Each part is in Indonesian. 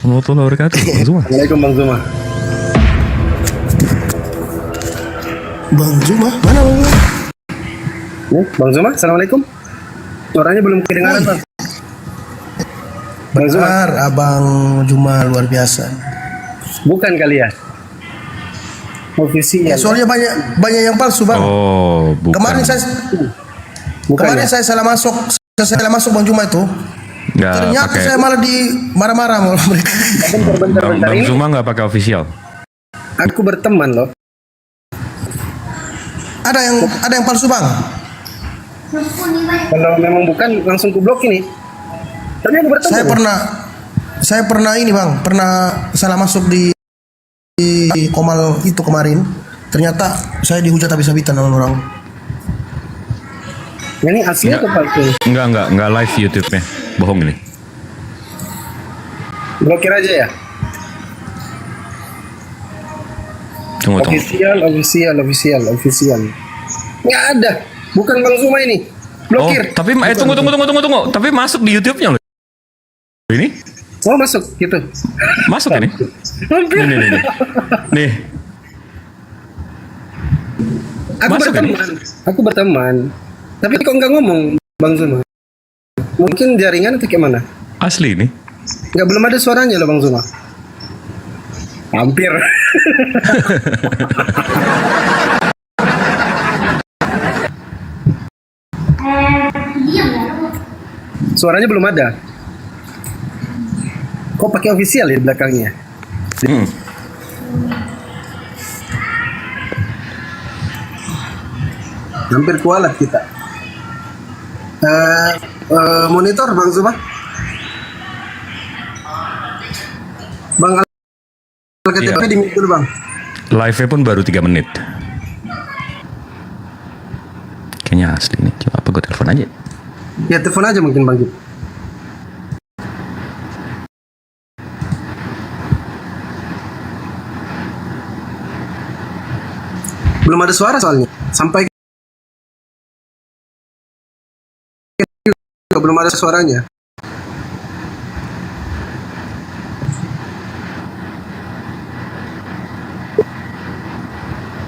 Warahmatullahi wabarakatuh. Bang Zuma. Assalamualaikum Bang Zuma. Bang Zuma, mana Bang Zuma? Bang Zuma, Assalamualaikum. Suaranya belum kedengaran Bang. Bang Zuma, Benar, Abang Zuma luar biasa. bukan kali ya? Ofisial. Ya, soalnya banyak yang palsu Bang. Oh, bukan. Bukan Kemarin ya? saya salah masuk Bang Zuma itu. Nggak Ternyata pakai. saya malah di marah-marah sama mereka. Bentar, Bang ini Zuma nggak pakai official. aku berteman loh. Ada yang palsu Bang. Kalau memang bukan langsung ku blok ini. Tapi aku berteman. Saya pernah ini Bang, pernah salah masuk di Komal itu kemarin. Ternyata saya dihujat habis-habisan sama orang. Ini asli atau palsu? Nggak live YouTube-nya. Bohong ini. Blokir aja ya. Tunggu. Official. Nggak ada. Bukan Bang Zuma ini. Oh, Blokir. tapi tunggu. Tapi masuk di YouTube-nya loh. Ini? Oh masuk gitu. Masuk ini? Hampir. Nih. Nih. Aku berteman. Tapi kok nggak ngomong Bang Zuma? Mungkin jaringan atau kayak mana? Asli ini. Nggak, belum ada suaranya loh Bang Zuma. Hampir. Suaranya belum ada. Kok pakai official ya di belakangnya? Hmm. Hampir kualat kita. Monitor Bang Zuma. Bang Alkatip Iya. di mute dulu Bang. Live-nya pun baru 3 menit. Kayaknya asli nih. Coba apa gue telepon aja. Ya telepon aja mungkin Bang Gip. Belum ada suara soalnya. Sampai belum ada suaranya.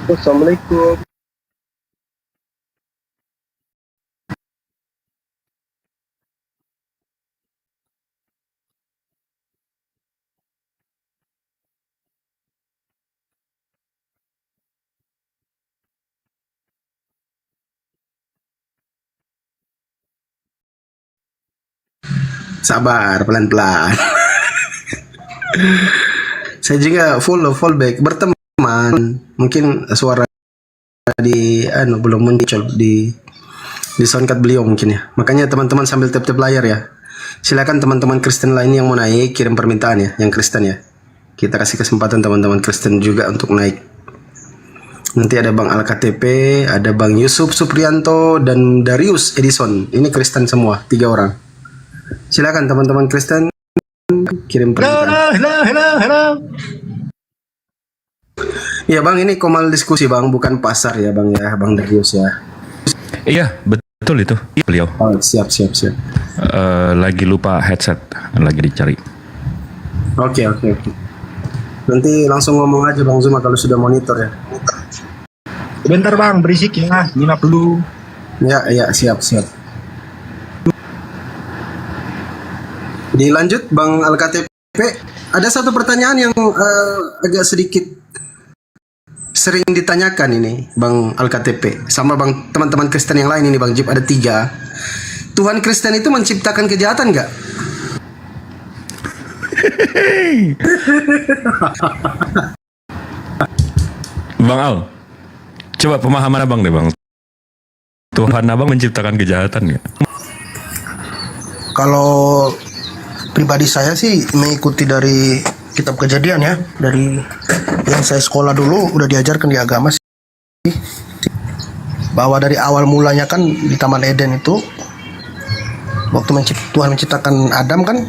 Assalamualaikum. Sabar, pelan-pelan. Saya juga fallback berteman. Mungkin suara di belum muncul di soundcard beliau mungkin ya. Makanya teman-teman sambil tap-tap layar ya. Silakan teman-teman Kristen lain yang mau naik kirim permintaan ya, yang Kristen ya. Kita kasih kesempatan teman-teman Kristen juga untuk naik. Nanti ada Bang Alktp, ada Bang Yusuf Suprianto dan Darius Edison. Ini Kristen semua, 3 orang. Silakan teman-teman Kristen kirim permintaan. Hello. Ya Bang, ini Komal diskusi Bang, bukan pasar ya Bang ya, Bang Darius ya. Iya, betul itu. Beliau. Oh, siap. Lagi lupa headset. Lagi dicari. Oke. Nanti langsung ngomong aja Bang Zuma kalau sudah monitor ya. Bentar Bang, berisik ya, nginap dulu. Ya, siap. Dilanjut Bang Alktp. Ada satu pertanyaan yang agak sedikit sering ditanyakan ini Bang Alktp sama Bang teman-teman Kristen yang lain ini Bang Jip, ada 3. Tuhan Kristen itu menciptakan kejahatan nggak? Bang Al, coba pemahaman abang deh bang. Tuhan abang menciptakan kejahatan nggak? Kalau pribadi saya sih mengikuti dari kitab Kejadian ya, dari yang saya sekolah dulu udah diajarkan di agama sih, bahwa dari awal mulanya kan di Taman Eden itu waktu Tuhan menciptakan Adam kan,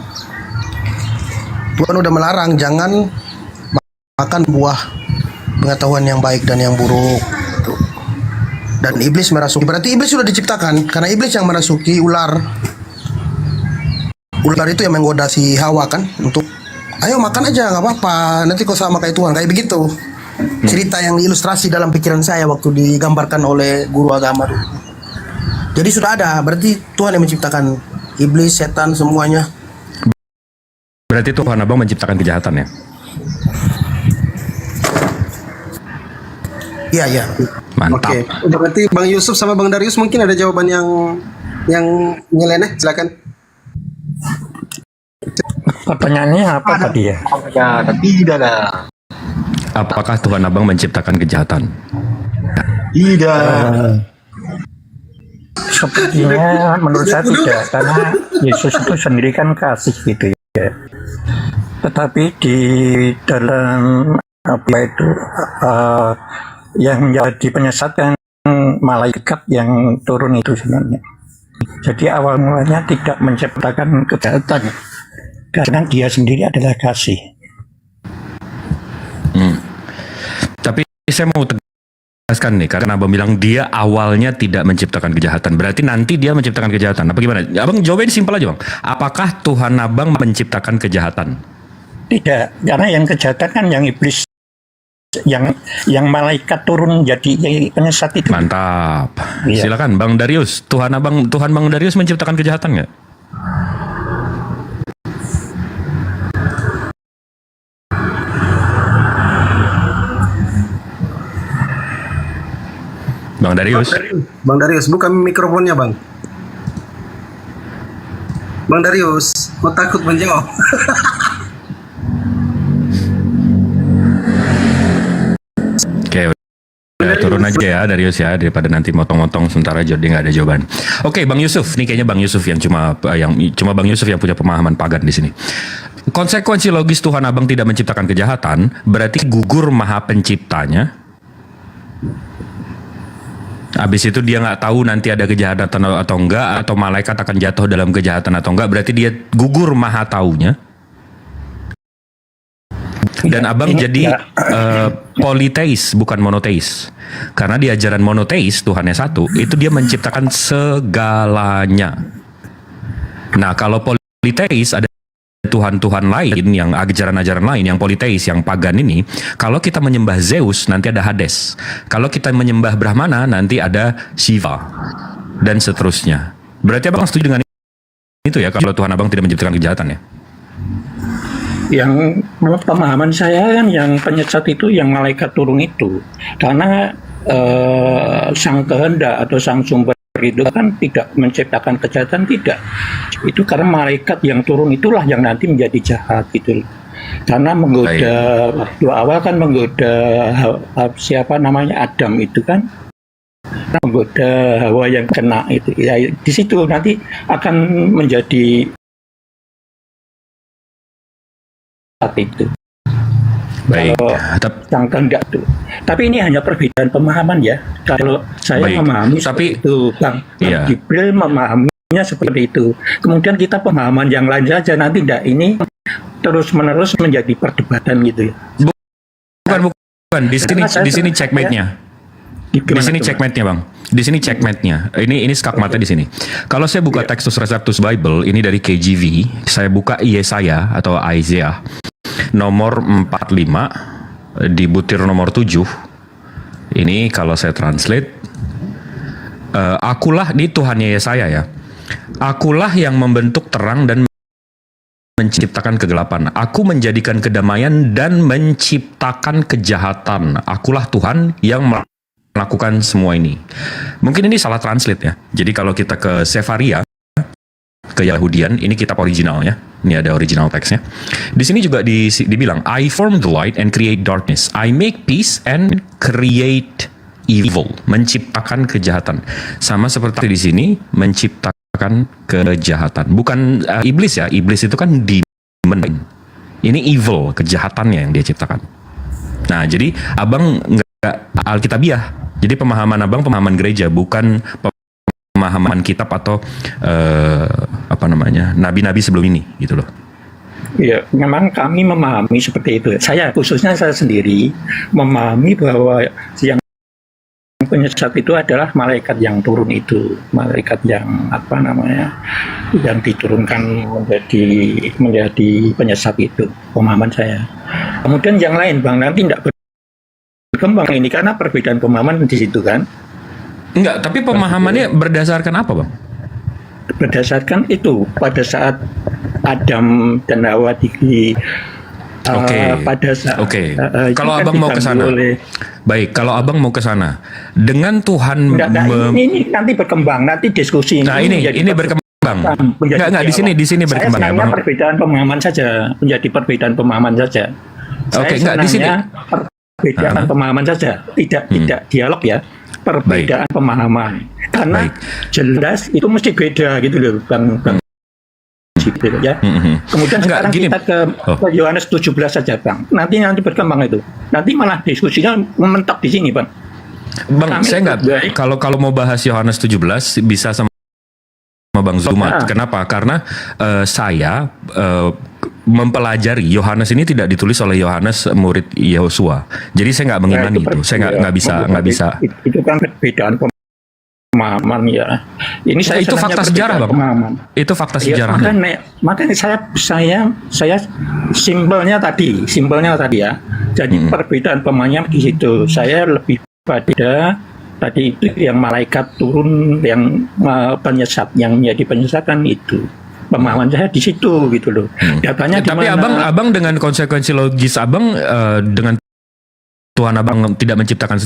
Tuhan udah melarang jangan makan buah pengetahuan yang baik dan yang buruk. Dan iblis merasuki, berarti iblis sudah diciptakan karena iblis yang merasuki ular. Ular itu yang menggoda si Hawa kan untuk ayo makan aja nggak apa-apa, nanti kau sama kayak Tuhan, kayak begitu. Cerita yang ilustrasi dalam pikiran saya waktu digambarkan oleh guru agama dulu. Jadi sudah ada, berarti Tuhan yang menciptakan iblis, setan, semuanya. Berarti Tuhan Abang menciptakan kejahatan ya? Iya, iya. Mantap. Oke. Berarti Bang Yusuf sama Bang Darius mungkin ada jawaban yang nyeleneh, silakan. Pertanyaannya apa tadi ya? Ya, tidak lah. Apakah Tuhan Abang menciptakan kejahatan? Tidak. Sepertinya menurut saya tidak, karena Yesus itu sendiri kan kasih gitu ya. Tetapi di dalam apa itu yang menjadi penyesat kan malaikat yang turun itu sebenarnya. Jadi awal mulanya tidak menciptakan kejahatan, karena dia sendiri adalah kasih. Tapi saya mau tegaskan nih, karena Abang bilang dia awalnya tidak menciptakan kejahatan. Berarti nanti dia menciptakan kejahatan. Apa gimana? Abang jawabnya simpel aja Bang. Apakah Tuhan Abang menciptakan kejahatan? Tidak, karena yang kejahatan kan yang iblis, yang malaikat turun jadi penyesat itu. Mantap. Iya. Silakan Bang Darius. Tuhan Bang Darius menciptakan kejahatan nggak? Bang Darius. Bang Darius, buka mikrofonnya Bang. Bang Darius, mau takut menjawab? Oke, udah turun aja ya Darius ya, daripada nanti motong-motong sementara jadi nggak ada jawaban. Oke, Bang Yusuf, ini kayaknya Bang Yusuf yang cuma Bang Yusuf yang punya pemahaman pagan di sini. Konsekuensi logis Tuhan Abang tidak menciptakan kejahatan berarti gugur Maha Penciptanya. Habis itu dia nggak tahu nanti ada kejahatan atau enggak, atau malaikat akan jatuh dalam kejahatan atau enggak, berarti dia gugur Maha Taunya. Dan Abang jadi politeis bukan monoteis. Karena di ajaran monoteis Tuhannya satu, itu dia menciptakan segalanya. Nah kalau politeis ada Tuhan-Tuhan lain, yang ajaran-ajaran lain, yang politeis, yang pagan ini, kalau kita menyembah Zeus nanti ada Hades. Kalau kita menyembah Brahmana nanti ada Shiva dan seterusnya. Berarti Abang setuju dengan itu ya, kalau Tuhan Abang tidak menciptakan kejahatan ya? Yang menurut pemahaman saya kan yang penyesat itu yang malaikat turun itu, karena sang kehendak atau sang sumber itu kan tidak menciptakan kejahatan, tidak. Itu karena malaikat yang turun itulah yang nanti menjadi jahat gitu. Karena menggoda, waktu awal kan menggoda siapa namanya Adam itu kan, menggoda Hawa yang kena itu. Ya di situ nanti akan menjadi itu. Baik. Yang kehendak itu. Tapi ini hanya perbedaan pemahaman ya. Kalau saya memahami itu, Bang Jibril memahaminya seperti itu. Kemudian kita pemahaman yang lain saja, nanti tidak ini terus-menerus menjadi perdebatan gitu ya. Bukan. Di sini checkmate-nya. Di sini checkmate-nya Bang. Di sini checkmate-nya. Ini skakmatnya di sini. Kalau saya buka Textus Receptus Bible, ini dari KJV, saya buka Yesaya atau Isaiah nomor 45 di butir nomor 7. Ini kalau saya translate, akulah, di Tuhannya Yesaya ya. Akulah yang membentuk terang dan menciptakan kegelapan. Aku menjadikan kedamaian dan menciptakan kejahatan. Akulah Tuhan yang melakukan semua ini. Mungkin ini salah translate ya. Jadi kalau kita ke Sefaria, ke Yahudian, ini kitab originalnya. Ini ada original teksnya. Di sini juga dibilang, I form the light and create darkness. I make peace and create evil. Menciptakan kejahatan. Sama seperti di sini, menciptakan kejahatan. Bukan iblis ya. Iblis itu kan demon. Ini evil, kejahatannya yang dia ciptakan. Nah, jadi Abang nggak Alkitabiah. Jadi pemahaman Abang pemahaman gereja, bukan pemahaman kitab atau nabi-nabi sebelum ini gitu loh. Ya, memang kami memahami seperti itu. Saya khususnya saya sendiri memahami bahwa yang penyesat itu adalah malaikat yang turun itu, malaikat yang apa namanya, yang diturunkan menjadi penyesat itu, pemahaman saya. Kemudian yang lain Bang, nanti tidak berkembang ini karena perbedaan pemahaman di situ kan. Enggak, tapi pemahamannya berdasarkan apa, Bang? Berdasarkan itu pada saat Adam dan Hawa pada saat kalau Abang mau ke sana. Baik, kalau Abang mau ke sana. Dengan Tuhan ini nanti berkembang, nanti diskusi. Nah, ini berkembang. Enggak di sini berkembang ya, Bang. Perbedaan pemahaman saja, menjadi perbedaan pemahaman saja. Oke, enggak di sini. Perbedaan pemahaman saja, tidak dialog ya. Perbedaan pemahaman. Karena jelas itu mesti beda gitu loh, Bang. Ya. Kemudian sekarang kita ke Yohanes 17 saja, Bang. Nanti berkembang itu. Nanti malah diskusinya mentok di sini, Bang. Bang, saya nggak kalau mau bahas Yohanes 17 bisa sama Bang Zumat. Kenapa? Karena saya mempelajari Yohanes ini tidak ditulis oleh Yohanes murid Yosua. Jadi saya nggak mengimani itu. Saya nggak bisa. Itu kan perbedaan pemahaman ya. Ini saya itu fakta sejarah, Bang. Pemahaman. Itu fakta sejarah. Makanya saya simpelnya tadi ya. Jadi perbedaan pemahaman di situ. Saya lebih pada tadi itu yang malaikat turun, yang penyesat, yang menjadi penyesat kan itu. Pemahaman saya di situ gitu loh. Datanya tapi abang dengan konsekuensi logis abang dengan Tuhan abang tidak menciptakan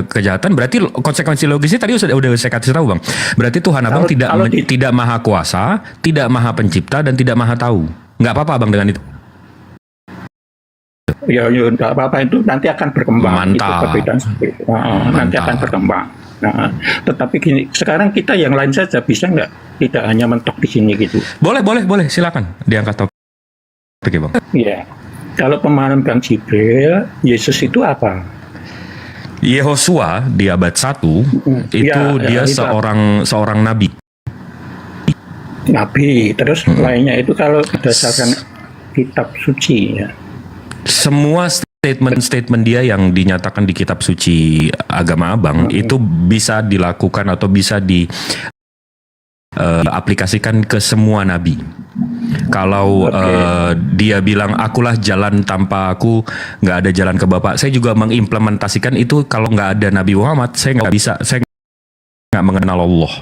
kejahatan, berarti konsekuensi logisnya tadi udah saya kasih tahu, Bang. Berarti Tuhan abang tidak maha kuasa, tidak maha pencipta, dan tidak maha tahu. Nggak apa-apa abang dengan itu? Ya nggak apa-apa, itu nanti akan berkembang. Mantap. Itu nanti akan berkembang. Nah, tetapi gini, sekarang kita yang lain saja bisa nggak? Tidak hanya mentok di sini gitu. Boleh, silakan diangkat topik, Bang. Iya. Kalau pemahaman Bang Jibril, Yesus itu apa? Yehosua di abad 1 itu dia seorang nabi. Nabi, terus lainnya itu kalau berdasarkan kitab suci ya. Semua statement dia yang dinyatakan di kitab suci agama abang itu bisa dilakukan atau bisa aplikasikan ke semua nabi. Kalau dia bilang akulah jalan, tanpa aku nggak ada jalan ke Bapa. Saya juga mengimplementasikan itu. Kalau nggak ada Nabi Muhammad, saya nggak bisa. Saya nggak mengenal Allah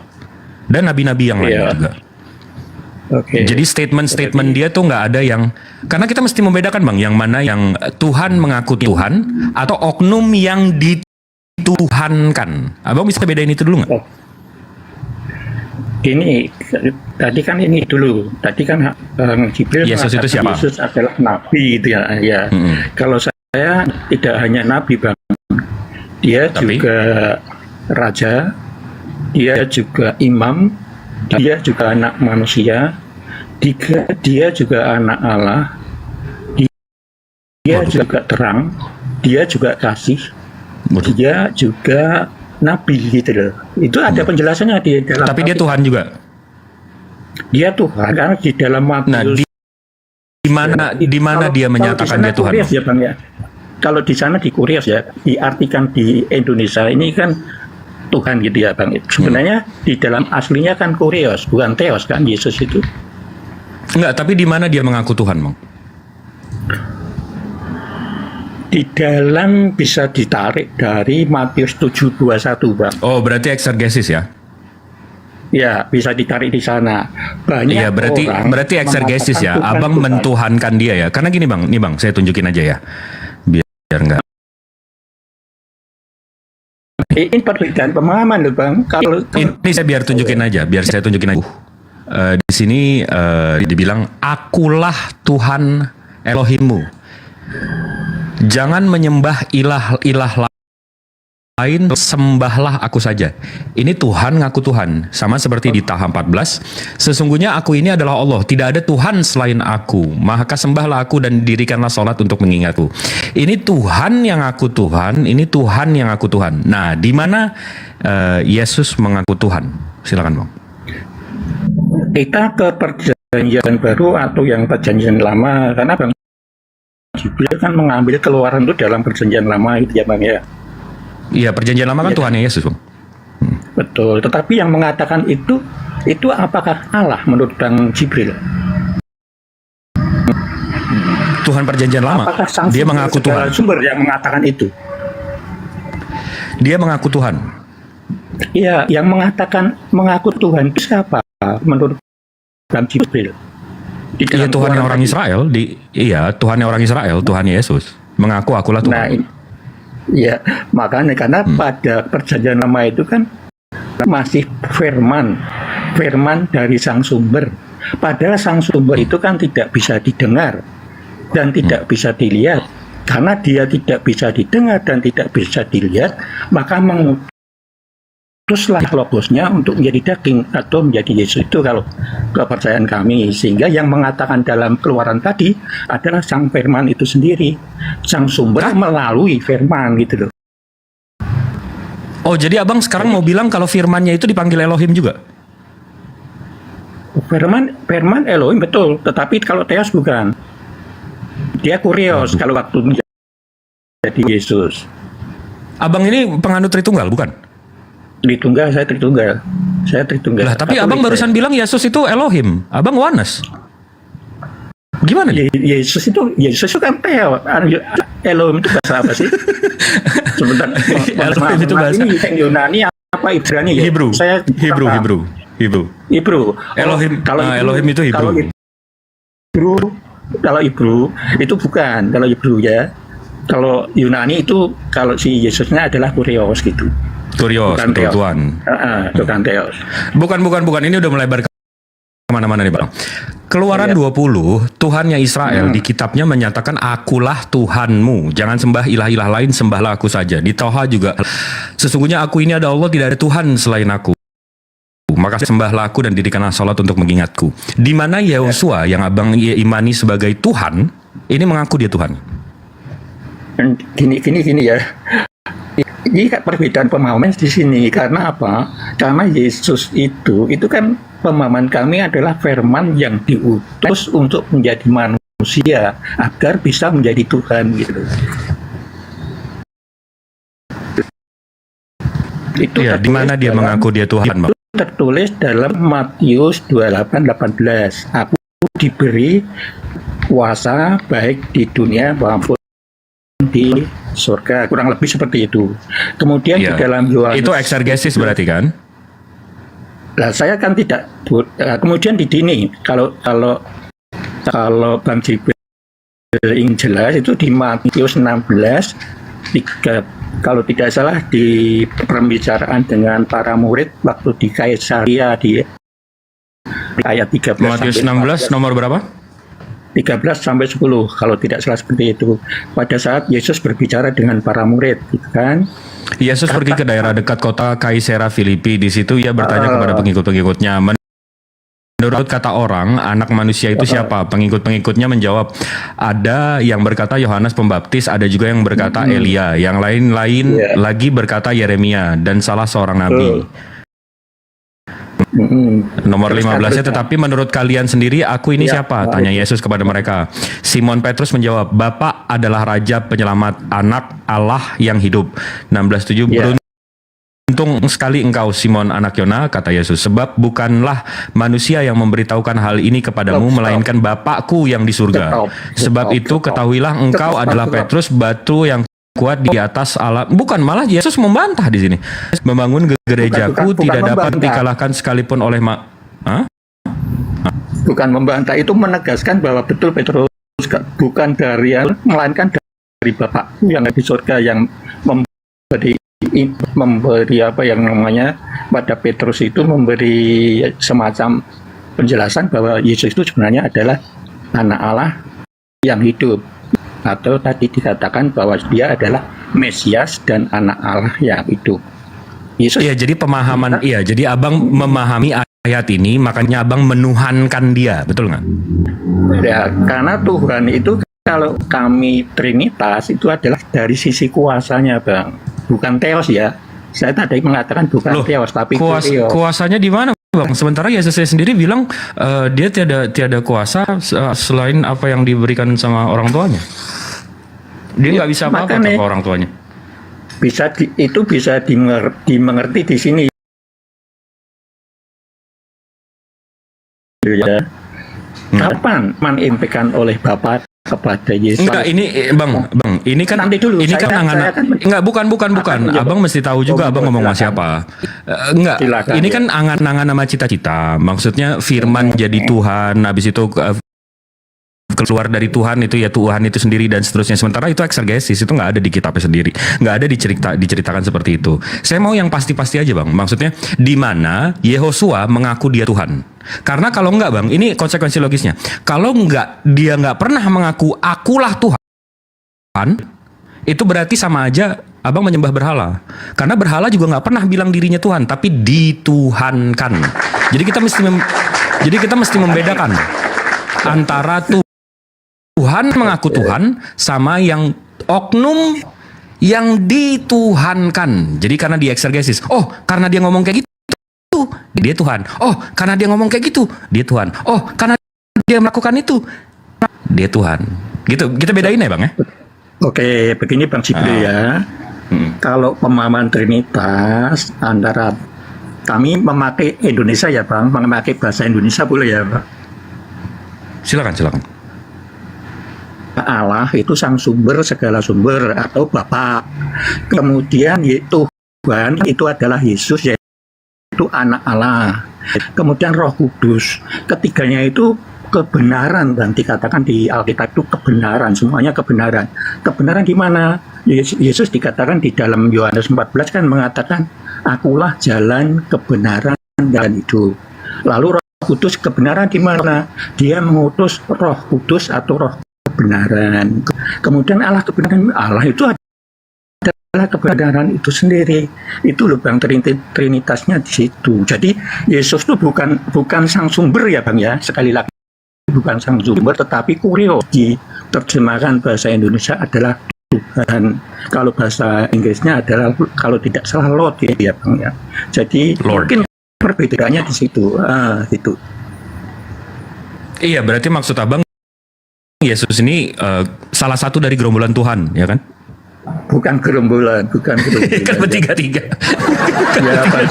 dan nabi-nabi yang lain juga. Jadi statement dia tuh nggak ada yang, karena kita mesti membedakan, Bang, yang mana yang Tuhan mengaku Tuhan atau oknum yang dituhankan. Abang bisa bedain itu dulu nggak? Ini tadi kan ini dulu. Tadi kan Jibril Yesus itu siapa? Yesus adalah nabi gitu ya. Kalau saya tidak hanya nabi, Bang. Dia juga raja, dia juga imam, dia juga anak manusia, dia juga anak Allah, dia juga terang, dia juga kasih, dia juga nabi gitu loh. Itu ada penjelasannya di dalam. Tapi dia Tuhan juga. Dia Tuhan karena di dalam Matius. Di mana dia menyatakan dia Tuhan? Ya, Bang, ya. Kalau di sana di Kurios ya, diartikan di Indonesia ini kan Tuhan gitu ya, Bang. Sebenarnya di dalam aslinya kan Kurios, bukan Theos kan Yesus itu. Enggak, tapi di mana dia mengaku Tuhan, Bang? Di dalam bisa ditarik dari Matius 7:21, Bang. Oh, berarti eksegesis ya? Ya, bisa ditarik di sana. Banyak. Iya, berarti eksegesis ya. Abang Tuhan. mentuhankan dia ya. Karena gini, Bang, nih, Bang, saya tunjukin aja ya. Biar enggak. Ini perbedaan pemahaman loh, Bang. Kalau ini saya biar tunjukin aja. Di sini dibilang akulah Tuhan Elohimmu. Jangan menyembah ilah lain, sembahlah aku saja. Ini Tuhan ngaku Tuhan. Sama seperti di Taha 14. Sesungguhnya aku ini adalah Allah. Tidak ada Tuhan selain aku. Maka sembahlah aku dan dirikanlah sholat untuk mengingatku. Ini Tuhan yang aku Tuhan. Ini Tuhan yang aku Tuhan. Nah, di mana Yesus mengaku Tuhan? Silakan, Bang. Kita ke perjanjian baru atau yang perjanjian lama. Karena Bang Jibril kan mengambil keluaran itu dalam perjanjian lama itu ya, Bang ya. Iya, perjanjian lama kan Tuhan Yesus, Bang. Betul. Tetapi yang mengatakan itu apakah Allah menurut Bang Jibril? Tuhan perjanjian lama. Apakah sang Dia sumber, mengaku segala Tuhan. sumber yang mengatakan itu? Dia mengaku Tuhan. Iya, yang mengatakan mengaku Tuhan itu siapa? Menurut Bang Jibril. Iya, Tuhan yang orang Israel. Tuhan yang orang Israel, Tuhan Yesus. Mengaku akulah Tuhan. Nah, iya, makanya karena pada perjanjian lama itu kan masih firman dari sang sumber. Padahal sang sumber itu kan tidak bisa didengar dan tidak bisa dilihat. Karena dia tidak bisa didengar dan tidak bisa dilihat, maka mengutuslah logosnya untuk menjadi daging atau menjadi Yesus. Itu kalau kepercayaan kami. Sehingga yang mengatakan dalam Keluaran tadi adalah sang firman itu sendiri. Sang sumber melalui firman gitu loh. Oh, jadi abang sekarang mau bilang kalau firmannya itu dipanggil Elohim juga? Firman Elohim betul, tetapi kalau Theos bukan. Dia kurios kalau waktu menjadi Yesus. Abang ini penganut Tritunggal, bukan? Saya Tritunggal. Lah, tapi abang barusan bilang Yesus itu Elohim. Abang oneness. Gimana? Yesus itu kan Theo. Elohim itu bahasa apa sih? Sebentar. Elohim itu bahasa Yunani apa Ibrani ya? Hebrew. Elohim. Elohim itu Hebrew. Kalau Hebrew itu bukan. Kalau Hebrew ya. Kalau Yunani itu kalau si Yesusnya adalah Kurios gitu. Kurios, betul Tuhan. Bukan Theos. Bukan. Ini udah melebar kemana-mana nih, Bang. Keluaran 20, Tuhannya Israel di kitabnya menyatakan akulah Tuhanmu. Jangan sembah ilah-ilah lain, sembahlah aku saja. Di Toha juga, sesungguhnya aku ini ada Allah, tidak ada Tuhan selain aku. Maka sembahlah aku dan dirikanlah sholat untuk mengingatku. Di mana Yehosua yang abang imani sebagai Tuhan, ini mengaku dia Tuhan. Gini ya. Ini perbedaan pemahaman di sini. Karena apa? Karena Yesus itu kan pemahaman kami adalah firman yang diutus untuk menjadi manusia agar bisa menjadi Tuhan gitu. Itu ya, di mana dia mengaku dia Tuhan, Bang? Tertulis dalam Matius 28:18. Aku diberi kuasa baik di dunia maupun di surga, kurang lebih seperti itu. Kemudian di dalam Yohanes itu eksegesis berarti kan? Nah, saya kan tidak. Kemudian di sini kalau Bang Jibril ingin jelas itu di Matius 16 kalau tidak salah di pembicaraan dengan para murid waktu di Kaisaria di ayat 13. Matius 16 nomor berapa? 13 sampai 10 kalau tidak salah seperti itu. Pada saat Yesus berbicara dengan para murid, gitu kan? Yesus pergi ke daerah dekat kota Kaisera Filipi. Di situ ia bertanya kepada pengikut-pengikutnya, menurut kata orang, anak manusia itu siapa? Pengikut-pengikutnya menjawab, ada yang berkata Yohanes Pembaptis, ada juga yang berkata Elia, yang lain-lain lagi berkata Yeremia, dan salah seorang nabi. Nomor 15-nya, tetapi menurut kalian sendiri aku ini siapa? Tanya Yesus kepada mereka. Simon Petrus menjawab, Bapak adalah Raja Penyelamat, Anak Allah yang hidup. 16:7 Beruntung sekali engkau Simon anak Yona, kata Yesus, sebab bukanlah manusia yang memberitahukan hal ini kepadamu, melainkan Bapakku yang di surga. Sebab itu ketahuilah engkau adalah Petrus, batu yang kuat di atas alam. Bukan, malah Yesus membantah di sini. Membangun gerejaku tidak dapat dikalahkan sekalipun oleh Bukan membantah, itu menegaskan bahwa betul Petrus bukan dari melainkan dari Bapakku yang di surga yang memberi apa yang namanya pada Petrus itu memberi semacam penjelasan bahwa Yesus itu sebenarnya adalah anak Allah yang hidup. Atau tadi dikatakan bahwa dia adalah Mesias dan anak Allah yang hidup. Yesus. Iya, jadi pemahaman, jadi abang memahami ayat ini, makanya abang menuhankan dia, betul nggak? Ya, karena Tuhan itu kalau kami Trinitas itu adalah dari sisi kuasanya, Bang, bukan Theos ya. Saya tadi mengatakan bukan Theos, tapi kuasanya di mana, Bang? Sementara Yesus sendiri bilang dia tiada kuasa selain apa yang diberikan sama orang tuanya. Dia nggak bisa apa-apa sama orang tuanya. itu bisa dimengerti di sini ya. Kapan mengimplekan oleh Bapa kepada Yesus? Enggak, ini bang, ini kan Nanti dulu, ini saya kan enggak, bukan. Abang mesti tahu juga abang ngomong sama siapa. Enggak, Silakan, ini ya. kan angan-angan sama cita-cita. Maksudnya firman jadi Tuhan, habis itu keluar dari Tuhan itu ya Tuhan itu sendiri dan seterusnya. Sementara itu eksegesis, itu nggak ada di kitabnya sendiri, nggak ada diceritakan seperti itu. Saya mau yang pasti-pasti aja bang. Maksudnya di mana Yehosua mengaku dia Tuhan. Karena kalau nggak bang, ini konsekuensi logisnya. Kalau dia nggak pernah mengaku akulah Tuhan, itu berarti sama aja abang menyembah berhala. Karena berhala juga nggak pernah bilang dirinya Tuhan, tapi dituhankan. Jadi kita mesti membedakan antara Tuhan mengaku Tuhan sama yang oknum yang dituhankan. Jadi karena dia eksegesis, oh karena dia ngomong kayak gitu, dia Tuhan. Oh karena dia ngomong kayak gitu, dia Tuhan. Oh karena dia melakukan itu, dia Tuhan. Gitu, kita bedain ya bang ya. Oke, begini Bang Jibril ya. Kalau pemahaman Trinitas antara kami memakai Indonesia ya Bang, memakai bahasa Indonesia boleh ya Bang? Silakan. Allah itu sang sumber segala sumber atau Bapa. Kemudian Tuhan itu adalah Yesus, yaitu anak Allah. Kemudian Roh Kudus. Ketiganya itu kebenaran, dan dikatakan di Alkitab itu kebenaran, semuanya kebenaran. Kebenaran di mana? Yesus dikatakan di dalam Yohanes 14 kan mengatakan, akulah jalan, kebenaran, dan hidup. Lalu Roh Kudus kebenaran di mana? Dia mengutus Roh Kudus atau Roh kebenaran. Kemudian Allah kebenaran, Allah itu adalah kebenaran itu sendiri. Itu loh Bang, trinitasnya di situ. Jadi Yesus itu bukan sang sumber ya Bang ya. Sekali lagi bukan sang sumber, tetapi kurios diterjemahkan bahasa Indonesia adalah Tuhan. Kalau bahasa Inggrisnya adalah, kalau tidak salah, Lord ya Bang ya. Jadi Lord. Mungkin perbedaannya di situ. Gitu. Iya, berarti maksud abang Yesus ini salah satu dari gerombolan Tuhan, ya kan? Bukan gerombolan. Kan bertiga-tiga. Ya, Bang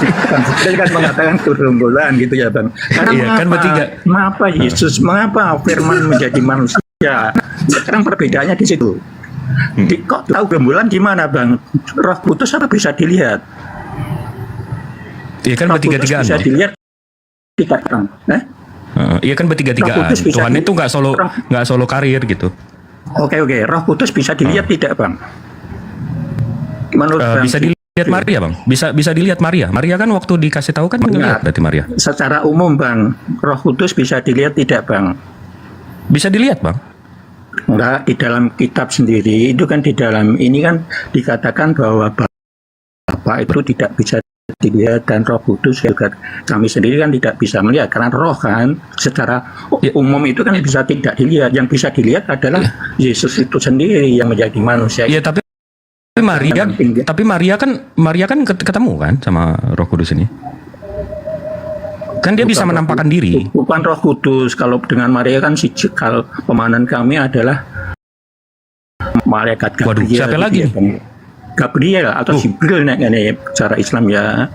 kan mengatakan gerombolan gitu ya Bang. Karena Iya, kan bertiga. Mengapa Yesus, mengapa Firman menjadi manusia? Sekarang perbedaannya di situ. Kok tahu gerombolan di mana Bang? Roh Kudus apa bisa dilihat? Iya kan Roh Kudus bertiga-tigaan. bisa dilihat tidak Bang? Iya kan bertiga-tigaan. Tuhan itu nggak solo karir gitu. Oke. Roh Kudus bisa dilihat tidak Bang? Menurut Bang, bisa dilihat Maria bang. Bisa dilihat Maria. Maria kan waktu dikasih tahu kan melihat berarti Maria. Secara umum Bang, Roh Kudus bisa dilihat tidak Bang? Bisa dilihat bang. Enggak, di dalam kitab sendiri itu kan, di dalam ini kan dikatakan bahwa Bapa itu tidak bisa dilihat, dan Roh Kudus juga kami sendiri kan tidak bisa melihat, karena roh kan secara umum itu kan bisa tidak dilihat. Yang bisa dilihat adalah Yesus itu sendiri yang menjadi manusia. Iya, tapi Maria kan ketemu kan sama Roh Kudus ini. Kan dia bisa menampakkan diri. Bukan Roh Kudus. Kalau dengan Maria kan kalau pemahaman kami adalah malaikat Gabriel. Waduh, siapa lagi nih? Gabriel atau Jibril nih cara Islam ya.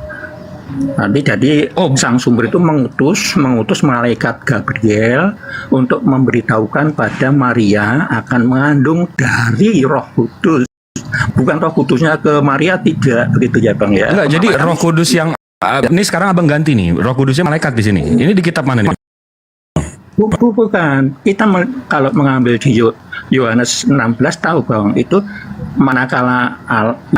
Nanti jadi sang sumber itu mengutus malaikat Gabriel untuk memberitahukan pada Maria akan mengandung dari Roh Kudus. Bukan Roh Kudusnya ke Maria, tidak begitu ya Bang ya. Enggak, jadi Roh Kudus yang ini sekarang abang ganti nih. Roh Kudusnya malaikat di sini. Ini di kitab mana nih? Bukan. Kita kalau mengambil di Yohanes 16 tahu Bang, itu manakala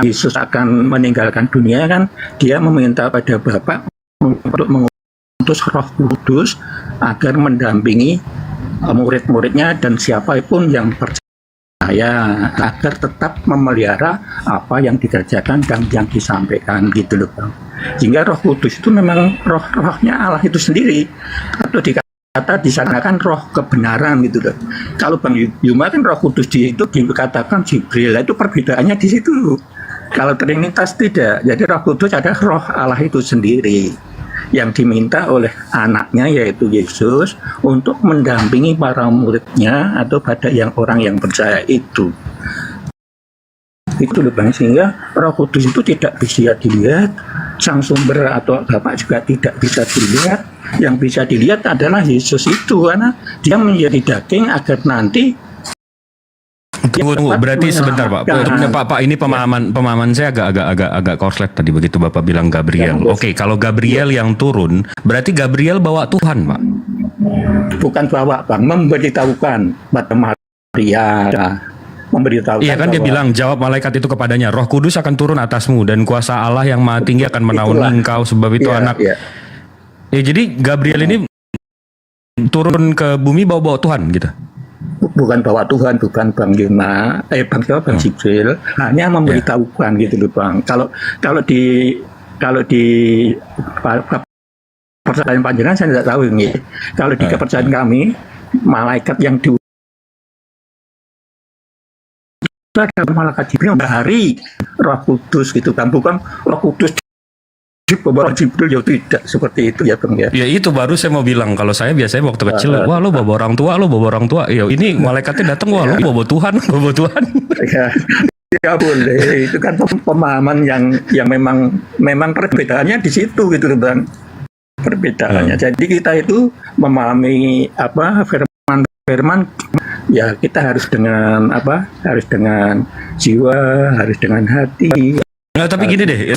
Yesus akan meninggalkan dunia kan, dia meminta pada Bapa untuk mengutus Roh Kudus agar mendampingi murid-muridnya dan siapapun yang percaya, agar tetap memelihara apa yang dikerjakan dan yang disampaikan gitu loh Bang. Sehingga Roh Kudus itu memang rohnya Allah itu sendiri, atau dikata di sana kan roh kebenaran gitu loh. Kalau Bang Yuma kan Roh Kudus itu dikatakan Jibril, itu perbedaannya di situ. Kalau Trinitas tidak, jadi Roh Kudus adalah roh Allah itu sendiri yang diminta oleh anaknya yaitu Yesus untuk mendampingi para muridnya atau pada orang yang percaya itu. itu loh Bang, sehingga Roh Kudus itu tidak bisa dilihat, Sang Sumber atau Bapa juga tidak bisa dilihat. Yang bisa dilihat adalah Yesus itu, karena dia menjadi daging agar nanti Tunggu. Berarti sebentar Pak. Pak, ini pemahaman saya agak korslet tadi begitu Bapak bilang Gabriel. Oke, kalau Gabriel yang turun, berarti Gabriel bawa Tuhan, Pak. bukan bawa Bang, memberitahukan pada Maria, memberitahukan. Iya kan dia bilang, jawab malaikat itu kepadanya, Roh Kudus akan turun atasmu dan kuasa Allah yang Maha Tinggi akan menaungi engkau sebab itu anak. Ya, jadi Gabriel ini turun ke bumi bawa Tuhan gitu. Bukan bawa Tuhan, bukan Bang Yuna, Bang Jibril, hanya memberitahukan gitu loh Bang. Kalau di kepercayaan panjenengan saya tidak tahu ini. Kalau di kepercayaan kami, malaikat yang di ada malaikat Jibril hari Roh Kudus gitu kan, bukan Roh Kudus di bawah Jibril, ya tidak seperti itu ya Bang ya. Ya itu baru saya mau bilang, kalau saya biasanya waktu kecil, wah lo bawa orang tua, ya ini malaikatnya datang, wah lo bawa Tuhan. Ya boleh, itu kan pemahaman yang memang perbedaannya di situ gitu loh Bang. Perbedaannya. Jadi kita itu memahami firman ya kita harus dengan jiwa, harus dengan hati. Nah, tapi gini deh.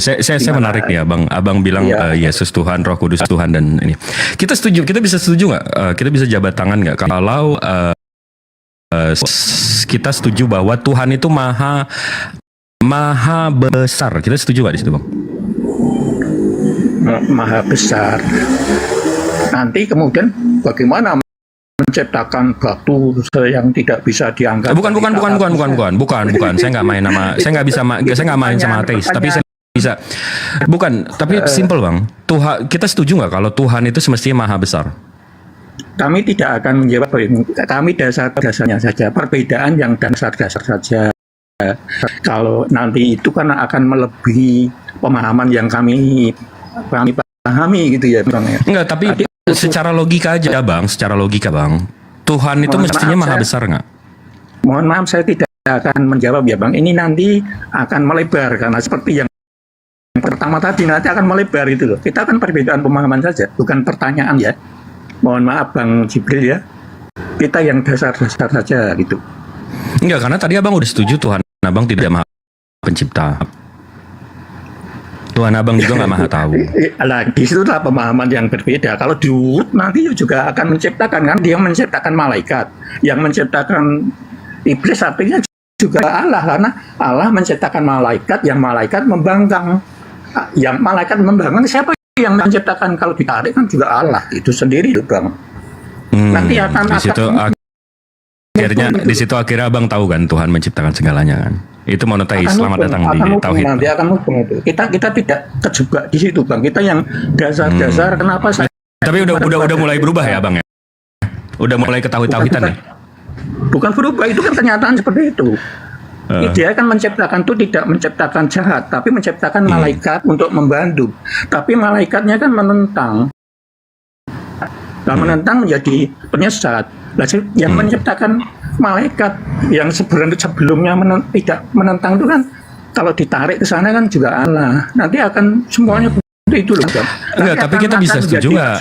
Saya menarik nih, abang bilang Yesus Tuhan, Roh Kudus Tuhan dan ini. Kita bisa setuju nggak? Kita bisa jabat tangan nggak kalau kita setuju bahwa Tuhan itu maha besar? Kita setuju nggak di situ, Bang? Maha besar. Nanti kemudian bagaimana menciptakan batu yang tidak bisa diangkat? Bukan. Saya nggak main sama ateis, tapi saya bisa. Bukan, tapi simple Bang. Tuhan, kita setuju nggak kalau Tuhan itu semestinya maha besar? Kami tidak akan menjawab. Kami dasar-dasarnya saja. Perbedaan yang dasar-dasar saja. Kalau nanti itu kan akan melebihi pemahaman yang kami pahami gitu ya Bang. Enggak, tapi secara logika aja Bang, Tuhan itu mestinya maha besar nggak? Mohon maaf saya tidak akan menjawab ya Bang. Ini nanti akan melebar karena seperti yang pertama tadi nanti akan melebar itu loh. Kita akan perbedaan pemahaman saja, bukan pertanyaan ya. Mohon maaf Bang Jibril ya. Kita yang dasar-dasar saja gitu. Enggak, karena tadi Abang udah setuju Tuhan Abang tidak maha pencipta. Tuhan Abang juga nggak maha tahu. Nah, di situlah pemahaman yang berbeda. Kalau Daud nanti juga akan menciptakan, kan dia menciptakan malaikat, yang menciptakan iblis artinya juga Allah, karena Allah menciptakan malaikat, yang malaikat membangkang, siapa yang menciptakan? Kalau ditarik kan juga Allah itu sendiri tuh Bang. Nanti di situ akhirnya Abang tahu kan Tuhan menciptakan segalanya kan. Itu monoteis, selamat datang di Tauhid. Nanti akan mungkin itu. Kita tidak kejebak di situ Bang. Kita yang dasar-dasar kenapa saya. Tapi udah mulai berubah ya Bang ya. Udah mulai ketahui tauhidan nih. Bukan berubah, itu kan kenyataan seperti itu. Dia kan menciptakan itu tidak menciptakan jahat, tapi menciptakan malaikat untuk membantu. Tapi malaikatnya kan menentang. Menentang menjadi penyesat. Yang menciptakan malaikat yang sebelumnya tidak menentang itu kan kalau ditarik ke sana kan juga Allah. Nanti akan semuanya itu loh. Enggak, tapi kita bisa setuju nggak?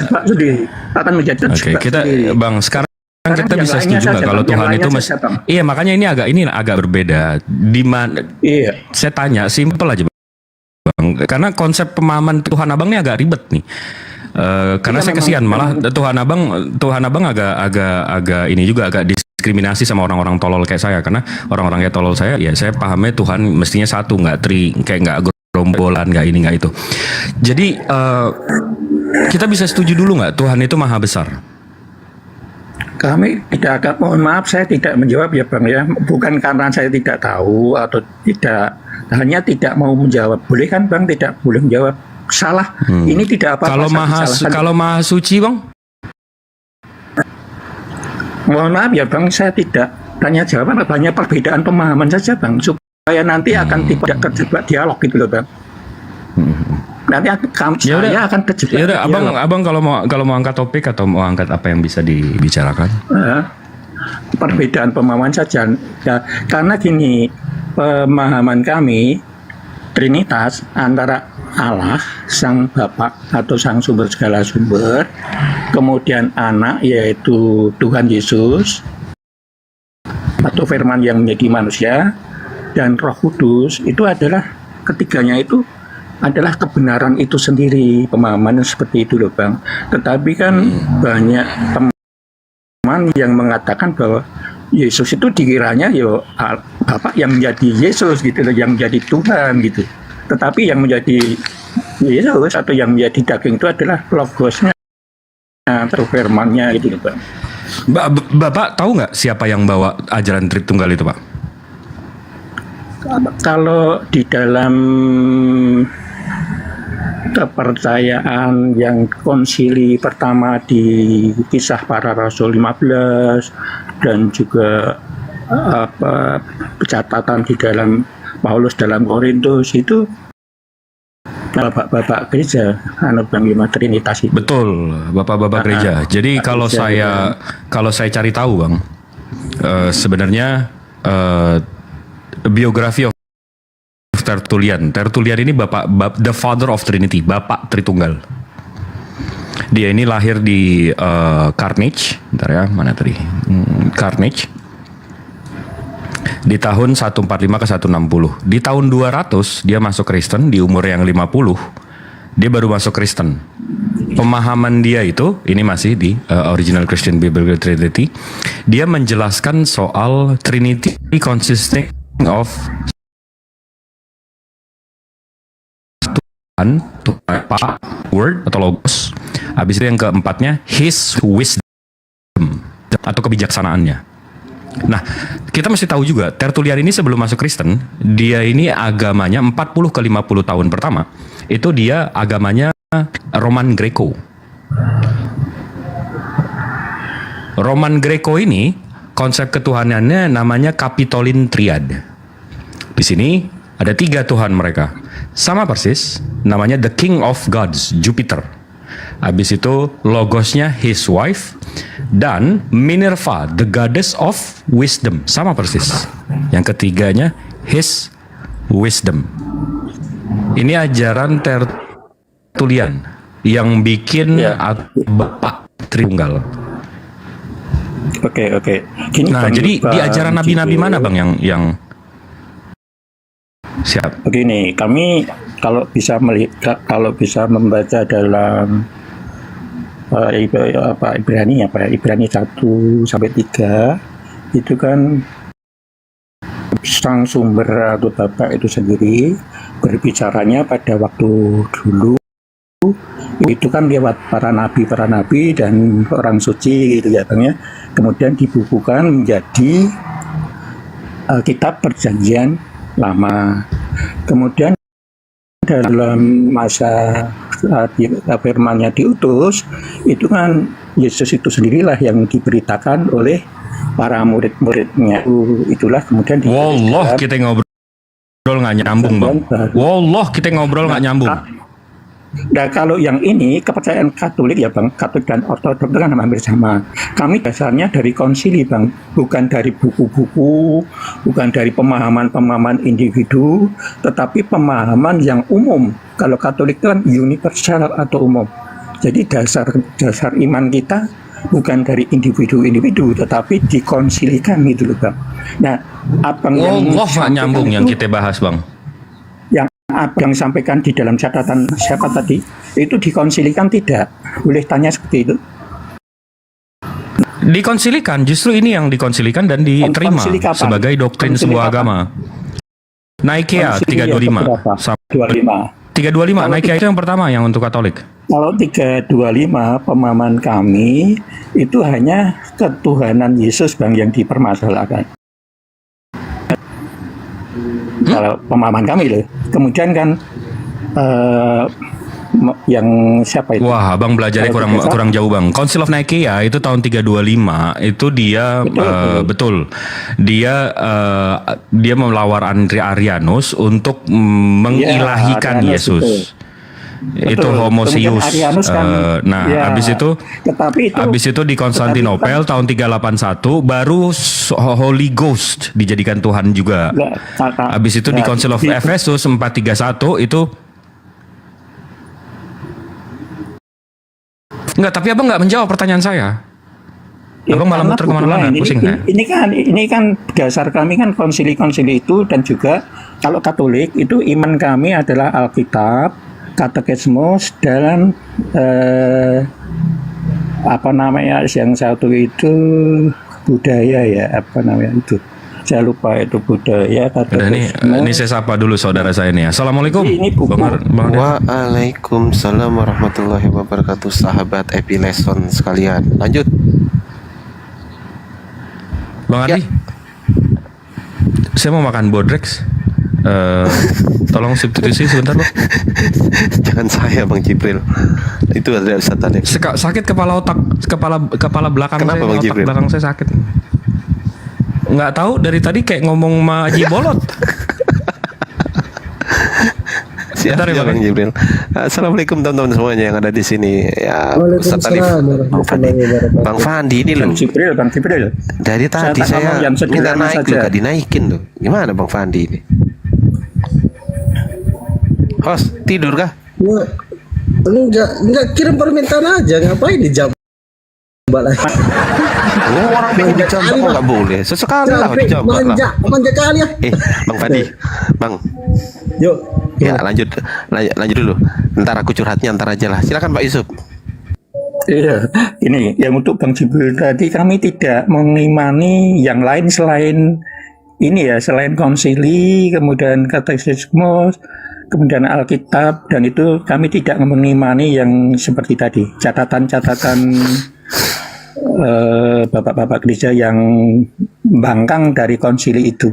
Akan menjadi kita Bang sekarang kita bisa setuju nggak kalau Tuhan itu iya, makanya ini agak berbeda. Di mana? Iya. Saya tanya simpel aja Bang. Karena konsep pemahaman Tuhan Abang ini agak ribet nih. Karena saya kesian malah Tuhan Abang agak ini juga agak diskriminasi sama orang-orang tolol kayak saya, karena orang-orang kayak tolol saya ya saya pahamnya Tuhan mestinya satu, nggak kayak nggak gerombolan, nggak ini nggak itu. Jadi kita bisa setuju dulu nggak Tuhan itu maha besar? Kami tidak akan, mohon maaf saya tidak menjawab ya Bang ya, bukan karena saya tidak tahu atau tidak, hanya tidak mau menjawab. Boleh kan Bang tidak boleh menjawab? Salah. Ini tidak apa-apa. Kalau maha suci Bang? Mohon maaf ya Bang, saya tidak tanya jawaban, banyak perbedaan pemahaman saja Bang, supaya nanti akan tidak terjebak dialog gitu loh Bang. Nanti saya akan terjebak. Ya udah, abang kalau mau angkat topik atau mau angkat apa yang bisa dibicarakan? Perbedaan pemahaman saja. Ya, karena gini, pemahaman kami Trinitas antara Allah, Sang Bapa atau Sang Sumber segala sumber, kemudian Anak yaitu Tuhan Yesus atau Firman yang menjadi manusia, dan Roh Kudus itu adalah ketiganya itu adalah kebenaran itu sendiri, pemahaman seperti itu loh Bang. Tetapi kan banyak teman yang mengatakan bahwa Yesus itu dikiranya yo Bapak yang menjadi Yesus gitu loh, yang menjadi Tuhan gitu. Tetapi yang menjadi Yesus atau yang menjadi daging itu adalah logosnya atau firmannya gitu loh Bang. Bapak tahu nggak siapa yang bawa ajaran Tritunggal itu, Pak? Kalau di dalam kepercayaan yang konsili pertama di Kisah Para Rasul 15 dan juga catatan di dalam Paulus dalam Korintus itu bapak-bapak gereja Bang Bima Trinitas itu. Betul, bapak-bapak gereja. Jadi kalau saya cari tahu Bang, sebenarnya biografi of Tertullian ini the father of Trinity, Bapak Tritunggal. Dia ini lahir di Carthage, bentar ya, mana tadi? Carthage. Di tahun 145 ke 160. Di tahun 200 dia masuk Kristen, di umur yang 50 dia baru masuk Kristen. Pemahaman dia itu, ini masih di Original Christian Biblical Trinity, dia menjelaskan soal Trinity consisting of Tuhan, Word atau Logos. Habis itu yang keempatnya His wisdom atau kebijaksanaannya. Nah, kita mesti tahu juga Tertullian ini sebelum masuk Kristen, dia ini agamanya 40 ke 50 tahun pertama itu dia agamanya Roman Greco. Roman Greco ini konsep ketuhanannya namanya Capitoline Triad. Di sini ada 3 Tuhan mereka. Sama persis, namanya The King of Gods, Jupiter. Habis itu logosnya His wife, dan Minerva, the goddess of wisdom. Sama persis. Yang ketiganya His wisdom. Ini ajaran Tertullian yang bikin Bapak Tritunggal. Oke. Gini, nah, Bang, jadi di ajaran nabi-nabi gitu. mana Bang yang siap? Begini, kami kalau bisa membaca dalam Ibrani 1 sampai 3 itu kan Sang Sumber atau Bapak itu sendiri berbicaranya pada waktu dulu itu kan lewat para nabi dan orang suci gitu ya Bang ya. Kemudian dibukukan menjadi kitab Perjanjian Lama. Kemudian dalam masa firmannya diutus, itu kan Yesus itu sendirilah yang diberitakan oleh para murid-muridnya. Itulah kemudian Wallah kita ngobrol nggak nyambung Bang. Wallah kita ngobrol nggak nyambung. Nah, kalau yang ini kepercayaan Katolik ya Bang, Katolik dan Ortodok kan hampir sama. Kami dasarnya dari konsili Bang, bukan dari buku-buku, bukan dari pemahaman-pemahaman individu, tetapi pemahaman yang umum. Kalau Katolik itu kan universal atau umum. Jadi dasar iman kita bukan dari individu-individu, tetapi dikonsilikan gitu loh Bang. Nah, abang yang nggak nyambung yang kita bahas Bang. Abang sampaikan di dalam catatan siapa tadi itu dikonsilikan tidak? Boleh tanya seperti itu? Dikonsilikan, justru ini yang dikonsilikan dan diterima sebagai doktrin sebuah agama. Nikea 325 325 Nikea itu yang pertama yang untuk Katolik. Kalau 325 pemahaman kami itu hanya ketuhanan Yesus Bang yang dipermasalahkan. Kalau pemahaman kami loh. Kemudian kan yang siapa itu? Wah, Abang belajarnya kurang jauh Bang. Council of Nicaea itu tahun 325 itu dia betul. Dia melawar Arianus untuk mengilahikan Yesus. itu Betul. Homosius. Kemudian Arianus kan, Nah, ya, habis itu di Konstantinopel tahun 381 baru Holy Ghost dijadikan Tuhan juga. Habis itu di Council of Ephesus 431 itu enggak, tapi Abang nggak menjawab pertanyaan saya. Abang malah karena muter kemana-mana, kebetulan pusing saya. ini kan dasar kami kan konsili-konsili itu, dan juga kalau Katolik itu iman kami adalah Alkitab, Katekismus, dan apa namanya yang satu itu budaya ya, apa namanya itu, saya lupa itu budaya, Udah nih, Katekismus. ini saya sapa dulu saudara saya nih ya. Assalamualaikum. Ini buku. Bang Arden. Waalaikumsalam warahmatullahi wabarakatuh, sahabat Epileson sekalian. Lanjut. Bang Ardi, saya mau makan bodrex. Tolong substitusi sebentar, Bang. Jangan saya, Bang Jibril. Itu ada Ustaz tadi. Sakit kepala otak, kepala belakang. Kenapa, saya, Bang otak Jibril? belakang saya sakit. Nggak tahu, dari tadi kayak ngomong sama Haji Bolot. Siap, Bentar ya, ya, Bang. Bang Jibril. Assalamualaikum teman-teman semuanya yang ada di sini. Ya, Ustaz Alif. Waalaikumsalam warahmatullahi Bang Fandi ini Bang loh. Jibril, Bang Jibril. Dari tadi tak ngomong saya yang minta sederhana naik saja. loh, gak dinaikin loh. Gimana Bang Fandi ini? Host, tidur kah? Ya, enggak kirim permintaan aja, ngapain dijawab lagi? Oh, orang pengen dijambak kok nggak boleh. Sesekali lah Capek, dijambak lah. manja kali ya. Bang Fandi, Bang. Yuk. Ya lanjut dulu. Ntar aku curhatnya ntar aja lah. Silakan Pak Yusuf. Iya, ini yang untuk Bang Jibril tadi, kami tidak mengimani yang lain selain ini ya, selain konsili, kemudian katekismus, kemudian Alkitab, dan itu kami tidak mengimani yang seperti tadi, catatan-catatan bapak-bapak gereja yang bangkang dari konsili itu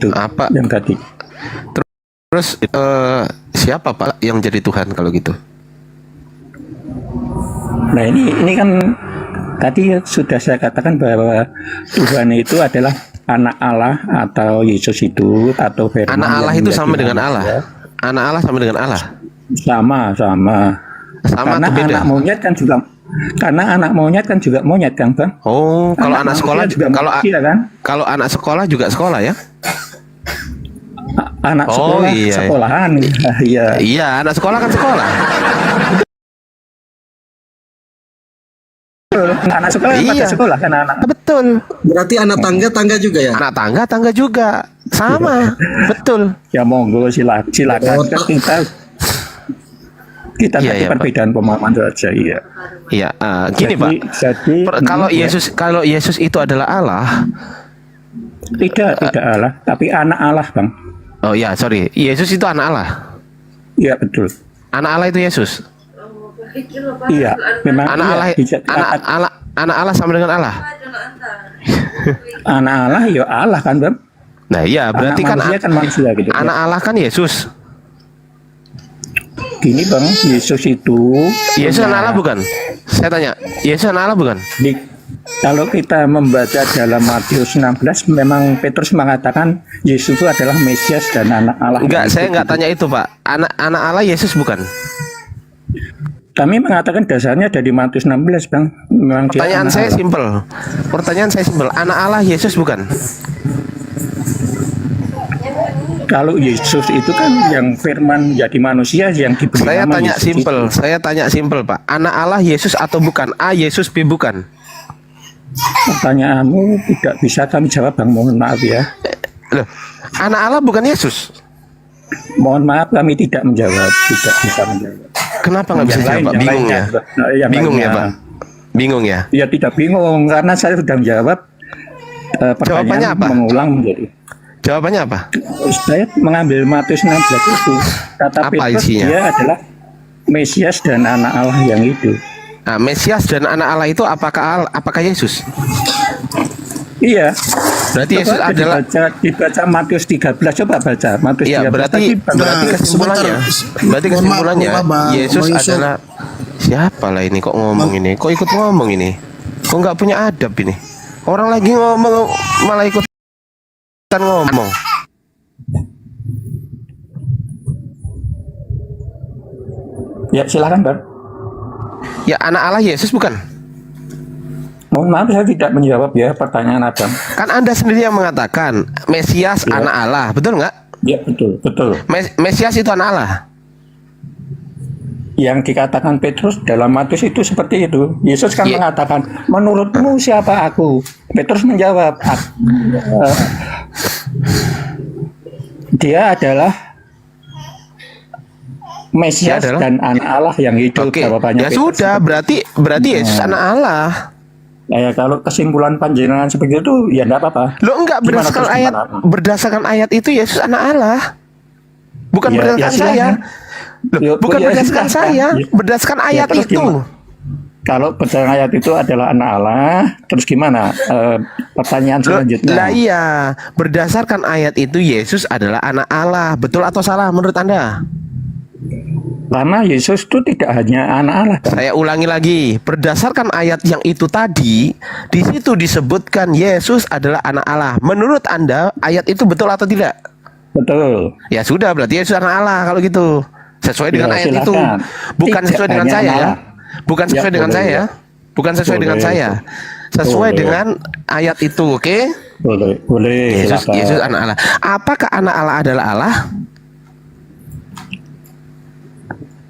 Apa? yang tadi. Terus siapa Pak yang jadi Tuhan kalau gitu? Nah ini kan tadi sudah saya katakan bahwa Tuhan itu adalah anak Allah atau Yesus itu, atau Firman. Anak Allah yang itu menjadi sama dengan manusia. Allah. Anak Allah sama dengan Allah. Sama. Karena atau beda? anak monyet kan juga, karena anak monyet kan juga monyet kan, Bang. Oh, kalau anak manusia sekolah juga kalau manusia, kan? kalau anak sekolah juga sekolah ya? Anak Oh, sekolah, iya. sekolahan. Iya. Iya, anak sekolah kan sekolah. Anak sekolah Iya. pada sekolah kan anak. Betul. Berarti anak tangga juga ya? Anak tangga juga sama. Betul. Ya monggo silakan. Oh, Kita Iya, tadi iya, Pak. perbedaan pemahaman saja, iya. Iya, gini Pak. Jadi Kalau Yesus itu adalah Allah. tidak Allah, tapi anak Allah, Bang. Oh ya, sorry. Yesus itu anak Allah. Iya betul. Anak Allah itu Yesus. Iya, memang Anak iya, Allah, bisa anak Allah sama dengan Allah. anak Allah ya Allah kan, Bang. Nah, iya, berarti Anak kan manusia kan manusia gitu. anak Allah kan Yesus. Gini, Bang, Yesus itu Yesus anak Allah bukan? Saya tanya, Yesus anak Allah bukan? Kalau kita membaca dalam Matius 16, memang Petrus mengatakan Yesus itu adalah Mesias dan anak Allah. Enggak, saya enggak tanya itu, Pak. Anak Allah Yesus bukan? Kami mengatakan dasarnya dari Matius 16, Bang. Memang dia Pertanyaan anak saya Allah. simpel. Pertanyaan saya simpel. Anak Allah Yesus bukan? Kalau Yesus itu kan yang firman jadi manusia yang diberi Saya nama tanya Yesus simpel. itu. Saya tanya simpel, Pak. Anak Allah Yesus atau bukan? A Yesus, B bukan. Pertanyaanmu tidak bisa kami jawab, Bang. Mohon maaf ya. Loh, anak Allah bukan Yesus. Mohon maaf, kami tidak menjawab, tidak bisa menjawab. Kenapa nggak bisa Yang lain, jawab, Pak? yang Bingung lainnya, ya? yang Bingung ya, lainnya. Pak? Bingung ya? Ya tidak bingung, karena saya sudah menjawab. Jawabannya Pertanyaan apa? mengulang menjadi. Jawabannya apa? Saya mengambil Matius 16 itu. Kata Apa Petrus, isinya? dia adalah Mesias dan anak Allah yang hidup. Nah, Mesias dan anak Allah itu apakah Yesus? Iya. Berarti Yesus Coba adalah dibaca Matius 13, coba baca Matius Iya, 13. berarti kesimpulannya. Berarti Mohon maaf, kesimpulannya mohon maaf, Bang. Yesus Bang Yusuf. adalah siapa lah ini kok ngomong ini? Kok ikut ngomong ini? Kok nggak punya adab ini? Orang lagi ngomong malah ikutan ngomong. Ya silakan Bang. Ya anak Allah Yesus bukan? Mohon maaf saya tidak menjawab ya pertanyaan Adam. Kan Anda sendiri yang mengatakan Mesias Ya. anak Allah, betul nggak? Ya betul. Mesias itu anak Allah. Yang dikatakan Petrus dalam Matius itu seperti itu. Yesus kan Ya. mengatakan, menurutmu siapa aku? Petrus menjawab, dia adalah Mesias Dia adalah- dan anak Allah yang hidup. Oke. Jawabannya Ya Petrus. sudah, berarti Yesus anak Allah. Ya, kalau kesimpulan panjenengan seperti itu, ya enggak apa-apa. Lo enggak Gimana berdasarkan terus ayat, gimana? berdasarkan ayat itu Yesus anak Allah. Bukan Ya, berdasarkan ya saya. silakan. Loh, Ya, bukan ya, berdasarkan silakan. saya, Ya. berdasarkan Ya, ayat terus itu. gimana? Kalau berdasarkan ayat itu adalah anak Allah, terus gimana? Pertanyaan selanjutnya. Lah iya, berdasarkan ayat itu Yesus adalah anak Allah. Betul atau salah menurut Anda? Karena Yesus itu tidak hanya anak Allah. Bang. Saya ulangi lagi, berdasarkan ayat yang itu tadi, di situ disebutkan Yesus adalah anak Allah. Menurut Anda, ayat itu betul atau tidak? Betul. Ya sudah, berarti Yesus anak Allah kalau gitu. Sesuai dengan Ya, ayat itu. silakan. Bukan Tidak sesuai dengan hanya saya ya. Allah. Bukan Ya, sesuai dengan boleh, saya. ya. Bukan sesuai dengan Boleh. saya. Sesuai Boleh. dengan ayat itu, oke? Boleh. Yesus, Silakan. Yesus anak Allah. Apakah anak Allah adalah Allah?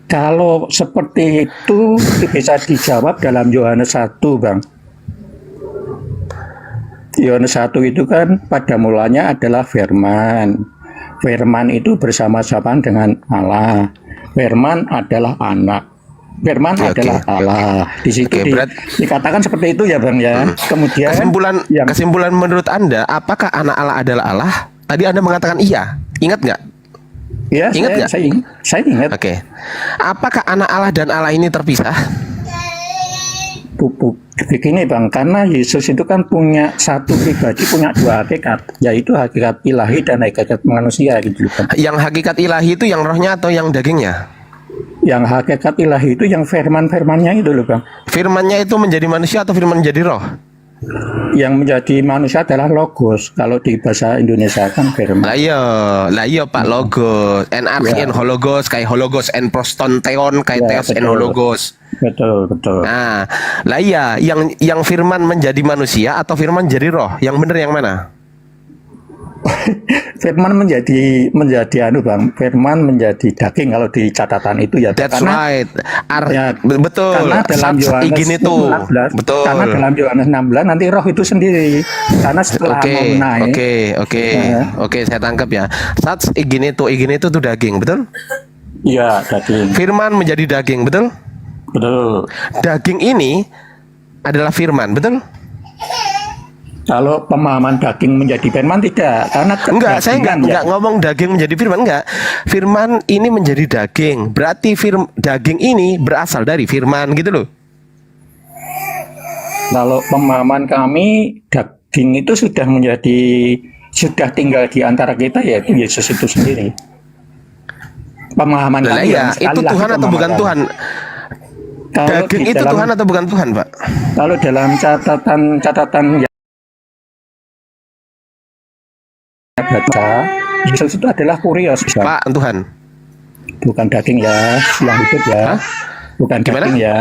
Kalau seperti itu bisa dijawab dalam Yohanes 1, Bang. Yohanes 1 itu kan pada mulanya adalah firman. Firman itu bersama-sama dengan Allah. Firman adalah anak. Firman Oke, adalah oke. Allah. Di situ Oke, dikatakan seperti itu ya, Bang ya. Kemudian yang Kesimpulan menurut Anda, apakah anak Allah adalah Allah? Tadi Anda mengatakan iya. Ingat nggak? ya Ingat nggak? saya ingat. Oke. Apakah anak Allah dan Allah ini terpisah? Begini Bang, karena Yesus itu kan punya satu pribadi, punya dua hakikat, yaitu hakikat ilahi dan hakikat manusia gitu kan. Yang hakikat ilahi itu yang rohnya atau yang dagingnya? Yang hakikat ilahi itu yang firman-firmannya itu loh Bang. Firmannya itu menjadi manusia atau firman menjadi roh? Yang menjadi manusia adalah logos. Kalau di bahasa Indonesia kan firman. Lah iya Pak logos, Ya. en hologos, kayak hologos en prostonteon, kayak Ya, theos en betul. hologos. Betul. Nah, lah iya, yang firman menjadi manusia atau firman jadi roh? Yang benar yang mana? Firman menjadi anu Bang, firman menjadi daging kalau di catatan itu ya. That's Karena right. Ya, Betul. karena dalam Yohanes Igin itu. 16, Betul. Karena dalam Yohanes 16 nanti roh itu sendiri. Karena setelah mau naik. Ya. Oke, saya tangkap ya. Sats igin itu tuh daging, betul? Iya, daging. Firman menjadi daging, betul? Betul. Daging ini adalah firman, betul? Kalau pemahaman daging menjadi firman tidak, karena Enggak, saya kedagingan enggak ngomong daging menjadi firman, enggak. Firman ini menjadi daging. Berarti daging ini berasal dari firman gitu loh. Kalau pemahaman kami daging itu sudah tinggal di antara kita yaitu Yesus itu sendiri. Pemahaman Lah kami iya, sekali itu lagi Tuhan atau pemahaman bukan kami. Tuhan? Kalau Daging di itu dalam- Tuhan atau bukan Tuhan, Pak? Kalau dalam catatan yang baca, Yesus itu adalah kurios, Bang. Pak, Tuhan. Bukan daging ya, yang hidup ya. Hah? Bukan Gimana? daging ya.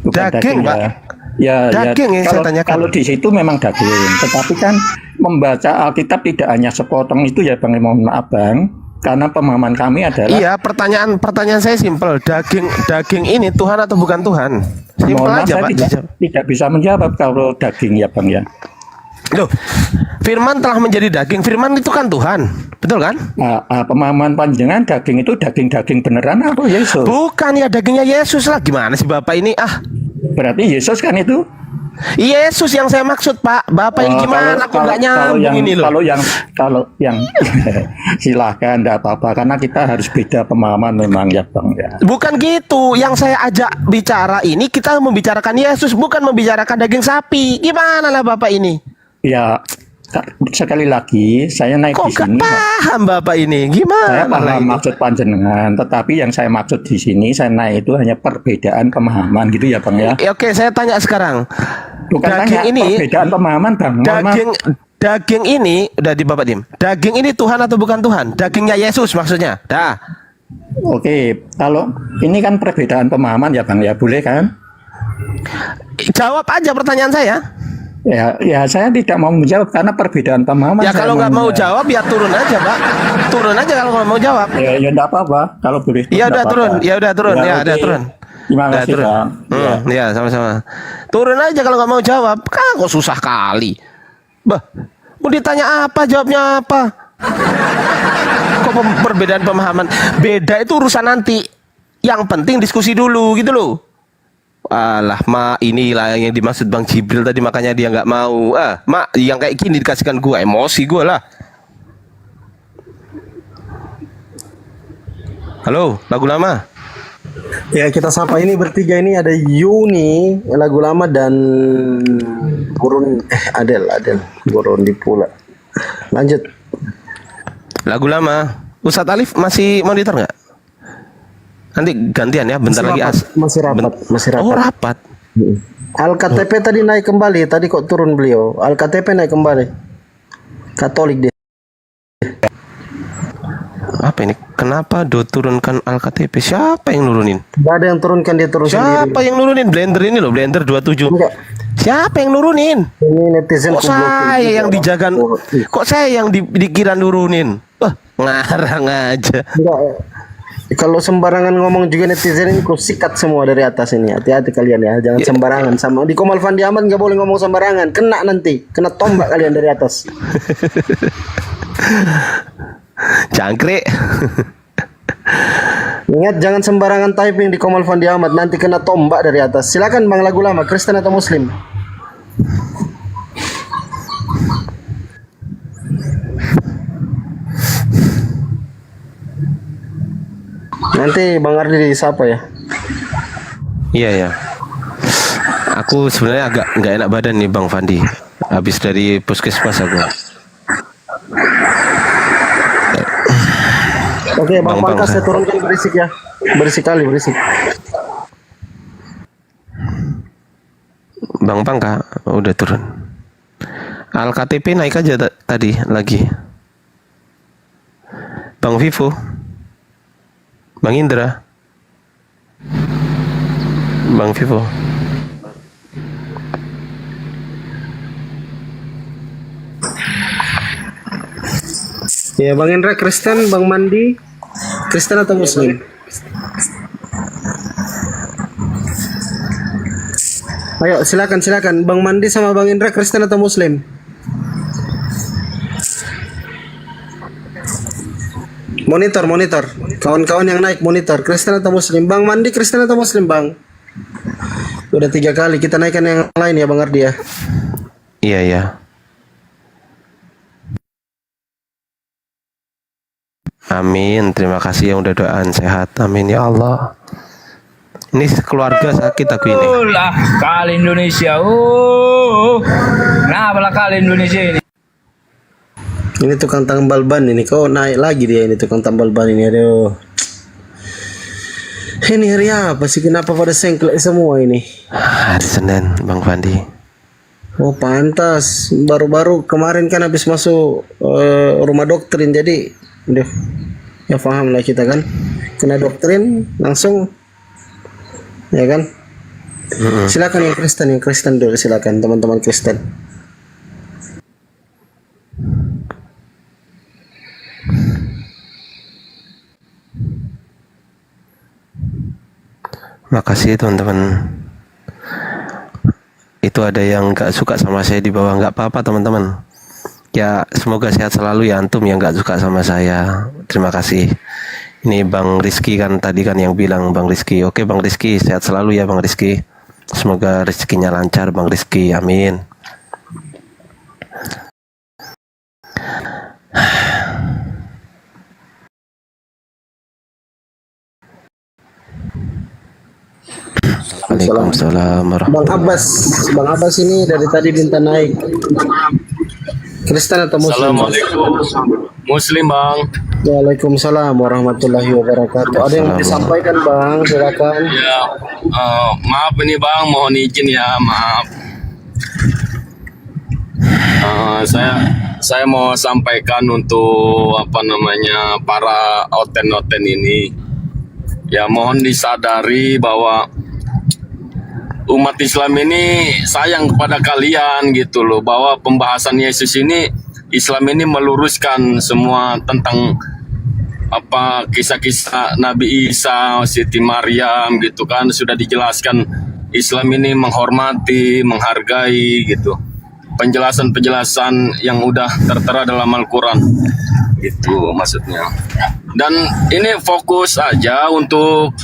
Bukan Daging, Pak. Ya, Daging yang saya kalau, tanyakan. kalau di situ memang daging, tetapi kan membaca Alkitab tidak hanya sepotong itu ya Bang, mohon maaf Bang, karena pemahaman kami adalah Iya, pertanyaan saya simpel. Daging ini Tuhan atau bukan Tuhan? Simpel mohon maaf, aja, saya Pak. tidak bisa menjawab kalau daging ya Bang ya. Loh, firman telah menjadi daging. Firman itu kan Tuhan. Betul kan? Pemahaman panjenengan daging itu daging-daging beneran apa Yesus? Bukan ya, dagingnya Yesus lah. Gimana sih Bapak ini? Berarti Yesus kan itu? Yesus yang saya maksud, Pak. Bapak ini gimana? Aku nggak nyambung ini loh. Kalau yang silahkan, enggak apa-apa karena kita harus beda pemahaman memang ya Bang ya. Bukan gitu. Yang saya ajak bicara ini kita membicarakan Yesus, bukan membicarakan daging sapi. Gimana lah Bapak ini? Ya sekali lagi saya naik Kok di gak sini. paham Bapak ini? Saya Gimana lah paham ini? maksud panjenengan, tetapi yang saya maksud di sini saya naik itu hanya perbedaan pemahaman gitu ya Bang ya. Oke, saya tanya sekarang. Bukan Daging tanya ini, perbedaan pemahaman Bang. Mohon maaf. daging ini udah di Bapak Dim. Daging ini Tuhan atau bukan Tuhan? Dagingnya Yesus maksudnya. Dah. Oke, kalau ini kan perbedaan pemahaman ya Bang, ya boleh kan? Jawab aja pertanyaan saya. Ya saya tidak mau menjawab karena perbedaan pemahaman. Ya saya kalau nggak mau jawab ya turun aja, Pak. Turun aja kalau nggak mau jawab. Ya enggak apa-apa kalau boleh. Ya udah enggak turun, apa-apa. ya udah turun, ya udah oke. turun. Terima Udah kasih turun. Bang. Ya. Ya sama-sama. Turun aja kalau nggak mau jawab. Kan kok susah kali. Bah, mau ditanya apa, jawabnya apa? Kok perbedaan pemahaman? Beda itu urusan nanti. Yang penting diskusi dulu gitu loh. Alah, mak, inilah yang dimaksud Bang Jibril tadi, makanya dia nggak mau. Mak, yang kayak gini dikasihkan gua, emosi gua lah. Halo, lagu lama. Ya kita sapa ini bertiga ini ada Yuni lagu lama dan Adel Burun di pula. Lanjut. Lagu lama. Ustadz Alif masih monitor nggak? Nanti gantian ya, bentar lagi Masih rapat. Oh, rapat. Al-KTP tadi naik kembali. Tadi kok turun beliau. Al-KTP naik kembali. Katolik dia. Apa ini? Kenapa turunkan Al-KTP? Siapa yang nurunin? Gak ada yang turunkan, dia turun Siapa sendiri. yang nurunin? Blender ini loh, Blender 27. Enggak. Siapa yang nurunin? Ini netizen Kok ku blokir saya juga, yang Bang. dijaga? Kok saya yang dikira nurunin? Wah, ngarang aja. Enggak. Kalau sembarangan ngomong juga netizen ini ku sikat semua dari atas ini. Hati-hati kalian ya, jangan sembarangan. Sama di Komal Fandi Ahmad nggak boleh ngomong sembarangan. Kena nanti, kena tombak kalian dari atas. Jangkrik. Ingat jangan sembarangan typing di Komal Fandi Ahmad, nanti kena tombak dari atas. Silakan Bang, lagu lama Kristen atau Muslim? Nanti Bang Ardi disapa ya. Iya ya. Aku sebenarnya agak nggak enak badan nih Bang Fandi. Habis dari puskesmas aku. Oke, Bang Bang, Pangkas saya- saya turunkan berisik ya. Berisik kali, berisik. Bang Pangka udah turun. Al-KTP naik aja tadi lagi. Bang Vivo. Bang Indra. Bang Vivo. Ya, Bang Indra Kristen, Bang Mandi Kristen atau Muslim? Ayo silakan Bang Mandi sama Bang Indra Kristen atau Muslim? Monitor kawan-kawan yang naik monitor Kristen atau Muslim? Bang Mandi Kristen atau Muslim Bang? Udah 3 kali, kita naikkan yang lain ya Bang Ardi ya. Iya ya. Amin. Terima kasih yang udah doain sehat. Amin ya Allah. Ini keluarga sakit aku ini. Lah kali Indonesia, kenapa lah kali Indonesia ini? Ini tukang tambal ban ini, kok naik lagi dia ini tukang tambal ban ini, aduh. Ini hari apa sih, kenapa pada sengklek semua ini? Hari Senin, Bang Fandi. Oh pantas, baru-baru kemarin kan habis masuk rumah doktrin, jadi udah ya paham lah kita kan, kena doktrin langsung, ya kan? Silakan yang Kristen dulu, silakan teman-teman Kristen. Makasih teman-teman. Itu ada yang gak suka sama saya di bawah, nggak apa-apa teman-teman. Ya semoga sehat selalu ya antum yang gak suka sama saya. Terima kasih. Ini Bang Rizky kan tadi kan yang bilang Bang Rizky. Oke Bang Rizky, sehat selalu ya Bang Rizky. Semoga rezekinya lancar Bang Rizky. Amin. Waalaikumsalam warahmatullahi Bang Abbas ini dari tadi minta naik. Kristen atau Muslim? Assalamualaikum. Muslim bang. Waalaikumsalam warahmatullahi wabarakatuh. Ada yang mau disampaikan Bang? Silakan. Ya, maaf ini bang, mohon izin ya, maaf. Saya mau sampaikan untuk apa namanya para oten-oten ini. Ya mohon disadari bahwa umat Islam ini sayang kepada kalian gitu loh, bahwa pembahasan Yesus ini, Islam ini meluruskan semua tentang apa kisah-kisah Nabi Isa, Siti Maryam gitu kan, sudah dijelaskan. Islam ini menghormati, menghargai gitu. Penjelasan-penjelasan yang udah tertera dalam Al-Quran gitu maksudnya. Dan ini fokus aja untuk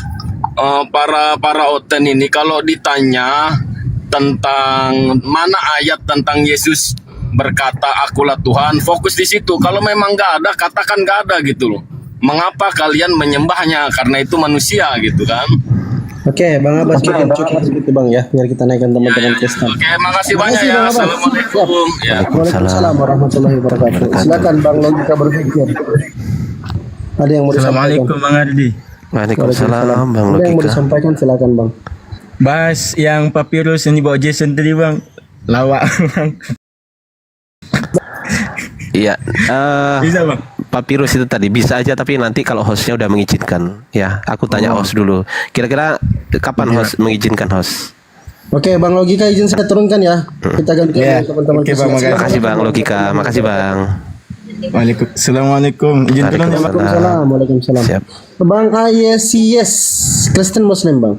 para oten ini, kalau ditanya tentang mana ayat tentang Yesus berkata akulah Tuhan, fokus di situ. Kalau memang nggak ada, katakan nggak ada gitu loh. Mengapa kalian menyembahnya? Karena itu manusia gitu kan. Oke, Bang Abbas cukup segitu Bang ya, biar kita naikkan teman-teman Kristen. Oke, makasih banyak Makasih, ya. Bang Abbas. Assalamualaikum. Ya. Waalaikumsalam warahmatullahi wabarakatuh. Silakan Bang Logika berpikir. Ada yang mau disampaikan? Assalamualaikum Bang Ardi. Waalaikumsalam Bang Ada yang mau Logika. disampaikan silakan Bang. Bahas yang Papyrus yang dibawa Jason tadi Bang. Lawak Bang. Iya, Bisa Bang. Papyrus itu tadi bisa aja, tapi nanti kalau hostnya udah mengizinkan. Ya, aku tanya host dulu. Kira-kira kapan host mengizinkan host? Oke, Bang Logika izin saya turunkan ya. Kita ganti Ya. teman-teman Oke, Bang, Kristen. Makasih Bang Logika, makasih Bang. Assalamualaikum. Izin pulang ya Bang. Waalaikumsalam. Waalaikumsalam. Siap. Bang Yes, Kristen Muslim Bang.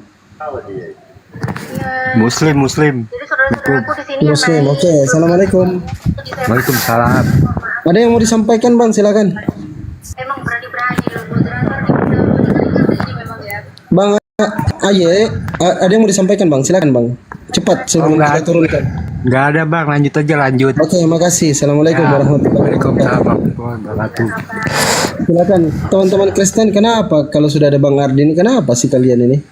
Muslim. Muslim. Oke, assalamualaikum. Waalaikumsalam. Ada yang mau disampaikan Bang, silakan. Bang Aye, ada yang mau disampaikan Bang, silakan Bang. Cepat sebelum kita turunkan. Nggak ada Bang, lanjut aja lanjut. Oke, makasih. Assalamualaikum warahmatullahi wabarakatuh. Silakan teman-teman Kristen, kenapa kalau sudah ada Bang Ardi ini, kenapa sih kalian ini?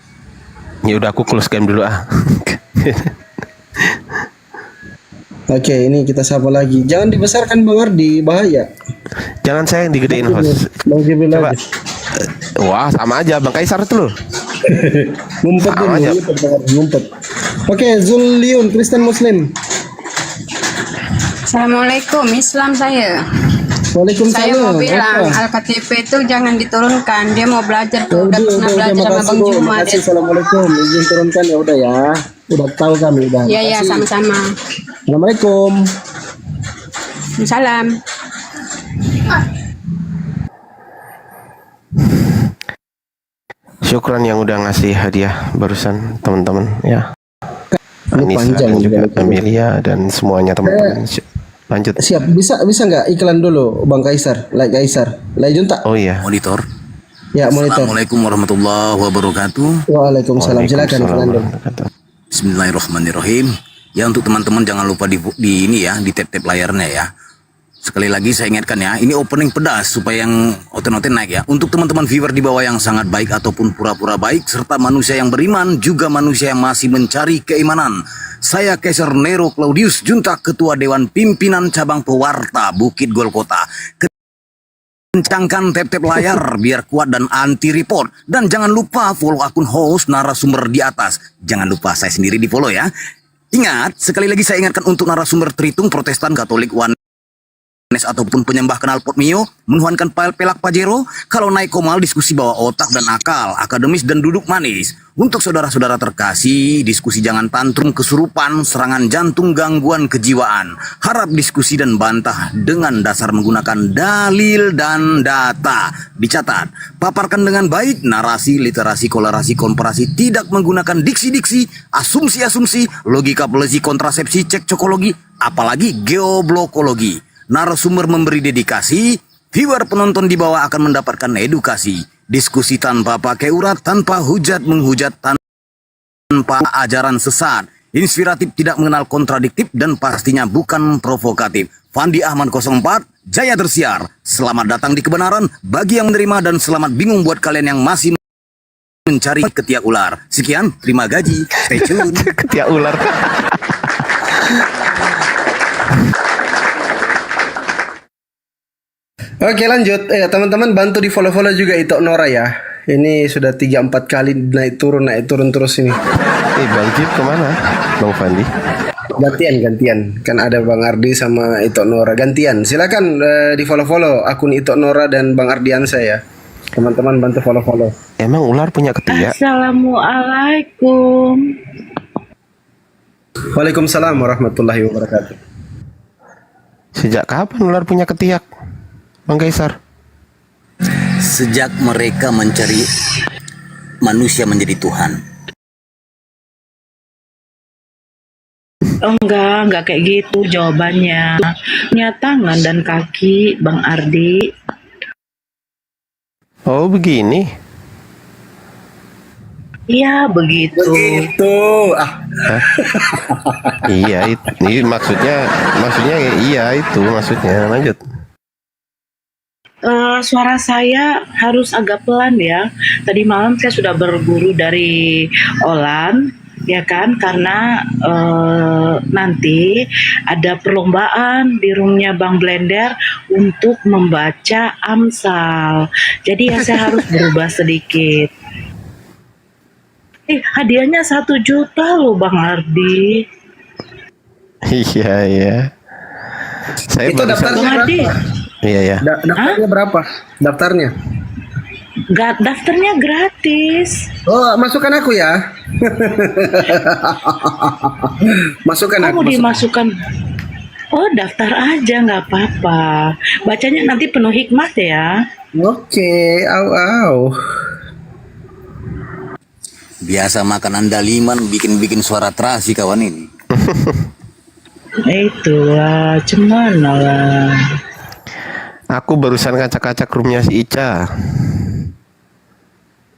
Ya udah aku close game dulu ah. Oke, ini kita sapa lagi. Jangan dibesarkan Bang Ardi, bahaya. Jangan saya yang digedein host. Bang Jibril Coba. lagi. Wah, sama aja Bang Kaisar itu loh. Ngumpet Sama dulu, aja. ngumpet. Oke, Zuliun, Kristen Muslim. Assalamualaikum, Islam saya. Waalaikumsalam. Saya mau bilang Apa? Al-KTP itu jangan diturunkan. Dia mau belajar tuh, udah pernah belajar sama makasih, Bang Bu. Jumat. Makasih, Assalamualaikum. Izin turunkan ya udah ya. Udah tahu kami udah. Iya, iya, Makasih. sama-sama. Assalamualaikum. Salam. Syukran yang udah ngasih hadiah barusan teman-teman ya. Ini Anissa panjang dan juga juga. Amelia dan semuanya teman-teman. Lanjut. Siap, bisa nggak iklan dulu Bang Kaisar, like Kaisar, like Junta. Oh iya. Monitor. Ya, monitor. Assalamualaikum warahmatullahi wabarakatuh. Waalaikumsalam. Silakan Waalaikumsalam iklan dulu. warahmatullahi wabarakatuh. Bismillahirrahmanirrahim. Ya untuk teman-teman jangan lupa di ini ya, di tap-tap layarnya ya. Sekali lagi saya ingatkan ya, ini opening pedas supaya yang oten-oten naik ya. Untuk teman-teman viewer di bawah yang sangat baik ataupun pura-pura baik, serta manusia yang beriman, juga manusia yang masih mencari keimanan. Saya Kaisar Nero Claudius Junta, Ketua Dewan Pimpinan Cabang Pewarta Bukit Golkota. Kencangkan tap-tap layar biar kuat dan anti report. Dan jangan lupa follow akun host narasumber di atas. Jangan lupa saya sendiri di follow ya. Ingat, sekali lagi saya ingatkan untuk narasumber Tritung, Protestan, Katolik, One ataupun penyembah knalpot Mio, menuhankan pelak Pajero, kalau naik komal diskusi bawa otak dan akal, akademis dan duduk manis. Untuk saudara-saudara terkasih, diskusi jangan tantrum kesurupan, serangan jantung, gangguan kejiwaan. Harap diskusi dan bantah dengan dasar menggunakan dalil dan data. Dicatat, paparkan dengan baik narasi, literasi, kolerasi, komparasi, tidak menggunakan diksi-diksi, asumsi-asumsi, logika pelezi, kontrasepsi, cekcokologi, apalagi geoblokologi. Narasumber memberi dedikasi, viewer penonton di bawah akan mendapatkan edukasi. Diskusi tanpa pakai urat, tanpa hujat menghujat, tanpa ajaran sesat. Inspiratif, tidak mengenal kontradiktif, dan pastinya bukan provokatif. Fandi Ahmad 04, Jaya tersiar. Selamat datang di kebenaran bagi yang menerima dan selamat bingung buat kalian yang masih mencari ketiak ular. Sekian, terima gaji. Stay tune. Ketiak ular. Oke, lanjut. Teman-teman bantu di follow-follow juga Itok Nora ya. Ini sudah 3-4 kali naik turun terus ini. Bang Jip kemana? Bang Fandi. Gantian. Kan ada Bang Ardi sama Itok Nora. Gantian. Silakan di follow-follow akun Itok Nora dan Bang Ardiansa ya. Teman-teman bantu follow. Emang ular punya ketiak? Assalamualaikum. Waalaikumsalam warahmatullahi wabarakatuh. Sejak kapan ular punya ketiak, Bang Kaisar? Sejak mereka mencari manusia menjadi Tuhan. Enggak kayak gitu jawabannya. Punya tangan dan kaki, Bang Ardi. Oh begini. Iya, begitu. Begitu. Iya ini maksudnya iya itu maksudnya. Lanjut. Suara saya harus agak pelan ya. Tadi malam saya sudah berguru dari Olan, ya kan? Karena nanti ada perlombaan di roomnya Bang Blender untuk membaca Amsal. Jadi ya saya harus berubah sedikit. Hadiahnya 1 juta loh Bang Ardi. Iya. Saya Itu daftarnya Bang Ardi, berapa? Iya. Daftarnya berapa? Daftarnya? daftarnya gratis. Oh, masukkan aku ya. Masukkan aku. Kamu dimasukkan. Oh, daftar aja nggak apa-apa. Bacanya nanti penuh hikmah ya. Oke, au. Biasa makan andaliman bikin suara terasi kawan ini. Itulah, cuman lah. Aku barusan ngacak-ngacak roomnya si Ica.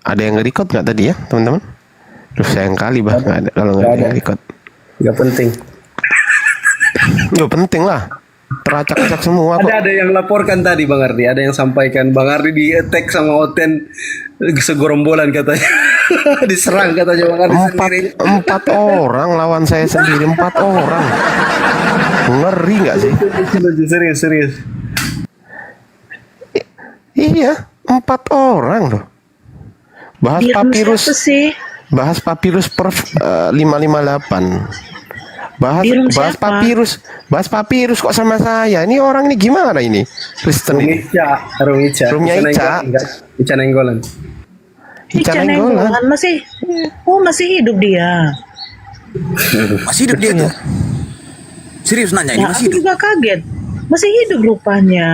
Ada yang nge-record nggak tadi ya teman-teman? Terus sayang kali bah nggak ada kalau nggak ada yang record. Gak penting. Nggak penting lah. Teracak-acak semua kok. Ada yang laporkan tadi Bang Ardi, ada yang sampaikan Bang Ardi di-attack sama Oten segorombolan katanya. Diserang katanya Bang Ardi sendiri. Empat orang lawan saya sendiri, 4 orang. Ngeri nggak sih? Serius. Iya, 4 orang loh. Bahas Di room papirus, siapa sih? bahas papirus per 558. Bahas Di room bahas siapa? bahas papirus kok sama saya. Ini orang ini gimana ini? Kristen ini. Ica. Roomnya Ica. Ica Nenggolan. Ica Nenggolan. masih hidup dia. Masih hidup dia tuh. Serius nanya ini Ya, masih aku hidup. juga kaget. Masih hidup rupanya.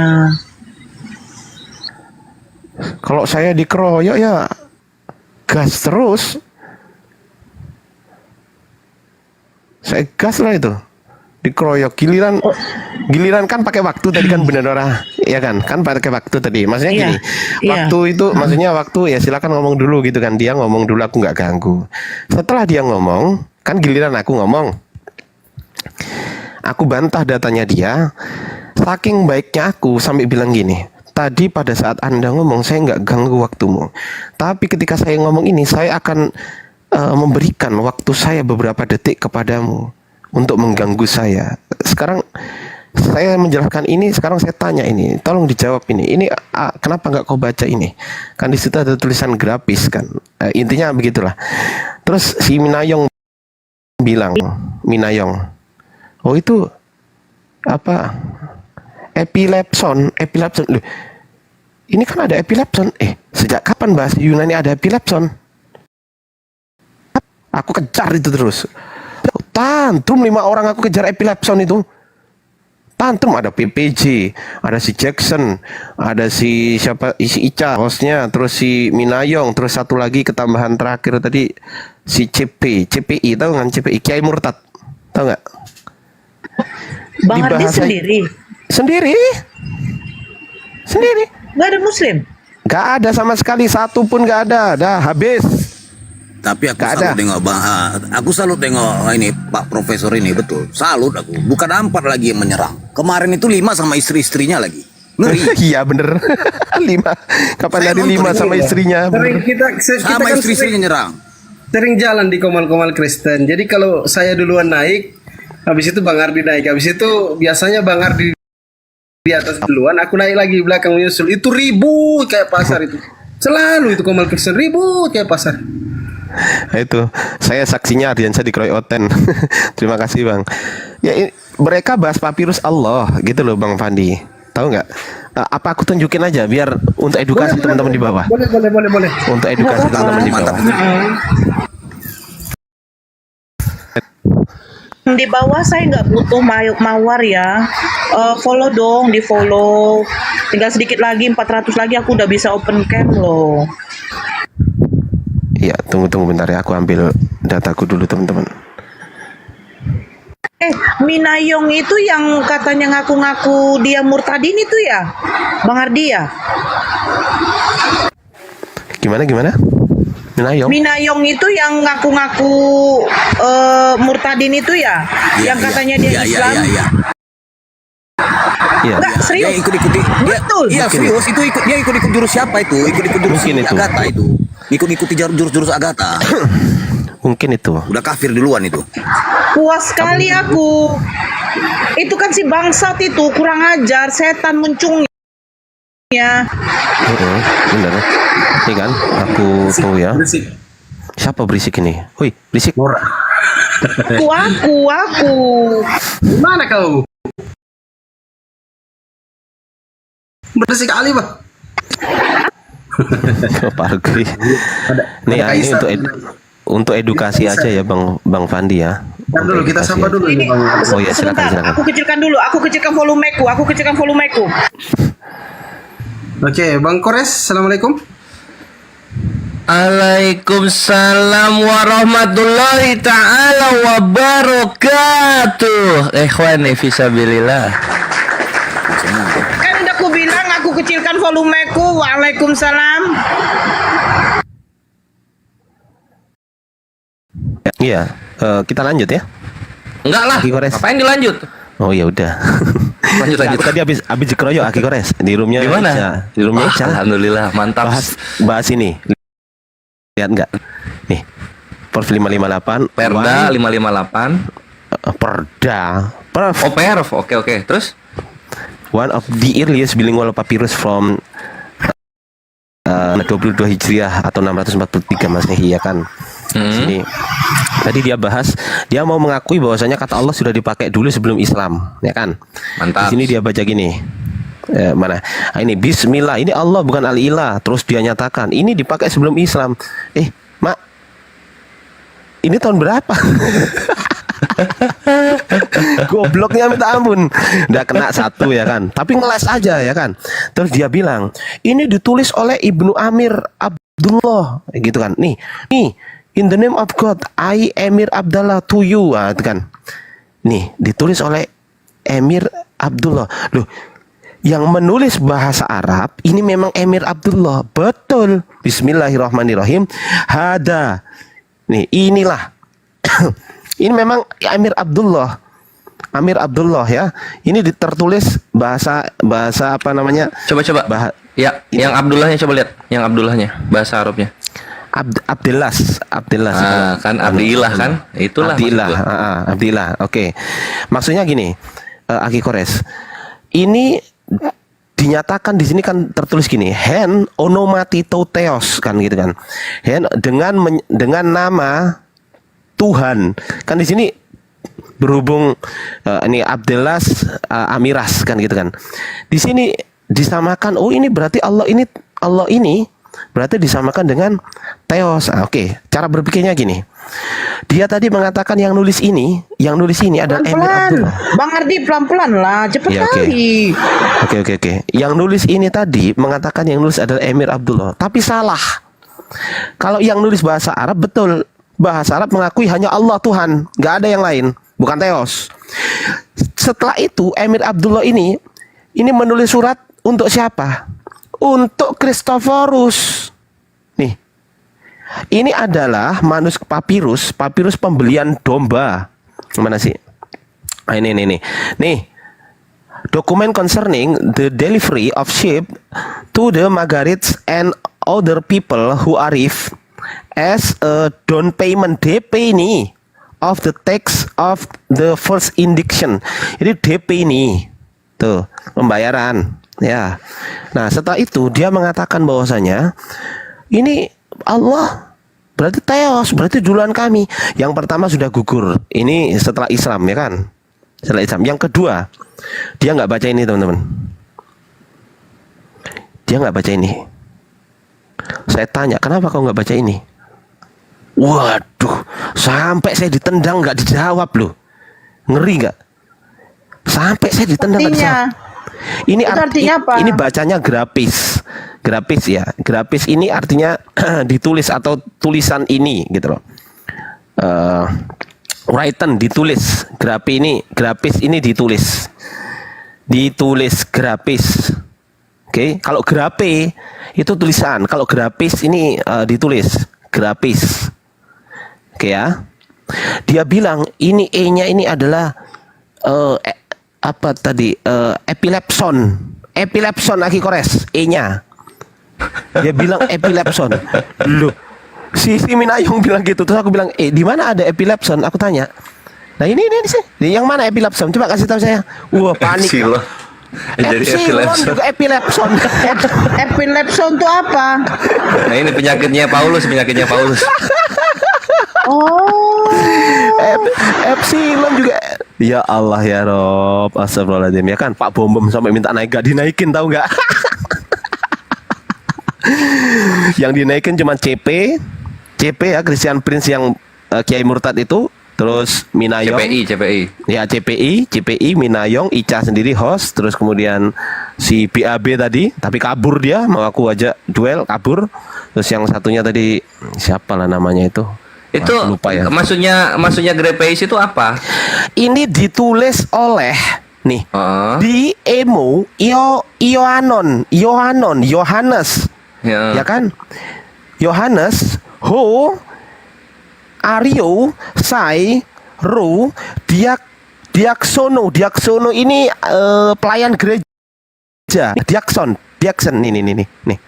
Kalau saya dikeroyok ya gas terus. Saya gas lah itu. Dikeroyok giliran kan pakai waktu tadi kan benar Dora. Ya kan pakai waktu tadi. Maksudnya Iya, gini. iya. Waktu itu maksudnya waktu ya silakan ngomong dulu gitu kan. Dia ngomong dulu aku nggak ganggu. Setelah dia ngomong, kan giliran aku ngomong. Aku bantah datanya dia. Saking baiknya aku sampai bilang gini. Tadi pada saat Anda ngomong saya nggak ganggu waktumu. Tapi ketika saya ngomong ini saya akan memberikan waktu saya beberapa detik kepadamu untuk mengganggu saya. Sekarang saya menjelaskan ini, sekarang saya tanya ini, tolong dijawab ini. Ini kenapa nggak kau baca ini? Kan di situ ada tulisan grafis kan. Intinya begitulah. Terus si Minayong bilang, oh itu apa? Epilepson. Loh, ini kan ada epilepson. Sejak kapan bahasa Yunani ada epilepson? Aku kejar itu terus. Tantrum 5 orang aku kejar epilepson itu. Tantrum ada PPJ, ada si Jackson, ada si siapa, si Ica hostnya, terus si Minayong, terus satu lagi ketambahan terakhir tadi si CPI, tahu kan CPI Kiai Murtad, tahu nggak? Bang Ardi sendiri. Sendiri. Nggak ada muslim. Nggak ada sama sekali, satu pun nggak ada. Dah habis. Tapi aku Gak salut ada. tengok aku salut tengok ini Pak Profesor ini, betul. Salut aku. Bukan 4 lagi yang menyerang. Kemarin itu 5 sama istri-istrinya lagi. Ngeri. Iya bener. 5. Kapan Saya dari nonton 5 sama itu. istrinya? Sering kita Sama kan istri-istrinya nyerang. sering jalan di komal-komal Kristen. Jadi kalau saya duluan naik, habis itu Bang Ardi naik. Habis itu biasanya Bang Ardi di atas duluan, aku naik lagi belakang menyusul. Itu ribut kayak pasar itu. Selalu itu komal Kristen ribut kayak pasar. Nah, itu saya saksinya Ardiansyah dikeroyok Oten. Terima kasih Bang. Ya mereka bahas papirus Allah gitu loh Bang Fandi. Tahu nggak? apa aku tunjukin aja biar untuk edukasi teman-teman di bawah. Boleh. Untuk edukasi teman-teman di bawah. Di bawah saya nggak butuh mawar ya. Follow dong, di follow. Tinggal sedikit lagi, 400 lagi aku udah bisa open cam loh. Iya, tunggu bentar ya, aku ambil dataku dulu teman-teman. Minayong itu yang katanya ngaku-ngaku dia murtadin itu ya, Bang Ardi ya? Gimana? Minayong itu yang ngaku-ngaku murtadin itu ya, yang katanya dia Islam. Iya. Enggak, serius. Dia ikut-ikuti. Betul. Iya, serius. Dia ikut-ikut jurus siapa itu? Ikut-ikut jurus Mungkin itu. Agatha itu. Ikut-ikuti jurus Agatha. Mungkin itu. Udah kafir duluan itu. Puas sekali aku. Itu kan si bangsat itu kurang ajar, setan muncungnya. Bener. Ini kan, aku tunggu ya. Berisik. Siapa berisik ini? Woi, berisik. Murah. Aku. Gimana kau? Berisik kali, Bang. Parkri. Nih, ada ini Kaisar. untuk edukasi aja ya Bang Fandi ya. Ntar dulu kita Edukasi sapa ya. dulu ini, Bang. Oh ya, silakan. Aku kecilkan dulu. Aku kecilkan volumeku. Oke, Bang Kores, assalamualaikum. Waalaikumsalam warahmatullahi ta'ala wabarakatuh. Ikhwani fisabilillah. Kan udah aku bilang aku kecilkan volumeku. Waalaikumsalam. Iya, kita lanjut ya. Enggak lah. Aki Kores. Ngapain dilanjut? Oh ya udah. Lanjut. Aku tadi habis dikeroyok Aki Kores di roomnya. Di mana? Ica. Di roomnya Wah, Ica. alhamdulillah, mantap. Bahas ini. Lihat nggak? Nih. Perf 558. Perda 558. Perda. Oh, perf. Oke. Terus? One of the earliest bilingual papyrus from 22 Hijriah atau 643 Masehi ya kan. Sini. Tadi dia bahas, dia mau mengakui bahwasanya kata Allah sudah dipakai dulu sebelum Islam, ya kan? Mantap. Di sini dia baca gini. Mana? Ah, ini Bismillah, ini Allah bukan Al-Ilah. Terus dia nyatakan, ini dipakai sebelum Islam. Mak, ini tahun berapa? Gobloknya minta ampun. Udah kena satu ya kan. Tapi ngeles aja ya kan. Terus dia bilang, ini ditulis oleh Ibnu Amir Abdullah gitu kan. Nih, in the name of God, I Emir Abdullah to you. Nah, itu kan. Nih, ditulis oleh Emir Abdullah. Loh, yang menulis bahasa Arab ini memang Emir Abdullah. Betul. Bismillahirrahmanirrahim. Hada. Nih, inilah. Ini memang Amir Abdullah ya. Ini tertulis bahasa apa namanya? Coba. Ya, ini. yang Abdullahnya coba lihat. Yang Abdullahnya bahasa Arabnya. Abdillah. Kan Abdillah kan? Itulah. Abdillah. Oke. Maksudnya gini, Aki Kores. Ini dinyatakan di sini kan tertulis gini, hen onomatitoteos kan gitu kan. Hen dengan nama Tuhan. Kan di sini berhubung ini Abdillah Amiras kan gitu kan. Di sini disamakan, oh ini berarti Allah ini berarti disamakan dengan Theos. Oke. Cara berpikirnya gini. Dia tadi mengatakan yang nulis ini adalah Emir Abdullah. Bang Ardi pelan-pelan lah, cepet Ya, kali. Oke. Yang nulis ini tadi mengatakan yang nulis adalah Emir Abdullah, tapi salah. Kalau yang nulis bahasa Arab betul. Bahasa Arab mengakui hanya Allah Tuhan, nggak ada yang lain, bukan Theos. Setelah itu Emir Abdullah ini menulis surat untuk siapa? Untuk Christophorus. Nih, ini adalah papirus pembelian domba. Mana sih? Ini. Nih, dokumen concerning the delivery of sheep to the Magarites and other people who arrive as a down payment, DP ini of the tax of the first indiction. Jadi DP ini tuh pembayaran ya. Nah setelah itu dia mengatakan bahwasanya ini Allah berarti Theos, berarti duluan kami. Yang pertama sudah gugur, ini setelah Islam ya kan, setelah Islam. Yang kedua dia nggak baca ini teman-teman. dia nggak baca ini. Saya tanya, kenapa kau nggak baca ini? Waduh, sampai saya ditendang nggak dijawab loh. Ngeri nggak? Sampai saya ditendang nggak dijawab. Ini artinya apa? Ini bacanya grafis. Grafis ya. Grafis ini artinya ditulis atau tulisan ini gitu loh. Written ditulis. Grafis ini ditulis. Ditulis grafis. Oke, kalau grafe itu tulisan, kalau grafis ini ditulis grafis. Oke ya. Dia bilang ini E-nya ini adalah apa tadi? Epilepson. Epilepson Aki Kores, E-nya. Dia bilang epilepson. Loh. Si Minayong bilang gitu. Terus aku bilang, di mana ada epilepson? Aku tanya. Nah ini sih. Yang mana epilepson? Coba kasih tahu saya. Wah, panik. Jadi Epsilon juga epilepson. Epilepson itu apa? Nah ini penyakitnya Paulus. Oh. Epsilon juga. Ya Allah ya Rob. Astagfirullahaladzim. Ya kan Pak Bom sampai minta naik, gak dinaikin, tahu nggak? Yang dinaikin cuma CP ya, Christian Prince yang Kiai Murtad itu. Terus Minayong, CPI. Ya CPI, Minayong, Ica sendiri host. Terus kemudian si BAB tadi, tapi kabur dia, mau aku ajak duel, kabur. Terus yang satunya tadi siapa lah namanya itu? Itu lupa ya. Maksudnya grafis itu apa? Ini ditulis oleh nih di Emo Yohanes, ya kan? Yohanes Aryo Sai Ru Diaksono ini pelayan gereja. Diakson nih.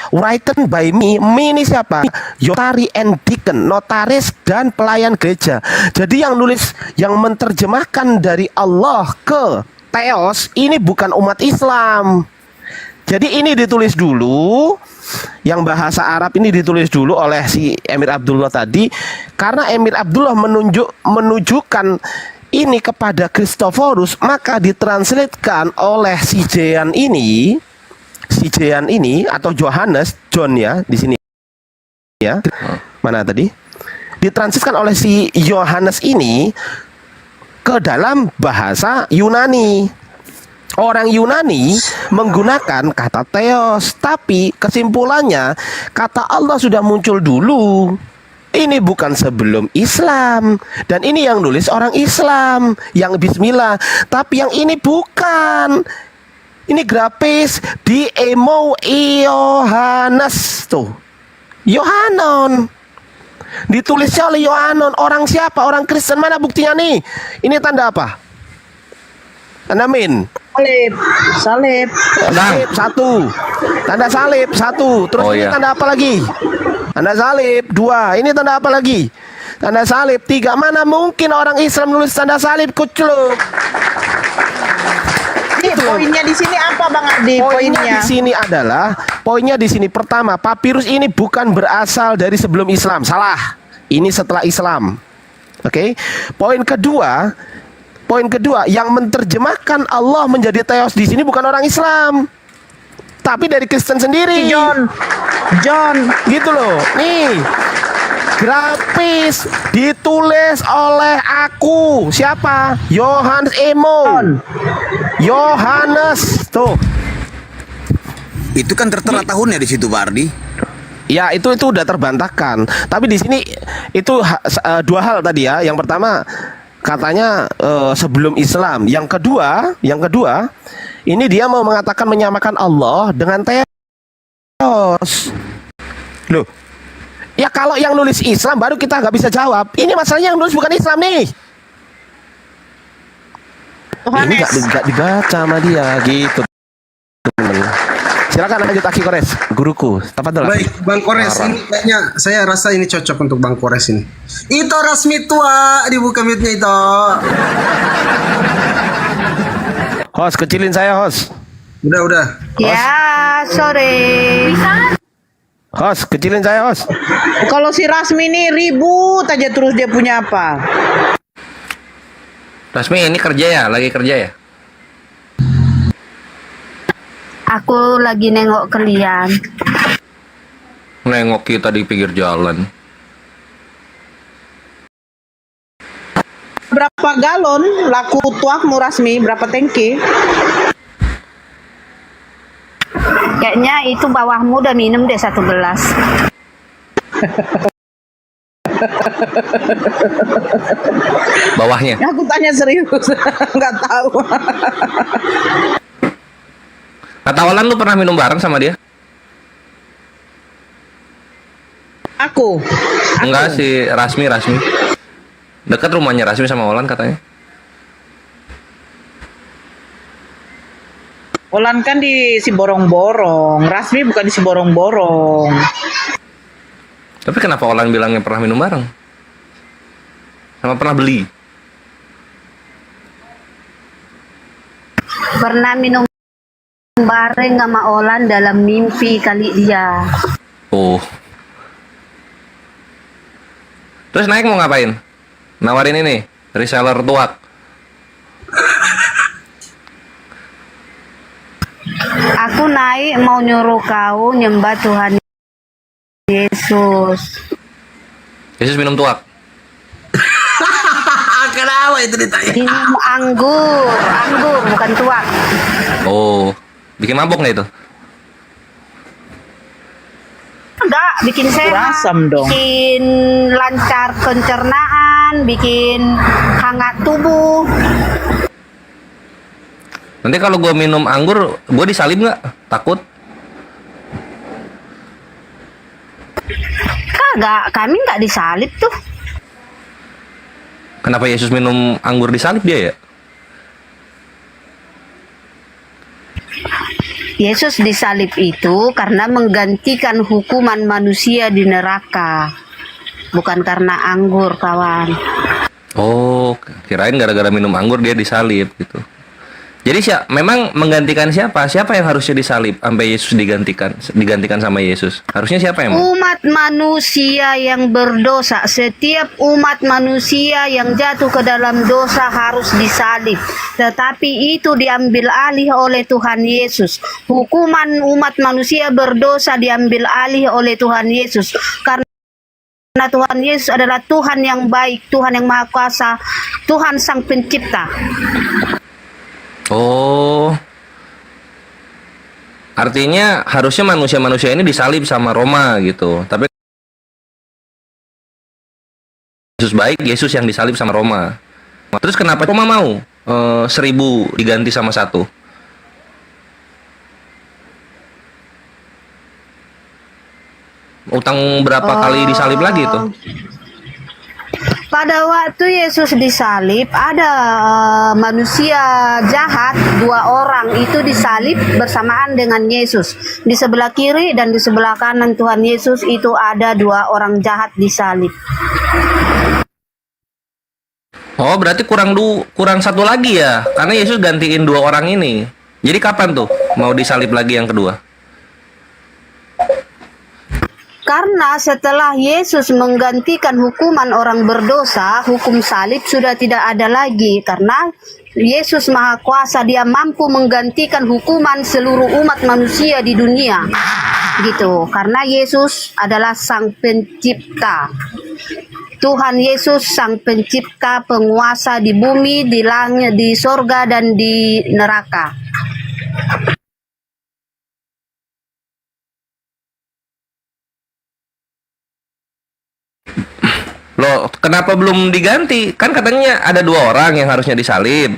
Written by me ini siapa? Yotari and Deacon, notaris dan pelayan gereja. Jadi yang nulis, yang menerjemahkan dari Allah ke Theos ini bukan umat Islam. Jadi ini ditulis dulu, yang bahasa Arab ini ditulis dulu oleh si Emir Abdullah tadi, karena Emir Abdullah menunjukkan ini kepada Kristoforus, maka ditranslatekan oleh si Jean ini atau Johannes, John ya di sini ya. Mana tadi? Ditranslatekan oleh si Yohanes ini ke dalam bahasa Yunani. Orang Yunani menggunakan kata Theos, tapi kesimpulannya kata Allah sudah muncul dulu. Ini bukan sebelum Islam, dan ini yang nulis orang Islam yang Bismillah, tapi yang ini bukan. Ini grafis di Emo Yohanes tuh. Yohanon. Ditulisnya oleh Yohanon. Orang siapa? Orang Kristen. Mana buktinya nih? Ini tanda apa? Tanda min. Salib. Salib satu. Tanda salib satu. Terus ini tanda apa lagi? Tanda salib dua. Ini tanda apa lagi? Tanda salib tiga. Mana mungkin orang Islam nulis tanda salib, kucluk? Poinnya di sini apa Bang Ardi? Poinnya di sini pertama, papirus ini bukan berasal dari sebelum Islam. Salah. Ini setelah Islam. Oke. Poin kedua, yang menerjemahkan Allah menjadi Theos di sini bukan orang Islam, tapi dari Kristen sendiri. John, gitu loh. Nih, grafis ditulis oleh aku. Siapa? Yohanes Emo. Yohanes tuh. Itu kan tertera tahunnya di situ, Pak Ardi. Ya, itu udah terbantahkan. Tapi di sini itu dua hal tadi ya. Yang pertama katanya sebelum Islam. Yang kedua, ini dia mau mengatakan menyamakan Allah dengan Theos. Loh, ya kalau yang nulis Islam baru kita nggak bisa jawab. Ini masalahnya yang nulis bukan Islam nih. Ini nggak dibaca sama dia gitu. Silakan lanjut Aki Kores, guruku. Baik, Bang Kores, ini kayaknya saya rasa ini cocok untuk Bang Kores ini. Itu resmi tua, dibuka mute-nya itu. Host, kecilin saya, host. Udah. Ya, sorry. Host, kecilin saya, host. Kalau si Rasmi ini ribut aja terus, dia punya apa? Rasmi ini kerja ya, lagi kerja ya? Aku lagi nengok kalian. Nengok kita di pinggir jalan. Berapa galon laku tuakmu Rasmi? Berapa tangki? Kayaknya itu bawahmu udah minum deh 1 gelas. Bawahnya. Aku tanya serius, nggak tahu. Kata Olan lu pernah minum bareng sama dia? Aku. Enggak sih, Rasmi. Dekat rumahnya Rasmi sama Olan katanya. Olan kan di Siborong-borong, Rasmi bukan di Siborong-borong. Tapi kenapa Olan bilangnya pernah minum bareng? Sama pernah beli? Pernah minum bareng sama Olan dalam mimpi kali dia. Oh. Terus naik mau ngapain? Nawarin ini, reseller tuak. Aku naik mau nyuruh kau nyembah Tuhan Yesus. Yesus minum tuak. Kenapa itu ditanya? Minum anggur bukan tuak. Oh, bikin mabok nggak itu? Enggak, bikin sehat, Asam dong. bikin lancar pencernaan, bikin hangat tubuh. Nanti kalau gue minum anggur, gue disalib nggak? Takut? Kagak, kami nggak disalib tuh. Kenapa Yesus minum anggur disalib dia ya? Yesus disalib itu karena menggantikan hukuman manusia di neraka. Bukan karena anggur, kawan. Oh, kirain gara-gara minum anggur dia disalib gitu. Jadi memang menggantikan siapa? Siapa yang harusnya disalib sampai Yesus digantikan sama Yesus? Harusnya siapa yang? Umat manusia yang berdosa, setiap umat manusia yang jatuh ke dalam dosa harus disalib. Tetapi itu diambil alih oleh Tuhan Yesus. Hukuman umat manusia berdosa diambil alih oleh Tuhan Yesus. Karena Tuhan Yesus adalah Tuhan yang baik, Tuhan yang Maha Kuasa, Tuhan Sang Pencipta. Oh, artinya harusnya manusia-manusia ini disalib sama Roma gitu. Tapi Yesus baik, Yesus yang disalib sama Roma. Terus kenapa Roma mau 1000 diganti sama 1? Utang berapa kali disalib lagi itu? Pada waktu Yesus disalib, ada manusia jahat, 2 orang itu disalib bersamaan dengan Yesus. Di sebelah kiri dan di sebelah kanan Tuhan Yesus itu ada 2 orang jahat disalib. Oh, berarti kurang 1 lagi ya? Karena Yesus gantiin 2 orang ini. Jadi kapan tuh mau disalib lagi yang kedua? Karena setelah Yesus menggantikan hukuman orang berdosa, hukum salib sudah tidak ada lagi. Karena Yesus Maha Kuasa, Dia mampu menggantikan hukuman seluruh umat manusia di dunia. Gitu. Karena Yesus adalah Sang Pencipta. Tuhan Yesus Sang Pencipta, penguasa di bumi, di langit, di sorga, dan di neraka. Loh, kenapa belum diganti? Kan katanya ada 2 orang yang harusnya disalib.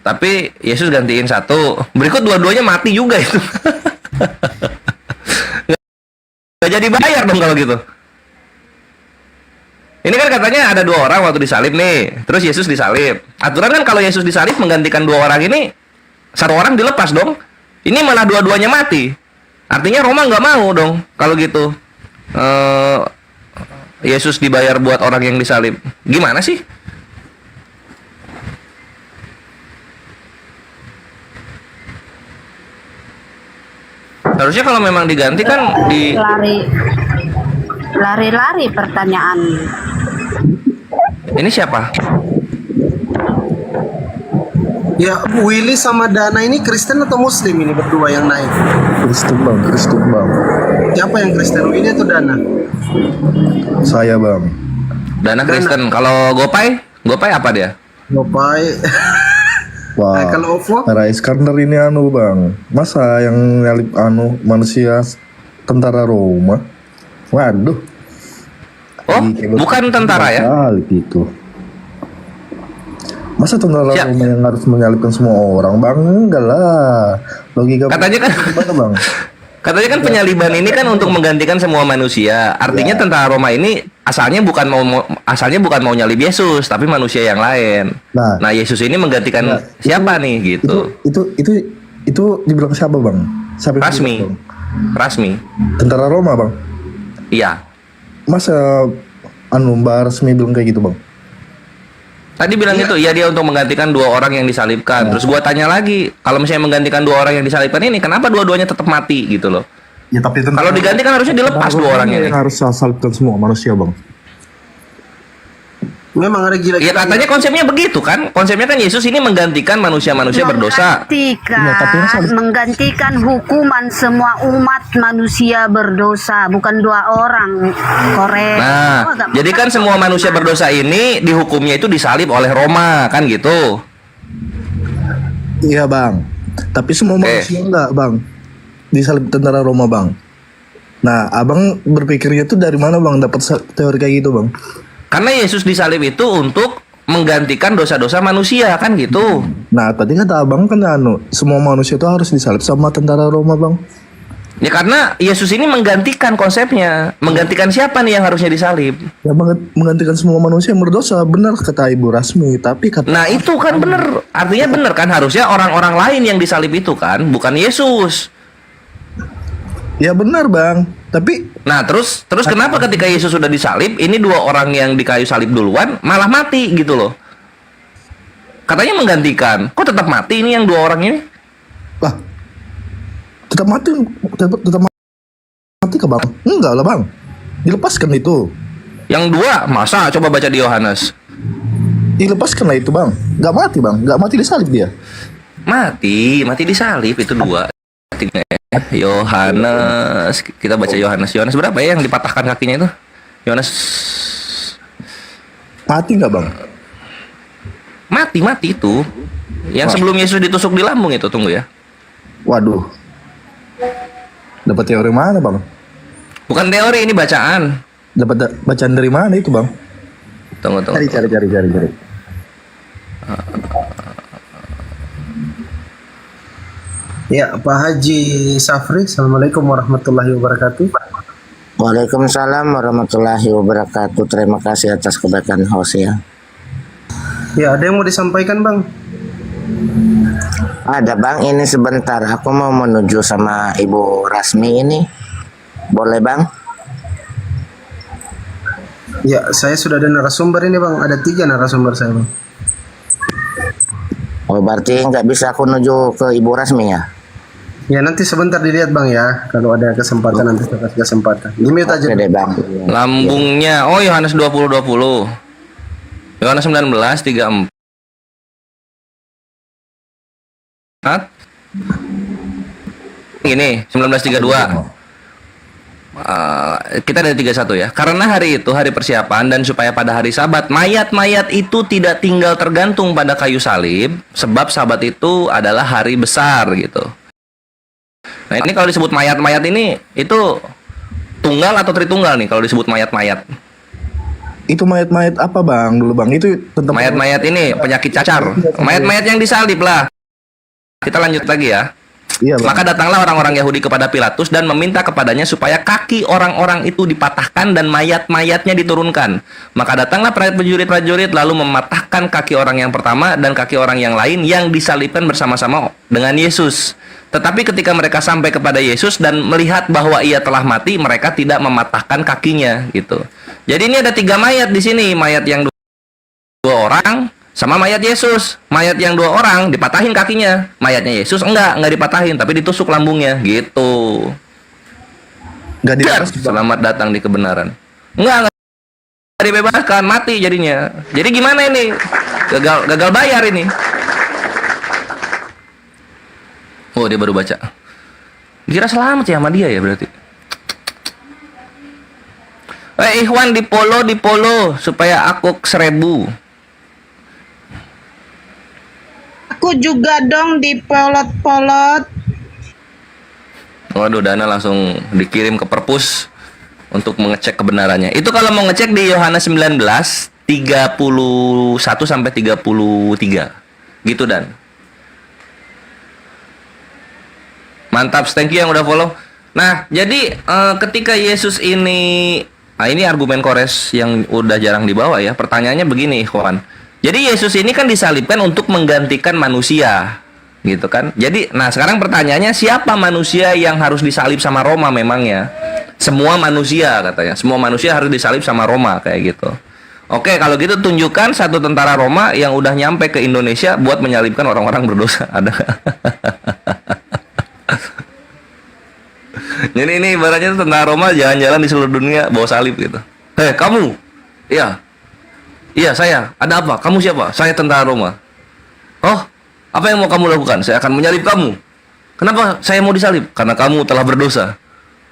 Tapi Yesus gantiin 1. Berikut dua-duanya mati juga itu. Gak jadi bayar dong kalau gitu. Ini kan katanya ada 2 orang waktu disalib nih. Terus Yesus disalib. Aturan kan kalau Yesus disalib menggantikan 2 orang ini, 1 orang dilepas dong. Ini malah dua-duanya mati. Artinya Roma nggak mau dong kalau gitu. Yesus dibayar buat orang yang disalib. Gimana sih? Harusnya kalau memang diganti kan di lari pertanyaan. Ini siapa? Ya, Willy sama Dana ini Kristen atau Muslim ini berdua yang naik? Kristen bang, Kristen bang. Siapa yang Kristen? Willy atau Dana? Saya bang. Dana Kristen. Kalau Gopai? Gopai apa dia? Gopai. Wah, kalau OVO? Ra Iskandar ini anu bang. Masa yang nyalip anu manusia tentara Roma? Waduh. Oh, bukan tentara ya? Salib itu. Masa tentara Siap. Roma yang harus menyalipkan semua orang bang? Enggak lah. Logika Katanya kan gimana bang? Katanya kan penyaliban ini kan untuk menggantikan semua manusia. Artinya tentara Roma ini asalnya bukan mau nyalib Yesus, tapi manusia yang lain. Nah, Yesus ini menggantikan siapa nih gitu? Itu dibilang siapa bang? Siapa yang Rasmi. bilang, bang? Rasmi. Tentara Roma bang? Iya. Masa Mbak Rasmi bilang kayak gitu bang? Tadi bilang itu, iya dia untuk menggantikan 2 orang yang disalibkan. Terus gua tanya lagi, kalau misalnya menggantikan 2 orang yang disalibkan ini, kenapa dua-duanya tetap mati gitu loh? Ya tapi kalau diganti kan harusnya dilepas 2 orang ini. Harus salibkan semua manusia bang. Memang ada gila. Ya katanya konsepnya begitu kan? Konsepnya kan Yesus ini menggantikan manusia-manusia berdosa. Menggantikan hukuman semua umat manusia berdosa, bukan 2 orang. Korek. Nah, jadi kan semua manusia berdosa ini dihukumnya itu disalib oleh Roma, kan gitu? Iya bang. Tapi semua manusia enggak bang disalib tentara Roma bang. Nah, abang berpikirnya tuh dari mana bang dapat teori kayak gitu bang? Karena Yesus disalib itu untuk menggantikan dosa-dosa manusia, kan gitu. Nah, tadi kata abang kan semua manusia itu harus disalib sama tentara Roma bang. Ya karena Yesus ini menggantikan konsepnya. Menggantikan siapa nih yang harusnya disalib? Ya menggantikan semua manusia yang berdosa, benar kata Ibu Rasmi. Tapi kata Nah itu kan benar. Artinya benar kan, harusnya orang-orang lain yang disalib itu kan, bukan Yesus. Ya benar bang. Tapi nah terus kenapa ketika Yesus sudah disalib, ini 2 orang yang di kayu salib duluan malah mati gitu loh? Katanya menggantikan, kok tetap mati ini yang 2 orang ini? Lah, tetap mati ke bang? Enggak lah bang, dilepaskan itu. Yang 2 masa coba baca di Yohanes? Dilepaskan lah itu bang, nggak mati bang, nggak mati disalib dia. Mati disalib itu 2. Yohanes, kita baca Yohanes berapa ya yang dipatahkan kakinya itu? Yohanes mati nggak bang? Mati itu. Yang sebelum Yesus ditusuk di lambung itu, tunggu ya. Waduh, dapat teori mana bang? Bukan teori, ini bacaan. Dapat bacaan dari mana itu bang? Tunggu. Cari. Ya, Pak Haji Safri, Assalamualaikum warahmatullahi wabarakatuh. Waalaikumsalam warahmatullahi wabarakatuh. Terima kasih atas kebaikan host ya. Ya, ada yang mau disampaikan bang? Ada bang, ini sebentar. Aku mau menuju sama Ibu Rasmi ini. Boleh bang? Ya, saya sudah ada narasumber ini bang. Ada 3 narasumber saya bang. Oh berarti nggak bisa aku menuju ke Ibu Rasmi ya? Ya nanti sebentar dilihat bang ya. Kalau ada kesempatan nanti saya kasih kesempatan. Di-mute aja. Oke deh bang. Lambungnya, oh Yohanes 20:20. Yohanes 19:34. Ini 19:32. Kita dari 31 ya. Karena hari itu hari persiapan, dan supaya pada hari Sabat mayat-mayat itu tidak tinggal tergantung pada kayu salib, sebab Sabat itu adalah hari besar gitu. Nah ini kalau disebut mayat-mayat ini, itu tunggal atau tritunggal nih kalau disebut mayat-mayat? Itu mayat-mayat apa bang dulu bang? Itu tentang mayat-mayat ini penyakit cacar. Mayat-mayat yang disalib lah. Kita lanjut lagi ya. Iya, maka datanglah orang-orang Yahudi kepada Pilatus dan meminta kepadanya supaya kaki orang-orang itu dipatahkan dan mayat-mayatnya diturunkan. Maka datanglah prajurit-prajurit lalu mematahkan kaki orang yang pertama dan kaki orang yang lain yang disalibkan bersama-sama dengan Yesus. Tetapi ketika mereka sampai kepada Yesus dan melihat bahwa ia telah mati, mereka tidak mematahkan kakinya gitu. Jadi ini ada 3 mayat di sini, mayat yang 2 orang sama mayat Yesus. Mayat yang 2 orang dipatahin kakinya, mayatnya Yesus enggak dipatahin tapi ditusuk lambungnya gitu. Selamat datang di kebenaran. Enggak dibebaskan, mati jadinya. Jadi gimana ini? Gagal bayar ini. Oh, dia baru baca. Kira selamat ya sama dia ya berarti. Ikhwan di polo supaya aku 1000. Aku juga dong di polot-polot. Waduh, dana langsung dikirim ke perpus untuk mengecek kebenarannya. Itu kalau mau ngecek di Yohanes 19 31 sampai 33. Gitu Dan. Mantap, thank you yang udah follow. Nah, jadi ketika Yesus ini ini argumen Kores yang udah jarang dibawa ya. Pertanyaannya begini, ikhwan. Jadi Yesus ini kan disalibkan untuk menggantikan manusia, gitu kan? Jadi, nah sekarang pertanyaannya siapa manusia yang harus disalib sama Roma memangnya? Semua manusia katanya. Semua manusia harus disalib sama Roma kayak gitu. Oke, kalau gitu tunjukkan satu tentara Roma yang udah nyampe ke Indonesia buat menyalibkan orang-orang berdosa. Ada? Jadi ini ibaratnya tentara Roma jalan-jalan di seluruh dunia bawa salib gitu. Hei kamu, iya saya. Ada apa? Kamu siapa? Saya tentara Roma. Oh, apa yang mau kamu lakukan? Saya akan menyalib kamu. Kenapa saya mau disalib? Karena kamu telah berdosa.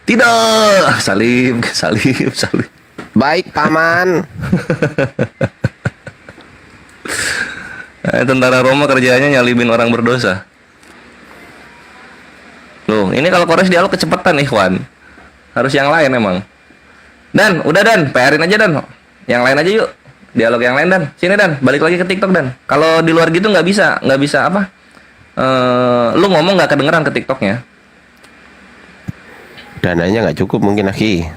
Tidak, salib. Baik, paman. Tentara Roma kerjanya nyalibin orang berdosa. Loh, ini kalau Kores dialog kecepatan ikhwan. Harus yang lain emang. Dan, udah Dan, PR-in aja Dan. Yang lain aja yuk. Dialog yang lain Dan. Sini Dan, balik lagi ke TikTok Dan. Kalau di luar gitu nggak bisa apa? Lu ngomong nggak kedengeran ke TikToknya. Dananya nggak cukup mungkin, Aki.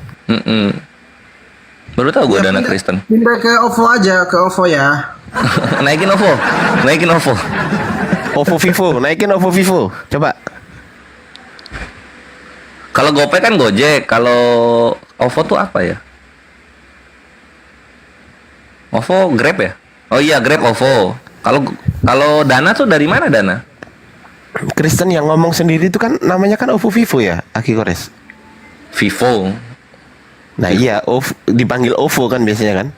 Baru tahu gue dana Kristen. Pindah ke OVO aja, ke OVO ya. Naikin OVO. OVO Vivo, naikin OVO Vivo. Coba. Kalau GoPay kan Gojek, kalau OVO tuh apa ya? OVO Grab ya? Oh iya, Grab OVO. Kalau Dana tuh dari mana Dana? Kristen yang ngomong sendiri itu kan namanya kan OVO Vivo ya, Aki Kores. Vivo. Nah iya, dipanggil OVO kan biasanya kan?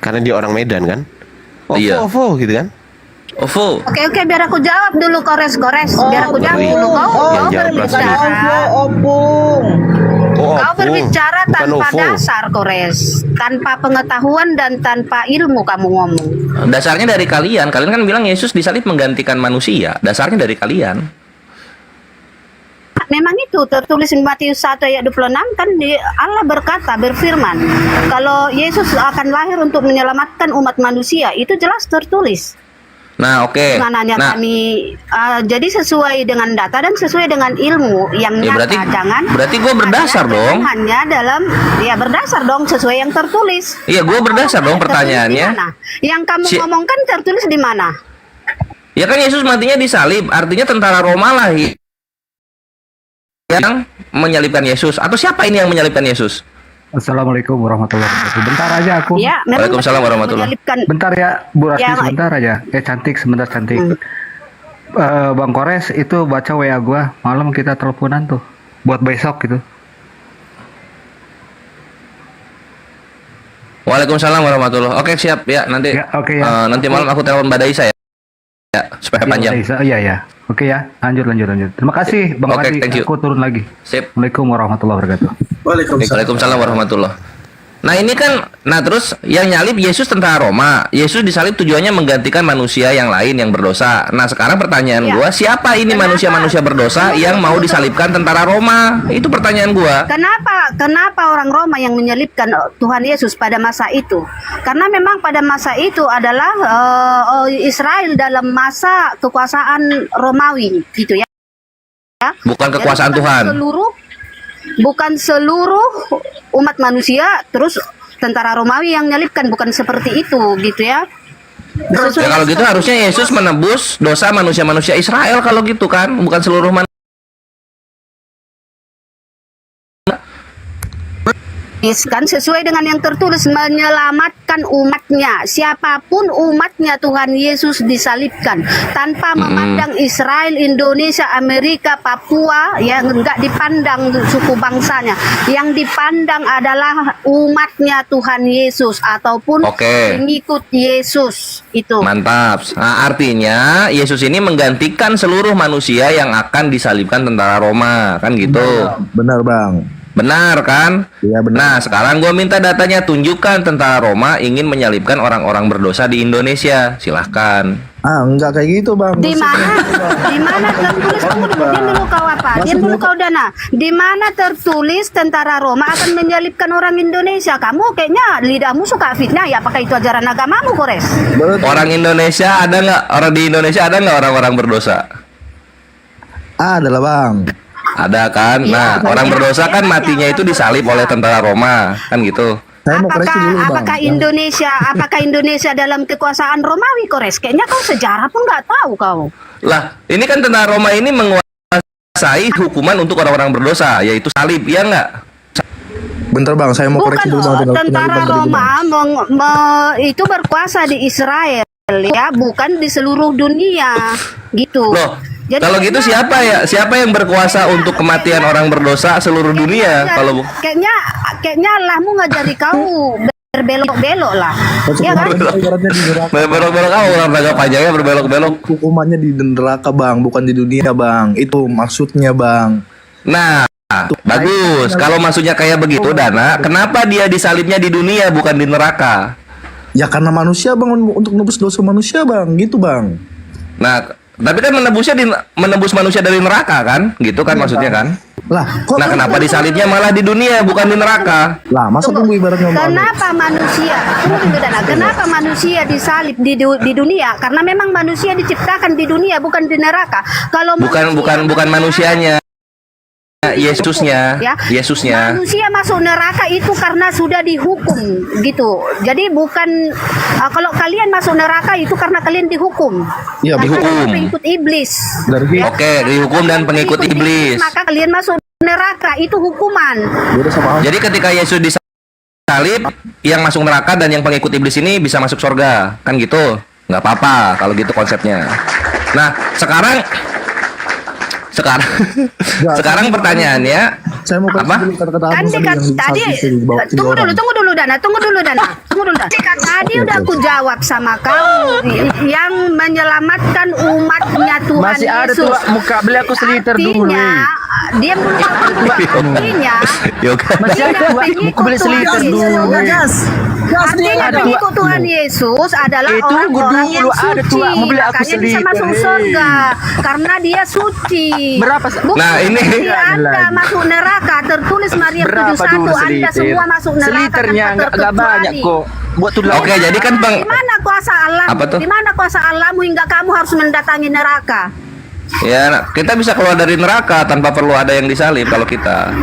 Karena dia orang Medan kan? OVO, iya. OVO gitu kan? OVO. Oke, biar aku jawab dulu Kores. Biar aku jawab dulu. Kau berbicara. Kau berbicara tanpa dasar, Kores. Tanpa pengetahuan dan tanpa ilmu kamu ngomong. Dasarnya dari kalian. Kalian kan bilang Yesus disalib menggantikan manusia. Dasarnya dari kalian. Memang itu tertulis di Matius 1 ayat 26 kan Allah berfirman kalau Yesus akan lahir untuk menyelamatkan umat manusia, itu jelas tertulis. Nah, oke. Kami jadi sesuai dengan data dan sesuai dengan ilmu yang nyata. Berarti gue berdasar dong. Hanya berdasar dong sesuai yang tertulis. Iya, gue berdasar dong pertanyaannya. Yang kamu ngomongkan tertulis di mana? Ya kan Yesus matinya disalib, artinya tentara Roma lah yang menyalibkan Yesus. Atau siapa ini yang menyalibkan Yesus? Assalamualaikum warahmatullahi wabarakatuh. Bentar aja aku. Ya, Waalaikumsalam warahmatullahi wabarakatuh. Bentar ya, Bu Rasmi, sebentar aja. Sebentar cantik. Bang Kores itu baca WA gua, malam kita teleponan tuh buat besok gitu. Waalaikumsalam warahmatullahi wabarakatuh. Oke, siap ya, nanti nanti malam aku telepon Mbak Daisa ya. Ya, supaya panjang. Iya. Oke ya, lanjut. Terima kasih Bang Adi, aku turun lagi. Sip. Assalamualaikum warahmatullahi wabarakatuh. Waalaikumsalam warahmatullahi. Nah ini kan, terus yang nyalib Yesus tentara Roma. Yesus disalib tujuannya menggantikan manusia yang lain yang berdosa. Nah sekarang pertanyaan gua, siapa ini manusia-manusia berdosa yang mau disalibkan tentara Roma? Itu pertanyaan gua. Kenapa orang Roma yang menyalibkan Tuhan Yesus pada masa itu? Karena memang pada masa itu adalah Israel dalam masa kekuasaan Romawi, gitu ya. Bukan kekuasaan Tuhan. Bukan seluruh umat manusia terus tentara Romawi yang menyalibkan, bukan seperti itu, gitu ya. Ya kalau gitu harusnya Yesus menebus dosa manusia-manusia Israel kalau gitu kan, bukan seluruh manusia. kan sesuai dengan yang tertulis, menyelamatkan umatnya. Siapapun umatnya Tuhan Yesus disalibkan tanpa memandang Israel, Indonesia, Amerika, Papua, ya enggak dipandang suku bangsanya. Yang dipandang adalah umatnya Tuhan Yesus ataupun pengikut Yesus itu. Mantap. Nah, artinya Yesus ini menggantikan seluruh manusia yang akan disalibkan tentara Roma, kan gitu. Benar bang. Benar kan? Iya benar. Nah, sekarang gue minta datanya, tunjukkan tentara Roma ingin menyalibkan orang-orang berdosa di Indonesia. Silahkan. Enggak kayak gitu bang. Di mana? Di mana tertulis? Tunggu dulu. Diam dulu kau apa? Diam dulu kau Dana. Di mana tertulis tentara Roma akan menyalibkan orang Indonesia? Kamu kayaknya lidahmu suka fitnah ya? Apakah itu ajaran agamamu, Kores? Orang Indonesia ada nggak? Orang di Indonesia ada nggak orang-orang berdosa? Ada lah bang. Ada kan? Nah, orang berdosa kan matinya itu disalib oleh tentara Roma, kan gitu. Apakah Indonesia dalam kekuasaan Romawi, Kores? Kayaknya kau sejarah pun nggak tahu kau. Lah, ini kan tentara Roma ini menguasai hukuman untuk orang-orang berdosa, yaitu salib, ya nggak? Bentar bang, saya mau koreksi dulu bang. Tentara Roma itu berkuasa di Israel, ya, bukan di seluruh dunia, gitu. Loh, jadi kalau gitu siapa yang berkuasa untuk kematian orang berdosa seluruh dunia? Kalau kayaknya Allahmu ngajari kau berbelok-belok lah. Ya kan? Berbelok-belok orang naga panjangnya berbelok-belok. Hukumannya di neraka bang, bukan di dunia bang. Itu maksudnya bang. Nah, bagus. Kalau maksudnya kayak begitu, Dana, kenapa dia disalibnya di dunia bukan di neraka? Ya karena manusia bang, untuk menebus dosa manusia bang, gitu bang. Nah, tapi kan menebus manusia dari neraka kan, gitu kan maksudnya kan? Lah, nah kenapa disalibnya malah di dunia bukan di neraka? Lah, masa tunggu ibaratnya kenapa manusia disalib di dunia? Karena memang manusia diciptakan di dunia bukan di neraka. Kalau bukan manusianya. Yesusnya, ya, Yesusnya. Manusia masuk neraka itu karena sudah dihukum, gitu. Jadi bukan kalau kalian masuk neraka itu karena kalian dihukum. Iya, dihukum. Pengikut iblis. Ya. Oke, dihukum dan pengikut iblis. Maka kalian masuk neraka itu hukuman. Jadi ketika Yesus disalib, yang masuk neraka dan yang pengikut iblis ini bisa masuk surga, kan gitu? Nggak apa-apa kalau gitu konsepnya. Nah, sekarang pertanyaannya, saya mau apa? Tunggu dulu Dana. Tadi udah aku jawab sama kau, yang menyelamatkan umatnya Tuhan Masih ada Yesus. tuh muka beli aku seliter dulu. Diam dulu. Artinya masih ada muka beli seliter dulu. Artinya pengikut Tuhan Yesus adalah orang-orang yang suci, makanya bisa masuk surga karena dia suci. Berapa? Nah, ini Anda masuk neraka, tertulis Maria 71, Anda semua masuk neraka. Seliternya enggak banyak kok. Buat tulang. Oke, jadi kan di mana kuasa Allah? Apa tuh? Di mana kuasa Allahmu hingga kamu harus mendatangi neraka? Ya, kita bisa keluar dari neraka tanpa perlu ada yang disalib kalau kita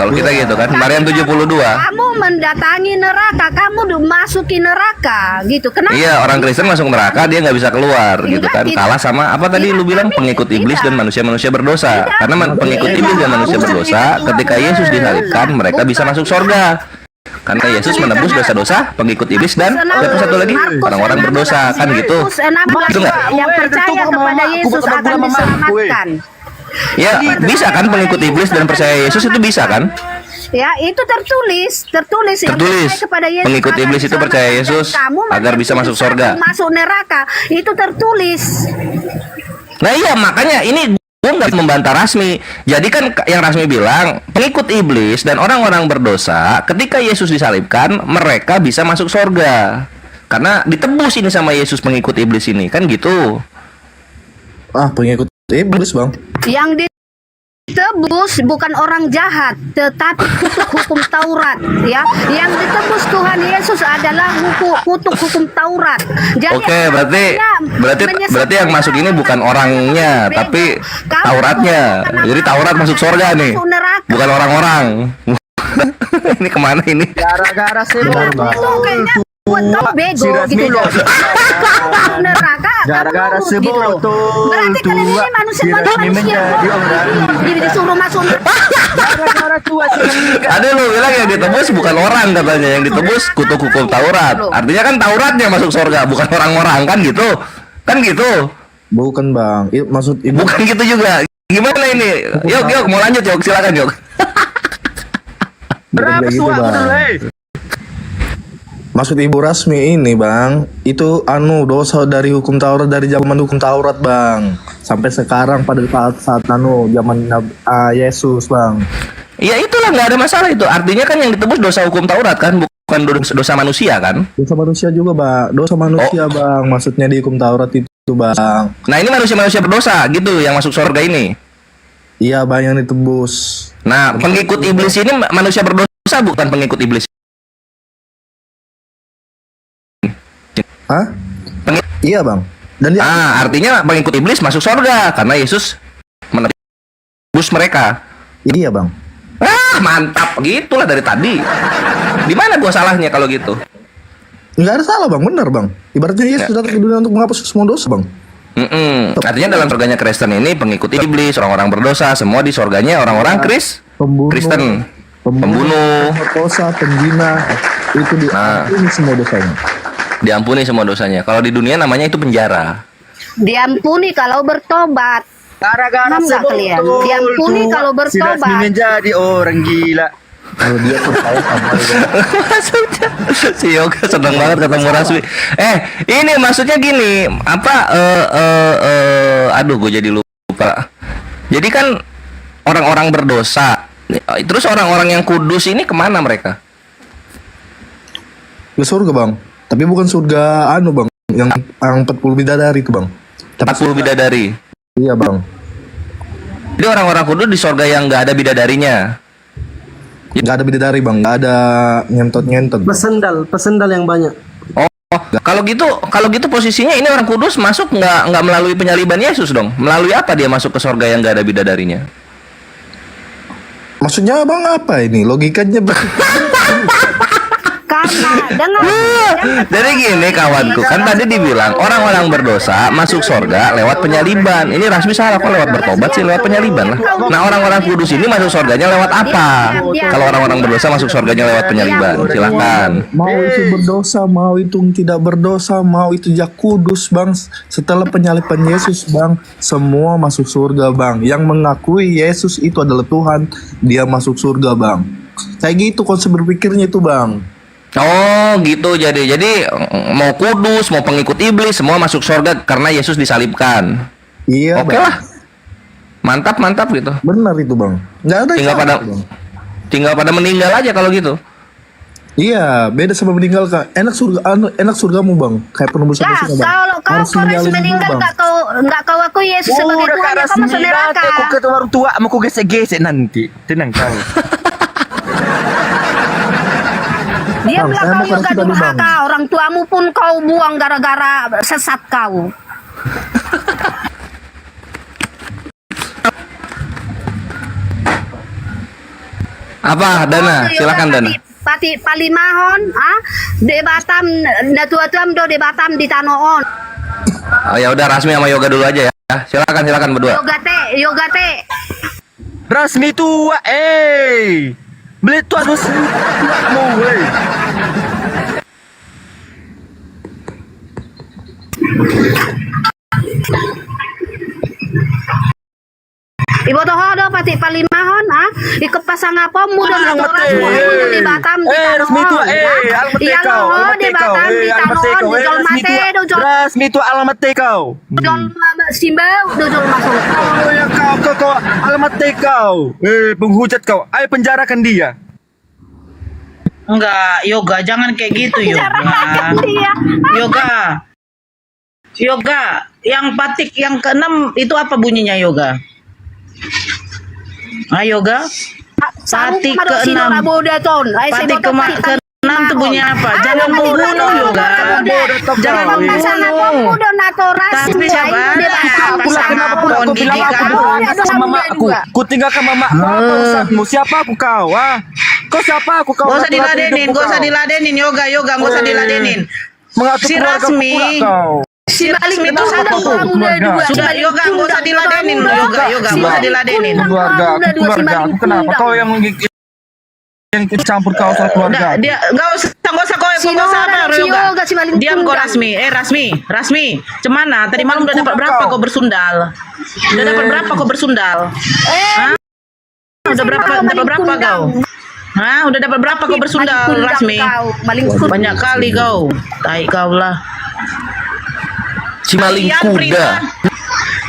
gitu kan. Mariam 72. Kamu mendatangi neraka, kamu masuki neraka, gitu. Kenapa? Iya, orang Kristen masuk neraka dia nggak bisa keluar, gitu kan. Kalah sama apa tadi lu bilang, pengikut iblis dan manusia-manusia berdosa. Karena pengikut iblis dan manusia berdosa, ketika Yesus disalibkan, mereka bisa masuk surga. Karena Yesus menebus dosa-dosa pengikut iblis dan siapa satu lagi, orang-orang berdosa, kan gitu. Gitu nggak? Yang percaya kepada Yesus akan diselamatkan. Ya, bisa kan pengikut iblis dan percaya Yesus itu bisa kan? Ya, itu tertulis yang percaya kepada Yesus, pengikut iblis itu percaya Yesus agar bisa masuk surga. Masuk neraka, itu tertulis. Nah iya, makanya ini gue nggak membantah Rasmi. Jadi kan yang Rasmi bilang, pengikut iblis dan orang-orang berdosa ketika Yesus disalibkan, mereka bisa masuk surga karena ditebus ini sama Yesus pengikut iblis ini, kan gitu. Pengikut iblis bang. Yang ditebus bukan orang jahat, tetapi kutuk hukum Taurat, ya. Yang ditebus Tuhan Yesus adalah kutuk hukum Taurat. Jadi oke, berarti yang masuk ini bukan orangnya, tapi Tauratnya. Jadi Taurat masuk surga nih, bukan orang-orang. Ini kemana ini? Gara-gara sih. buat kau bego gitu loh. Neraka Gara-gara kamu gitu loh. sebotol Berarti kalian ini tua, manusia si Rasmi menjadi orang. Jadi disuruh masuk Gara-gara tua si meninggal. Ada lo bilang yang ditebus bukan orang katanya, yang ditebus kutuk hukum Taurat. Artinya kan Tauratnya masuk surga, bukan orang-orang kan gitu. Kan gitu. Bukan bang, maksud ibu. Bukan gitu juga. Gimana ini? Yok, mau lanjut Yok, silakan Yok. Berapa gitu, bang. Maksud ibu Rasmi ini bang, itu dosa dari hukum Taurat, dari zaman hukum Taurat bang, sampai sekarang pada saat zaman Yesus bang. Ya itulah, nggak ada masalah itu. Artinya kan yang ditebus dosa hukum Taurat kan, bukan dosa manusia kan? Dosa manusia juga bang, dosa manusia bang, maksudnya di hukum Taurat itu bang. Nah ini manusia berdosa gitu yang masuk surga ini. Iya bang, yang ditebus. Nah pengikut iblis ini manusia berdosa bukan pengikut iblis. Hah? Iya bang. Dan artinya pengikut iblis masuk surga karena Yesus menebus mereka. Iya bang. Mantap, gitulah dari tadi. Di mana gua salahnya kalau gitu? Nggak ada salah bang, benar bang. Ibaratnya Yesus datang ke dunia untuk menghapus semua dosa bang. Artinya dalam surganya Kristen ini pengikut iblis, orang-orang berdosa, semua di surganya orang-orang Kristen, pembunuh, dosa, penjina, itu diampuni semua dosanya. Diampuni semua dosanya. Kalau di dunia namanya itu penjara. diampuni kalau bertobat. Gara-gara Paham nggak kalian? Diampuni kalau si Rasmi bertobat. menjadi orang gila. Kalau dia percaya sama Si Yoga seneng banget ketemu Rasmi. Ini maksudnya gini, aduh gue jadi lupa. Jadi kan orang-orang berdosa, terus orang-orang yang kudus ini kemana mereka? ke surga bang, tapi bukan surga bang, yang 40 bidadari itu bang. 40 bidadari. Iya bang. Jadi orang-orang kudus di surga yang nggak ada bidadarinya. Nggak ada bidadari bang, nggak ada ngentot. Pesendal yang banyak. Oh, kalau gitu posisinya ini orang kudus masuk nggak melalui penyaliban Yesus dong? Melalui apa dia masuk ke surga yang nggak ada bidadarinya? Maksudnya bang apa ini? Logikanya Jadi gini kawanku, kan tadi dibilang orang-orang berdosa masuk surga lewat penyaliban. Ini Rasmi salah, kok lewat bertobat sih, lewat penyaliban lah. Nah orang-orang kudus ini masuk surganya lewat apa? Kalau orang-orang berdosa masuk surganya lewat penyaliban, silakan. mau itu berdosa, mau itu tidak berdosa, mau itu jak kudus bang. Setelah penyaliban Yesus bang, semua masuk surga bang. Yang mengakui Yesus itu adalah Tuhan, dia masuk surga bang. Kayak gitu konsep berpikirnya itu bang. Oh gitu, jadi mau kudus, mau pengikut iblis, semua masuk surga karena Yesus disalibkan. Iya. Oke lah, mantap gitu. Benar itu bang. Nggak ada. Tinggal pada meninggal aja kalau gitu. Iya, beda sama meninggal kak. Enak surgamu bang. Kayak penembus dosa bang. Kalau kau harus meninggal nggak kau aku Yesus sebagai Tuhan, kau masuk neraka. Aku ke orang tua, mau gesek-gesek nanti. Tenang kau. Dia bilang kau juga durhaka, orang tuamu pun kau buang gara-gara sesat kau. Apa Dana? Silakan Dana. Pati palimahon, debatam tuam do debatam di tanoon. Oh ya udah, Rasmi sama Yoga dulu aja ya. Silakan berdua. Yoga teh. Rasmi tua, beli tua harus mau Ibu toh do pati palimahon, ikut pasang apa muda orang di Batam di tanoon. Iya loh di Batam di tanoon di Jol Mate do Jol. Rasmi tua alamat kau. Jol Simbau do Jol masuk. Oh ya kau alamat kau. Penghujat kau. Ayo penjarakan dia. Enggak, Yoga, jangan kayak gitu, Yoga, yang patik yang ke-6 itu apa bunyinya, Yoga? Yoga? Patik ke-6. Patik ke-6 itu bunyinya apa? Jangan membunuh, Yoga. Jangan membunuh. Tapi siapa? Aku bilang aku sama mamaku. Ku tinggalkan mamaku. Siapa aku kau? Kau siapa aku? Kau Gak usah ngatur-ngatur diladenin, hidupku, gak usah kau. diladenin, Yoga, gak usah diladenin. Mengatur Si keluarga Rasmi, pula kau. si Rasmi itu Kenapa satu. orang udah dua? Sudah, Si Yoga, gak usah diladenin, Yoga, gak usah diladenin. Keluarga aku kenapa? Kau yang ikut campur kau soal keluarga. Dia gak usah apa, Yoga. Diam kau Rasmi. Rasmi, cemana? Tadi malam udah dapat berapa kau bersundal? Udah dapat berapa kau bersundal? Hah? Udah dapat berapa kau? Hah? Udah dapat berapa kau bersundal, Rasmi? Banyak kali kau. Tai kau lah. Si maling kuda.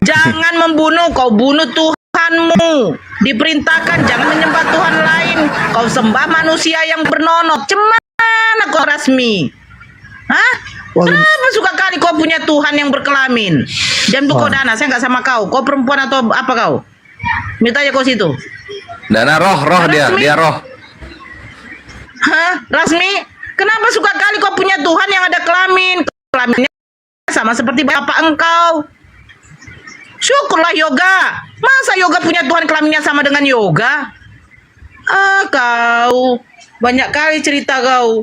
Jangan membunuh, kau bunuh Tuhanmu. Diperintahkan jangan menyembah Tuhan lain. Kau sembah manusia yang bernonok. Cemana kau Rasmi? Hah? Kenapa suka kali kau punya Tuhan yang berkelamin? Diam tuh kau Dana, saya nggak sama kau. Kau perempuan atau apa kau? Minta aja kau situ. Dana roh dia roh. Hah? Rasmi? Kenapa suka kali kau punya Tuhan yang ada kelamin? Kelaminnya sama seperti bapak engkau. Syukurlah Yoga. Masa Yoga punya Tuhan kelaminnya sama dengan Yoga? Kau banyak kali cerita kau.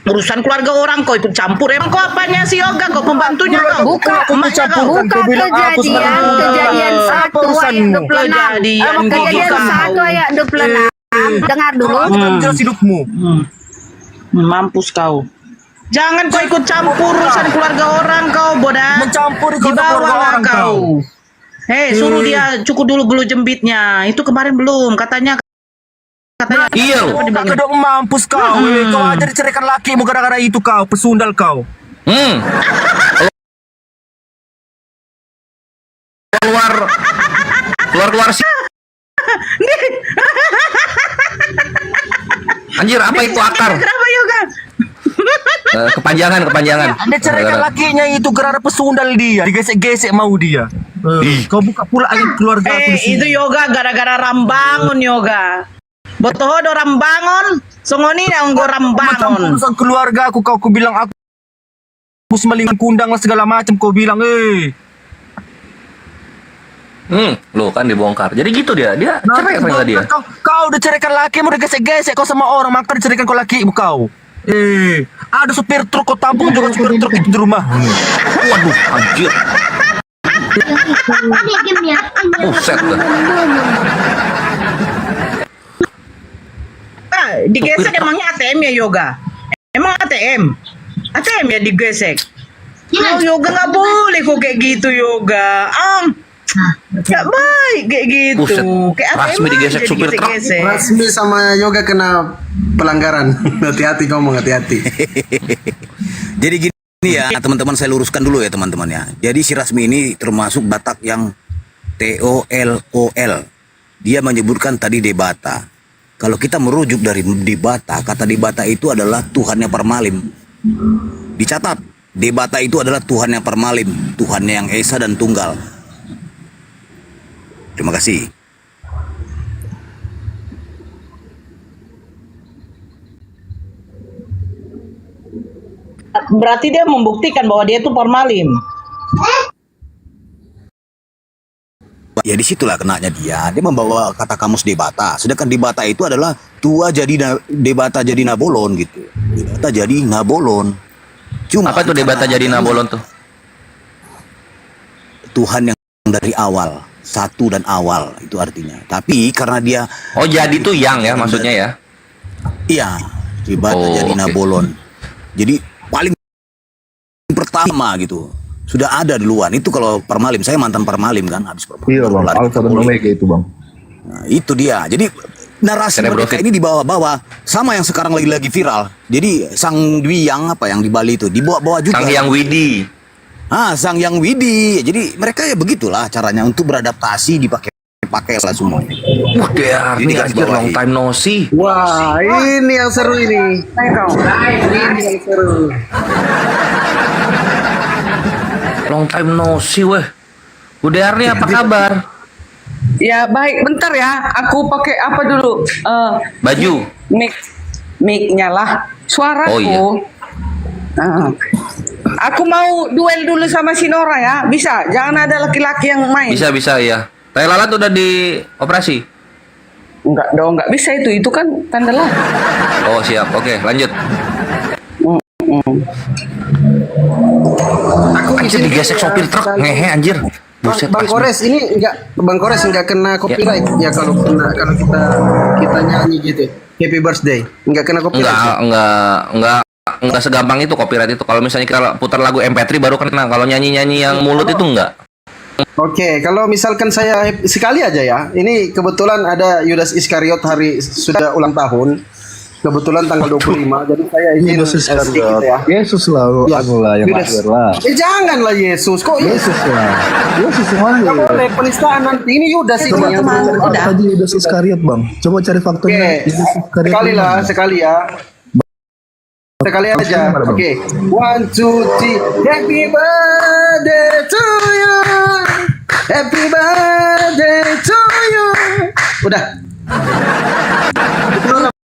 Urusan keluarga orang kau ikut campur. Emang kau apanya si Yoga? Kau pembantunya kau? Buka kejadian 1 ayat 26. Kejadian 1 ayat 26. Dengar dulu. Jelas hidupmu. Mampus kau. Jangan kau ikut campur urusan keluarga orang kau, bodas. Mencampur keluarga orang kau. Hei, suruh dia cukur dulu bulu jembitnya. Itu kemarin belum, katanya. Iya loh. Kakak dong mampus kau. Kau aja diceraikan lakimu gara-gara itu kau, pesundal kau. Keluar sih. Anjir, apa itu akar? Kenapa Yoga? Kepanjangan. Dia ceraikan lakinya itu gara-gara pesundal dia. Digesek-gesek mau dia. Kau buka pula angin keluarga aku di sini. Itu Yoga gara-gara rambangun Yoga. Botoho do rambangun, songoni yang go rambangun. Urusan keluarga aku kau bilang aku semaling kundang lah segala macam kau bilang Lo kan dibongkar. Jadi gitu dia cerai apa yang dia? Kau udah ceraikan laki, mau digesek-gesek kau sama orang, maka diceraikan kau laki kau. Ada supir truk kau tampung juga supir truk itu di rumah. Waduh, anjir. Buset dah. Digesek emangnya ATM ya Yoga? Emang ATM ya digesek? Yoga nggak boleh kok kayak gitu Yoga. Gak baik kayak gitu. Buset. Kayak Rasmi digesek supir truk. Rasmi sama Yoga kena pelanggaran. Hati-hati ngomong, hati-hati. Jadi gini ya, teman-teman saya luruskan dulu ya teman-teman ya. Jadi si Rasmi ini termasuk Batak yang TOLOL. Dia menyebutkan tadi debata. Kalau kita merujuk dari debata, kata debata itu adalah Tuhannya Parmalim. Dicatat, debata itu adalah Tuhannya Parmalim, Tuhannya yang Esa dan Tunggal. Terima kasih. Berarti dia membuktikan bahwa dia itu Parmalim. Ya disitulah kenanya dia membawa kata kamus debata. Sedangkan debata itu adalah tua jadi debata jadi nabolon gitu. Debata jadi nabolon. Cuma apa tuh debata jadi nabolon tuh? Tuhan yang dari awal, satu dan awal itu artinya. Tapi karena dia jadi tuh yang ya maksudnya ya. Iya, debata jadi nabolon. Jadi paling pertama gitu. Sudah ada duluan. Itu kalau Parmalim, saya mantan Parmalim kan, habis Parmalim. Iya bang, Alfa dan Omega itu bang. Nah, itu dia. Jadi narasi mereka ini dibawa-bawa sama yang sekarang lagi viral. Jadi Sang Dwi yang apa yang di Bali itu dibawa-bawa juga. Sang Yang Widi. Sang Yang Widi. Jadi mereka ya begitulah caranya untuk beradaptasi, dipakai lah semuanya. Dia ini anjir long time no see. Wah, ini yang seru ini. Ini yang seru. Long time no see weh. Udah Arni apa kabar? Ya baik, bentar ya. Aku pakai apa dulu? Baju. Mic-nya lah. Suaraku. Oh iya. Aku mau duel dulu sama si Nora ya. Bisa? Jangan ada laki-laki yang main. Bisa ya. Teh lalat udah di operasi? Enggak dong, enggak bisa itu kan tanda lain. Oh siap, oke lanjut. Aku Anjir digesek sopir truk, ngehe anjir. Buset, Bang Rasmi. Kores ini Bang Kores enggak kena copyright ya kalau kita nyanyi gitu. Happy birthday. Enggak kena copyright. Enggak segampang itu copyright itu. Kalau misalnya kita putar lagu MP3 baru kena. Kalau nyanyi-nyanyi yang mulut itu enggak. Oke, kalau misalkan saya sekali aja ya. Ini kebetulan ada Yudas Iskariot sudah ulang tahun. Kebetulan tanggal 25. Jadi saya izin sedikit ya. Yesus lah, Ya, aku lah yang Yudas. lahir lah. Janganlah Yesus. Kok Yesus lah. Yesus yang lahir. Nggak boleh penistaan nanti. Ini Yudas ini yang Tadi Yudas Iskariot bang. Coba cari faktanya. Oke, Yudas Iskariot sekali lah, gimana? sekali ya. Sekali aja. Oke. 1, 2, 3. Happy birthday to you. Happy birthday to you. Udah.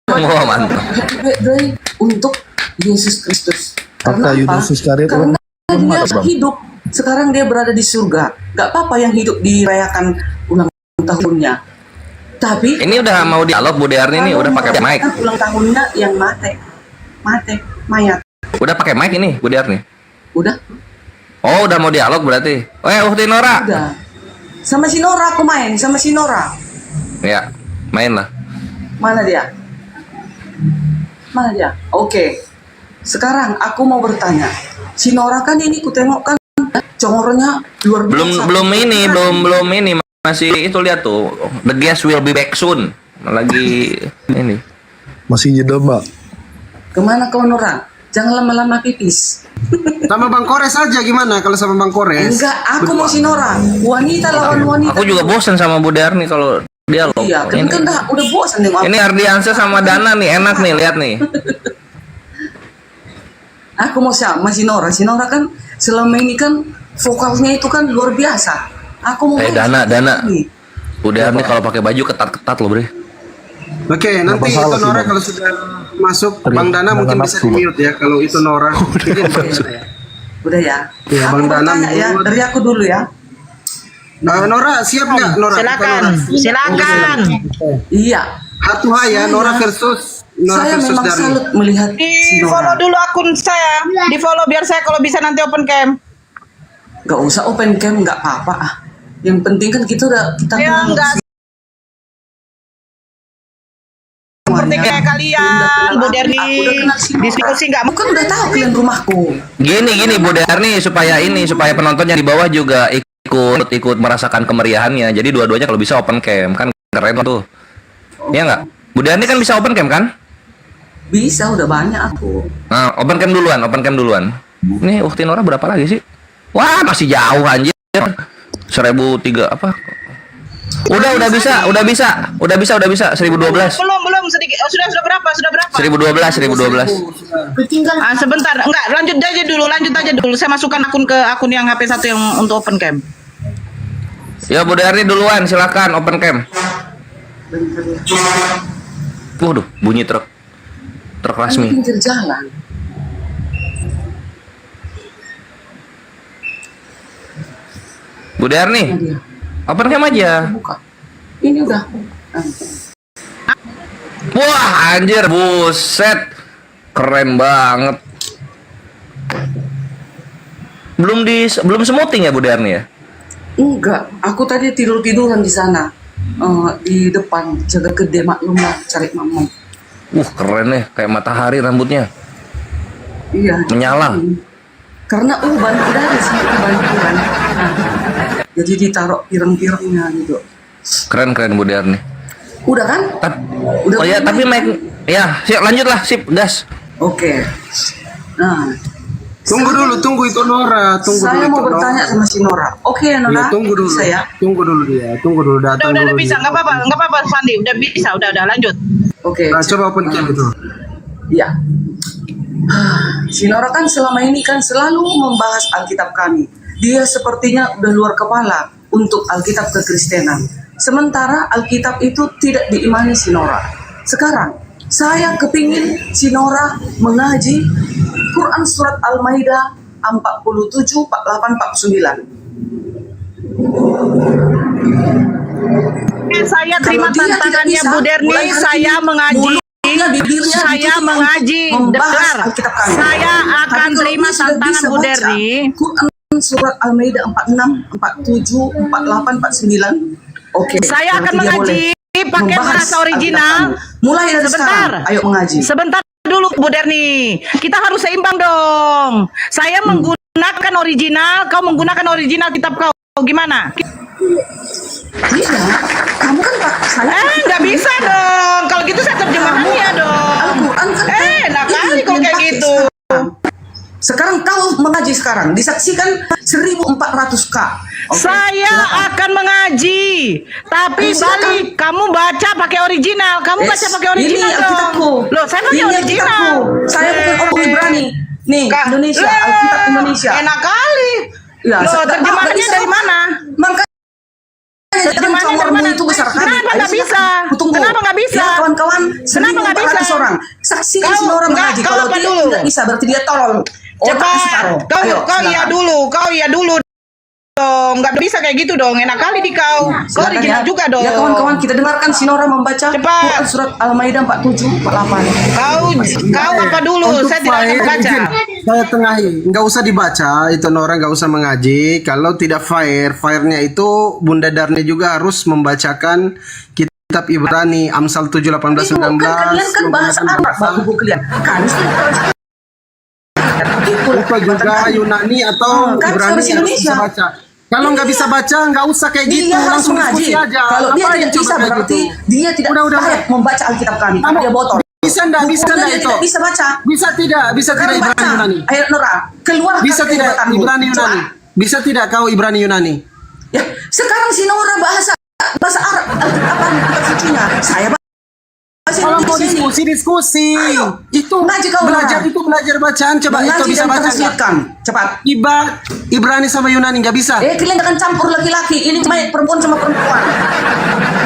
Wah mantap. Happy birthday untuk Yesus Kristus. Karena Kata apa? Yudas Iskariot Karena dia Bang. hidup. Sekarang dia berada di surga. Gak apa-apa yang hidup dirayakan ulang tahunnya. Tapi Ini udah mau dialog Bu Dearni nih, udah pakai mic. kan ulang tahunnya yang mayat. Udah pakai mic ini Bu Dearni. Udah. Oh, udah mau dialog berarti. Uhti Nora. Udah. Sama si Nora aku main, sama si Nora. Ya, main lah. Mana dia? Mana dia? Oke. Sekarang aku mau bertanya. Si Nora kan ini ku tengok kan congornya luar biasa. Belum ini masih itu lihat tuh. The guest will be back soon. Lagi ini. Masih jeda mbak. Kemana kau Nora? Jangan lama-lama pipis. Sama Bang Kores aja gimana kalau sama Bang Kores? Enggak, aku mau si Nora. Wanita lawan wanita. Aku juga bosan sama Bu Dearni kalau dialog. Iya, kan Ini. kan udah bosan dengan Ini Ardiansyah sama Dana nih, enak nih, lihat nih. Aku mau sama si Nora. Si Nora kan selama ini kan vokalnya itu kan luar biasa. Aku mau Dana. Bu Dearni kalau pakai baju ketat-ketat loh, Bre. Oke, nanti itu Nora kalau sudah masuk Bang Dana mungkin bisa di-mute ya kalau itu Nora. Udah ya. Ya, Aku Bang Dana bertanya ya, dari aku dulu ya. Nora siap nggak Nora? Silakan. Iya. Hatuha ya Nora versus Saya memang Darmi. salut melihat si Di follow Nora. dulu akun saya. Di follow biar saya kalau bisa nanti open cam. Gak usah open cam, nggak apa-apa. Ah. Yang penting kan kita Ya kenal enggak seperti kayak kalian, Bu Derni. Diskusi nggak? Bukan udah tahu kalian rumahku. Gini Bu Dearni supaya penontonnya di bawah juga ikut merasakan kemeriahannya. Jadi dua-duanya kalau bisa open cam kan keren tuh. Iya nggak? Bu Dearni kan bisa open cam kan? Bisa, udah banyak aku. Nah, open cam duluan. Ini Uhti Nora berapa lagi sih? Wah, masih jauh anjir. 1003 apa? Udah bisa. 1012. Belum sedikit. Oh, sudah berapa? 1012. Sebentar, enggak, lanjut aja dulu. Saya masukkan akun ke akun yang HP satu yang untuk open cam. Ya Bu Dearni duluan, silakan open cam. Waduh, bunyi truk Rasmi. Pinggir jalan. Bu Dearni, open cam aja. Ini udah. Wah, anjir, buset. Keren banget. Belum smoothing ya Bu Dearni ya? Enggak, aku tadi tiduran di sana. Di depan jaga gede maklum lah cari mamam. Keren nih, kayak matahari rambutnya. Iya. Menyala. Karena uban udah ada sih uban. Nah, jadi ditaruh pirang-pirangnya gitu. Keren Bu Dearni. Udah kan? Oh ya, tapi mic ya, siap lanjutlah, sip, gas. Oke. Nah, Tunggu itu Nora. saya mau bertanya sama si Nora. Oke, Nora. Ya, tunggu dulu. Bisa ya? Tunggu dulu datang Udah dulu. bisa, nggak apa-apa Sandi. Udah bisa, udah lanjut. Oke. Nah, coba open cam itu. Ya. Si Nora kan selama ini kan selalu membahas Alkitab kami. Dia sepertinya udah luar kepala untuk Alkitab kekristenan. Sementara Alkitab itu tidak diimani si Nora. Sekarang, saya kepingin si Nora mengaji Quran Surat Al-Maidah 47, 48, 49. saya terima Kalau dia tidak tantangannya bisa, Bu Derni, mulai hari saya ini, mengaji. mulutnya, bibirnya Saya ditutup mengaji. untuk membahas Dengar. Alkitab kami. Saya akan Tapi kalau terima dia sudah tantangan bisa Bu baca Derni. Quran surat Al-Maidah 46, 47, 48, 49. Oke. Saya akan berarti dia mengaji boleh pakai membahas bahasa original. Alkitab kami. Mulai dari Sebentar. sekarang, ayo mengaji. Sebentar dulu Bu Derni. Kita harus seimbang dong. Saya menggunakan original, kau menggunakan original kitab kau. Gimana? Tidak, kamu kan Pak, saya nggak bisa dong. Kalau gitu saya terjemahannya dong. Al-Quran kan Enak kali kok kayak gitu. Sekarang kau mengaji sekarang, disaksikan 1400K. Saya akan mengaji, tapi balik. Kamu baca pakai original. Kamu baca pakai original ini dong. Alkitabku. Loh, saya pakai Ini original. Alkitabku. Saya bukan orang Ibrani. Nih, Indonesia, Alkitab Indonesia. Enak kali. Ya, Loh, terjemahannya dari mana? Makanya Terjemahannya dari mana? itu besar kali. Kenapa nggak Ayo, bisa? tunggu. Kenapa nggak bisa? Ya, kawan-kawan, Kenapa nggak bisa? 1.400 orang. Saksikan Kau- semua orang nggak, mengaji. kau Kalau apa dia dulu? tidak bisa, berarti dia tolol. Cepat. Kau iya dulu. Kau iya dulu dong. Nggak bisa kayak gitu dong. Enak kali di kau. Kau Silakan original ya. juga dong. Ya kawan-kawan, kita dengarkan Sinora membaca Quran surat Al-Maidah 47, 48. Kau apa dulu? Untuk Saya tidak akan fire, baca. izin, saya tengahi, nggak usah dibaca itu Nora, nggak usah mengaji. Kalau tidak fire-nya itu Bunda Darni juga harus membacakan kitab Ibrani Amsal 7, 18, 19. Kalian kan bahasa Arab, buku kalian. Kan Itu juga Yunani atau Kan Ibrani versi yang Indonesia. bisa baca. Kalau nggak bisa baca, nggak usah kayak gitu, Dia harus langsung mengaji. diskusi aja. Kalau dia Ngapain tidak coba bisa, kayak berarti gitu? dia tidak Udah. layak membaca Alkitab kami. Kamu- Dia botol. Bisa nggak? Bisa Bukunya nggak dia itu? tidak bisa baca. Bisa tidak? Bisa tidak Sekarang Ibrani baca. Yunani? Ayo Nora, keluar Bisa tidak Ibrani Yunani? Bisa tidak kau Ibrani Yunani? Ya, sekarang si Nora bahasa Arab, Alkitab sucinya. Saya bahasa Kalau mau Indonesia. diskusi. Itu Ngaji kau, belajar, Nora. itu belajar bacaan. Coba Mengaji itu bisa dan baca nggak? translatekan. Cepat. Ibrani sama Yunani nggak bisa. Kalian jangan campur laki-laki. Ini cuma perempuan sama perempuan.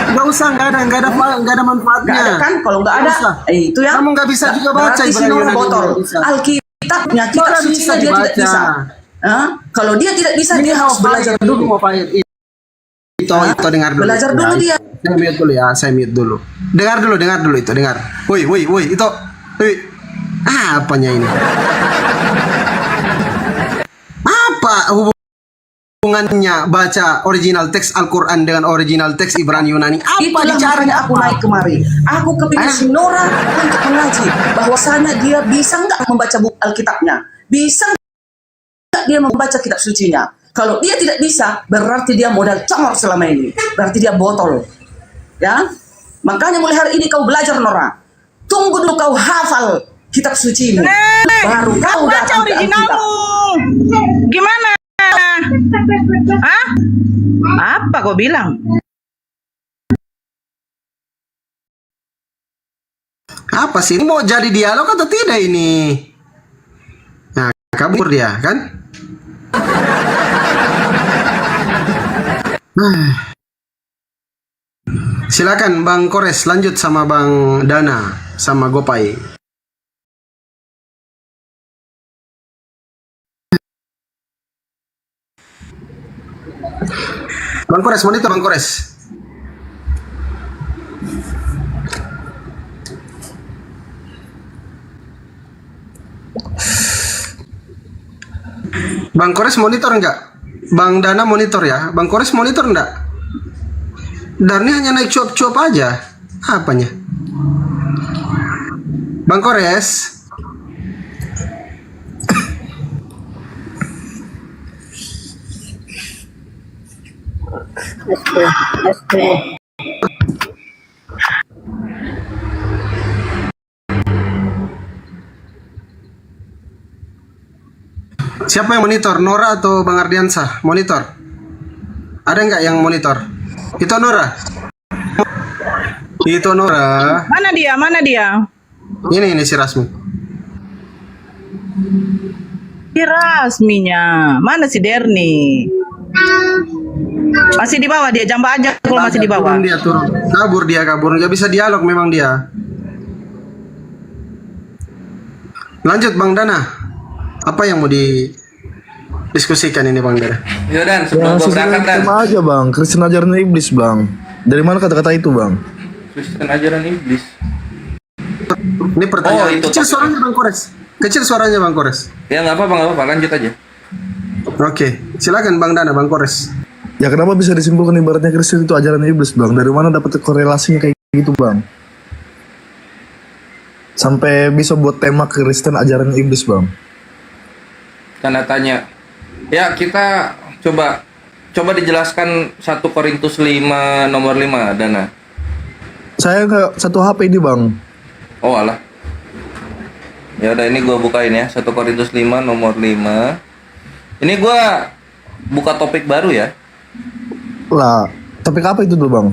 Nggak usah, nggak ada manfaatnya. Nggak ada kan? Kalau nggak ada, usah. Itu ya. Kamu nggak bisa juga baca Berarti si Ibrani Nora Yunani botol. nggak bisa. Alkitabnya, kitab Nora sucinya bisa dia tidak dibaca. bisa. Hah? Kalau dia tidak bisa, Ini dia harus belajar dulu. Mau fire. Itu dengar dulu. Belajar dulu dia. Saya mute dulu ya, saya mute dulu. Dengar dulu itu, dengar. Woi, itu. Woi. Apanya ini? Apa hubungannya baca original teks Al-Quran dengan original teks Ibrani Yunani? Apa Itulah dicari? makanya aku naik kemari. Aku kepingin si Nora untuk mengaji bahwasanya dia bisa nggak membaca buku Alkitabnya, bisa nggak dia membaca kitab sucinya. Kalau dia tidak bisa, berarti dia modal congor selama ini. Berarti dia botol. Ya, makanya mulai hari ini kau belajar Nora. Tunggu dulu kau hafal kitab sucimu. Baru kau baca datang ke originalmu. Alkitab. Gimana? Hah? Apa kau bilang? Apa sih? Ini mau jadi dialog atau tidak ini? Nah, kabur dia, kan? Silakan Bang Kores lanjut sama Bang Dana sama Gopai. Bang Kores, monitor Bang Kores. Bang Kores monitor enggak? Bang Dana monitor ya? Bang Kores monitor enggak? Darni hanya naik cuap-cuap aja. Apanya? Bang Kores. Siapa yang monitor? Nora atau Bang Ardiansah? Monitor. Ada nggak yang monitor? Itu Nora. Itu Nora. Mana dia? Mana dia? Ini si Rasmi. Si Rasminya. Mana si Derni? Masih di bawah dia, jamba aja kalau masih di bawah. Turun dia turun. Kabur dia kabur. Nggak bisa dialog memang dia. Lanjut Bang Dana. Apa yang mau didiskusikan ini Bang Dana? Yo Dan, Ya, sebelum gua sesuai berangkat Dan. tema aja bang, Kristen ajaran iblis bang. Dari mana kata-kata itu, Bang? Kristen ajaran iblis. Ini pertanyaan. Oh, itu Kecil suaranya Bang Kores. Kecil suaranya Bang Kores. Ya nggak apa-apa, lanjut aja. Oke, silakan Bang Dana, Bang Kores. Ya kenapa bisa disimpulkan ibaratnya Kristen itu ajaran iblis, Bang? Dari mana dapat korelasinya kayak gitu, Bang? Sampai bisa buat tema Kristen ajaran iblis, Bang. Tanda tanya. Ya, kita coba dijelaskan 1 Korintus 5 nomor 5, Dana. Saya nggak satu HP ini, Bang. Oh alah. Ya udah, ini gua bukain ya, 1 Korintus 5 nomor 5. Ini gua buka topik baru ya. Lah, topik apa itu dulu, Bang?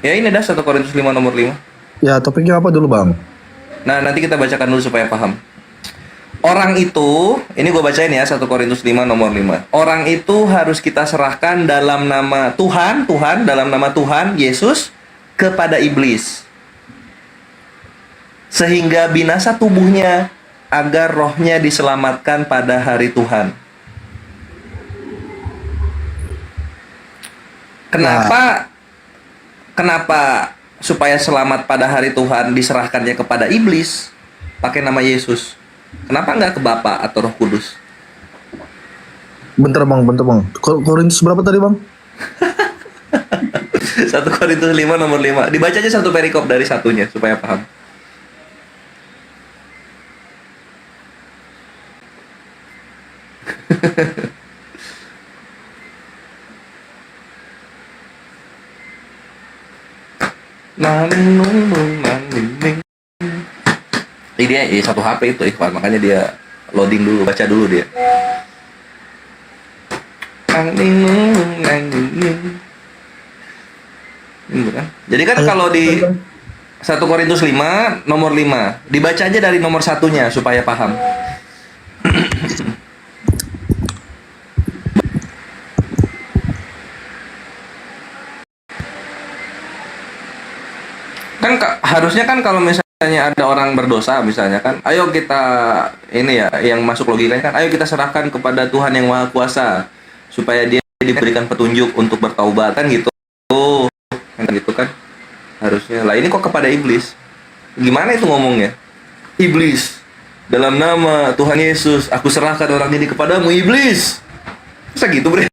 Ya ini dah 1 Korintus 5 nomor 5. Ya, topiknya apa dulu, Bang? Nah, nanti kita bacakan dulu supaya paham. Orang itu, ini gue bacain ya, 1 Korintus 5 nomor 5. Orang itu harus kita serahkan dalam nama Tuhan, dalam nama Tuhan Yesus kepada iblis. Sehingga binasa tubuhnya agar rohnya diselamatkan pada hari Tuhan. Kenapa supaya selamat pada hari Tuhan diserahkannya kepada iblis pakai nama Yesus? Kenapa nggak ke Bapa atau Roh Kudus? Bentar bang. Korintus berapa tadi, Bang? 1 Korintus 5 nomor 5. Dibaca aja satu perikop dari satunya supaya paham. Ini dia satu HP itu ikhwan, makanya dia loading dulu, baca dulu dia. Jadi kan kalau di 1 Korintus 5 nomor 5 dibaca aja dari nomor satunya supaya paham. Kan harusnya kan kalau misalnya ada orang berdosa misalnya kan, ayo kita ini ya yang masuk logikanya kan, ayo kita serahkan kepada Tuhan yang Maha Kuasa supaya dia diberikan petunjuk untuk bertaubat kan gitu. Kan gitu kan harusnya. Lah ini kok kepada iblis. Gimana itu ngomongnya? Iblis, dalam nama Tuhan Yesus aku serahkan orang ini kepadamu, iblis. Bisa gitu, Bre?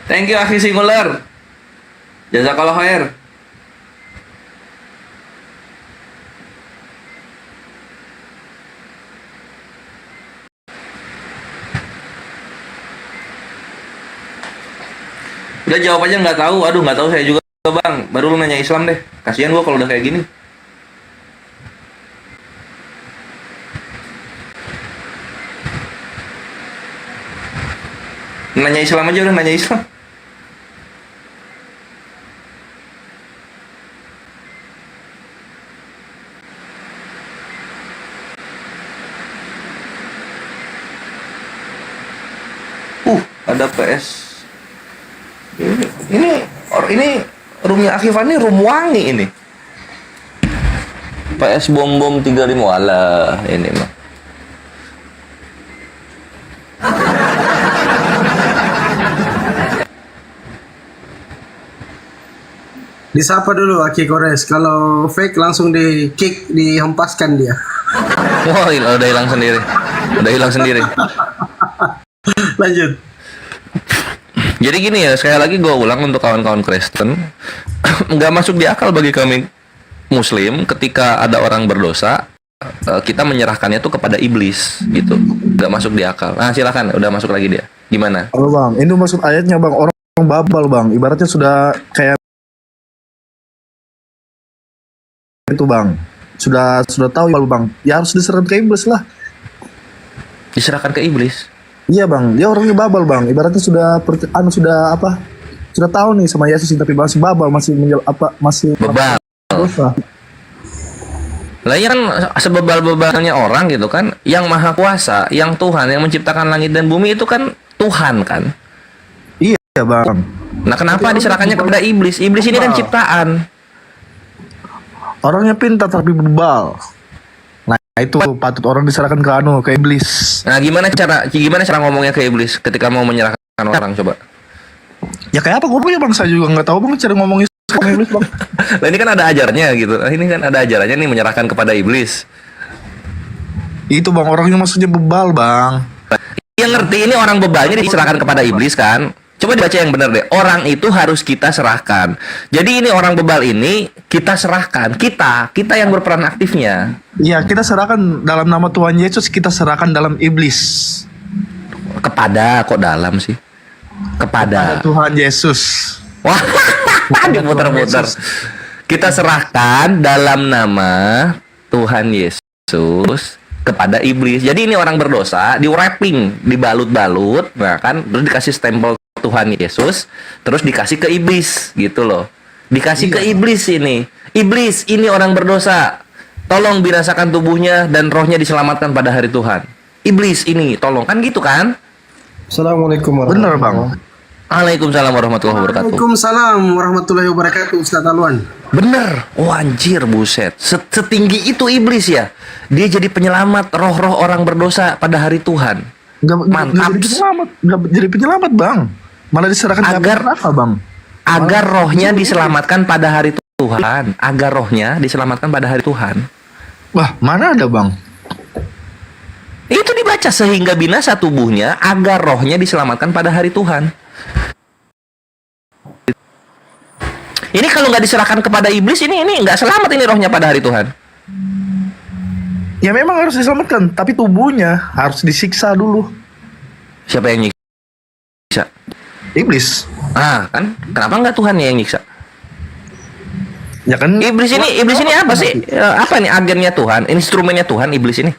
Thank you Akhi Singular. Jazakallah khair. Udah jawab aja nggak tahu. Aduh nggak tahu saya juga bang. Baru lu nanya Islam deh. Kasihan gua kalau udah kayak gini. Nanya Islam aja udah, nanya Islam. Ada PS. Ini roomnya Akifan ini room wangi ini. PS bom 35 walah ini mah. Disapa dulu Aki Kores. Kalau fake langsung di kick, dihempaskan dia. Wah, udah hilang sendiri. Lanjut. Jadi gini ya, sekali lagi gue ulang untuk kawan-kawan Kristen, nggak masuk di akal bagi kami Muslim ketika ada orang berdosa, kita menyerahkannya tuh kepada iblis gitu, nggak masuk di akal. Nah silakan, udah masuk lagi dia. Gimana? Halo bang, ini maksud ayatnya bang, orang babal bang, ibaratnya sudah kayak itu bang, sudah tahu bang, ya harus diserahkan ke iblis lah. Diserahkan ke iblis? Iya bang, dia orangnya babal bang, ibaratnya sudah tahu nih sama Yesus tapi masih babal, masih bebal. Lah ya kan sebebal-bebalnya orang gitu kan, yang Maha Kuasa, yang Tuhan yang menciptakan langit dan bumi itu kan Tuhan kan. Iya bang. Nah kenapa diserahkannya kepada iblis? Iblis ini kan ciptaan. Orangnya pintar tapi bebal. Nah, itu patut orang diserahkan ke iblis. Nah, gimana cara ngomongnya ke iblis ketika mau menyerahkan orang, coba? Ya kayak apa ngomongnya bang? Saya juga nggak tahu bang cara ngomongnya ke iblis bang. Nah, ini kan ada ajarnya gitu. Ini kan ada ajarannya nih, menyerahkan kepada iblis. Itu bang, orangnya maksudnya bebal bang. Yang ngerti ini orang bebalnya diserahkan kepada iblis kan? Coba dibaca yang benar deh. Orang itu harus kita serahkan. Jadi ini orang bebal ini kita serahkan. Kita yang berperan aktifnya. Iya, kita serahkan dalam nama Tuhan Yesus, kita serahkan dalam iblis. Kepada, kok dalam sih? Kepada Tuhan Yesus. Wah, diputar-putar. Kita serahkan dalam nama Tuhan Yesus kepada iblis. Jadi ini orang berdosa, di wrapping, dibalut-balut, nah kan, terus dikasih stempel Tuhan Yesus, terus dikasih ke iblis, gitu loh. Dikasih ke iblis ini. Iblis, ini orang berdosa. Tolong binasakan tubuhnya dan rohnya diselamatkan pada hari Tuhan. Iblis ini, tolong. Kan gitu kan? Assalamualaikum warahmatullahi wabarakatuh. Bener bang. Waalaikumsalam warahmatullahi wabarakatuh. Waalaikumsalam warahmatullahi wabarakatuh, Ustaz Alwan. Bener. Oh anjir, buset. Setinggi itu iblis ya. Dia jadi penyelamat roh-roh orang berdosa pada hari Tuhan. Mantap. Nggak jadi penyelamat bang. Malah diserahkan agar apa bang? Agar rohnya diselamatkan pada hari Tuhan. Agar rohnya diselamatkan pada hari Tuhan. Wah, mana ada bang? Itu dibaca sehingga binasa tubuhnya agar rohnya diselamatkan pada hari Tuhan. Ini kalau nggak diserahkan kepada iblis, ini nggak selamat ini rohnya pada hari Tuhan. Ya memang harus diselamatkan, tapi tubuhnya harus disiksa dulu. Siapa yang nyiksa? Iblis. Ah, kan? Kenapa nggak Tuhan yang nyiksa? Ya kan. Iblis ini apa sih? Apa nih agennya Tuhan? Instrumennya Tuhan iblis ini?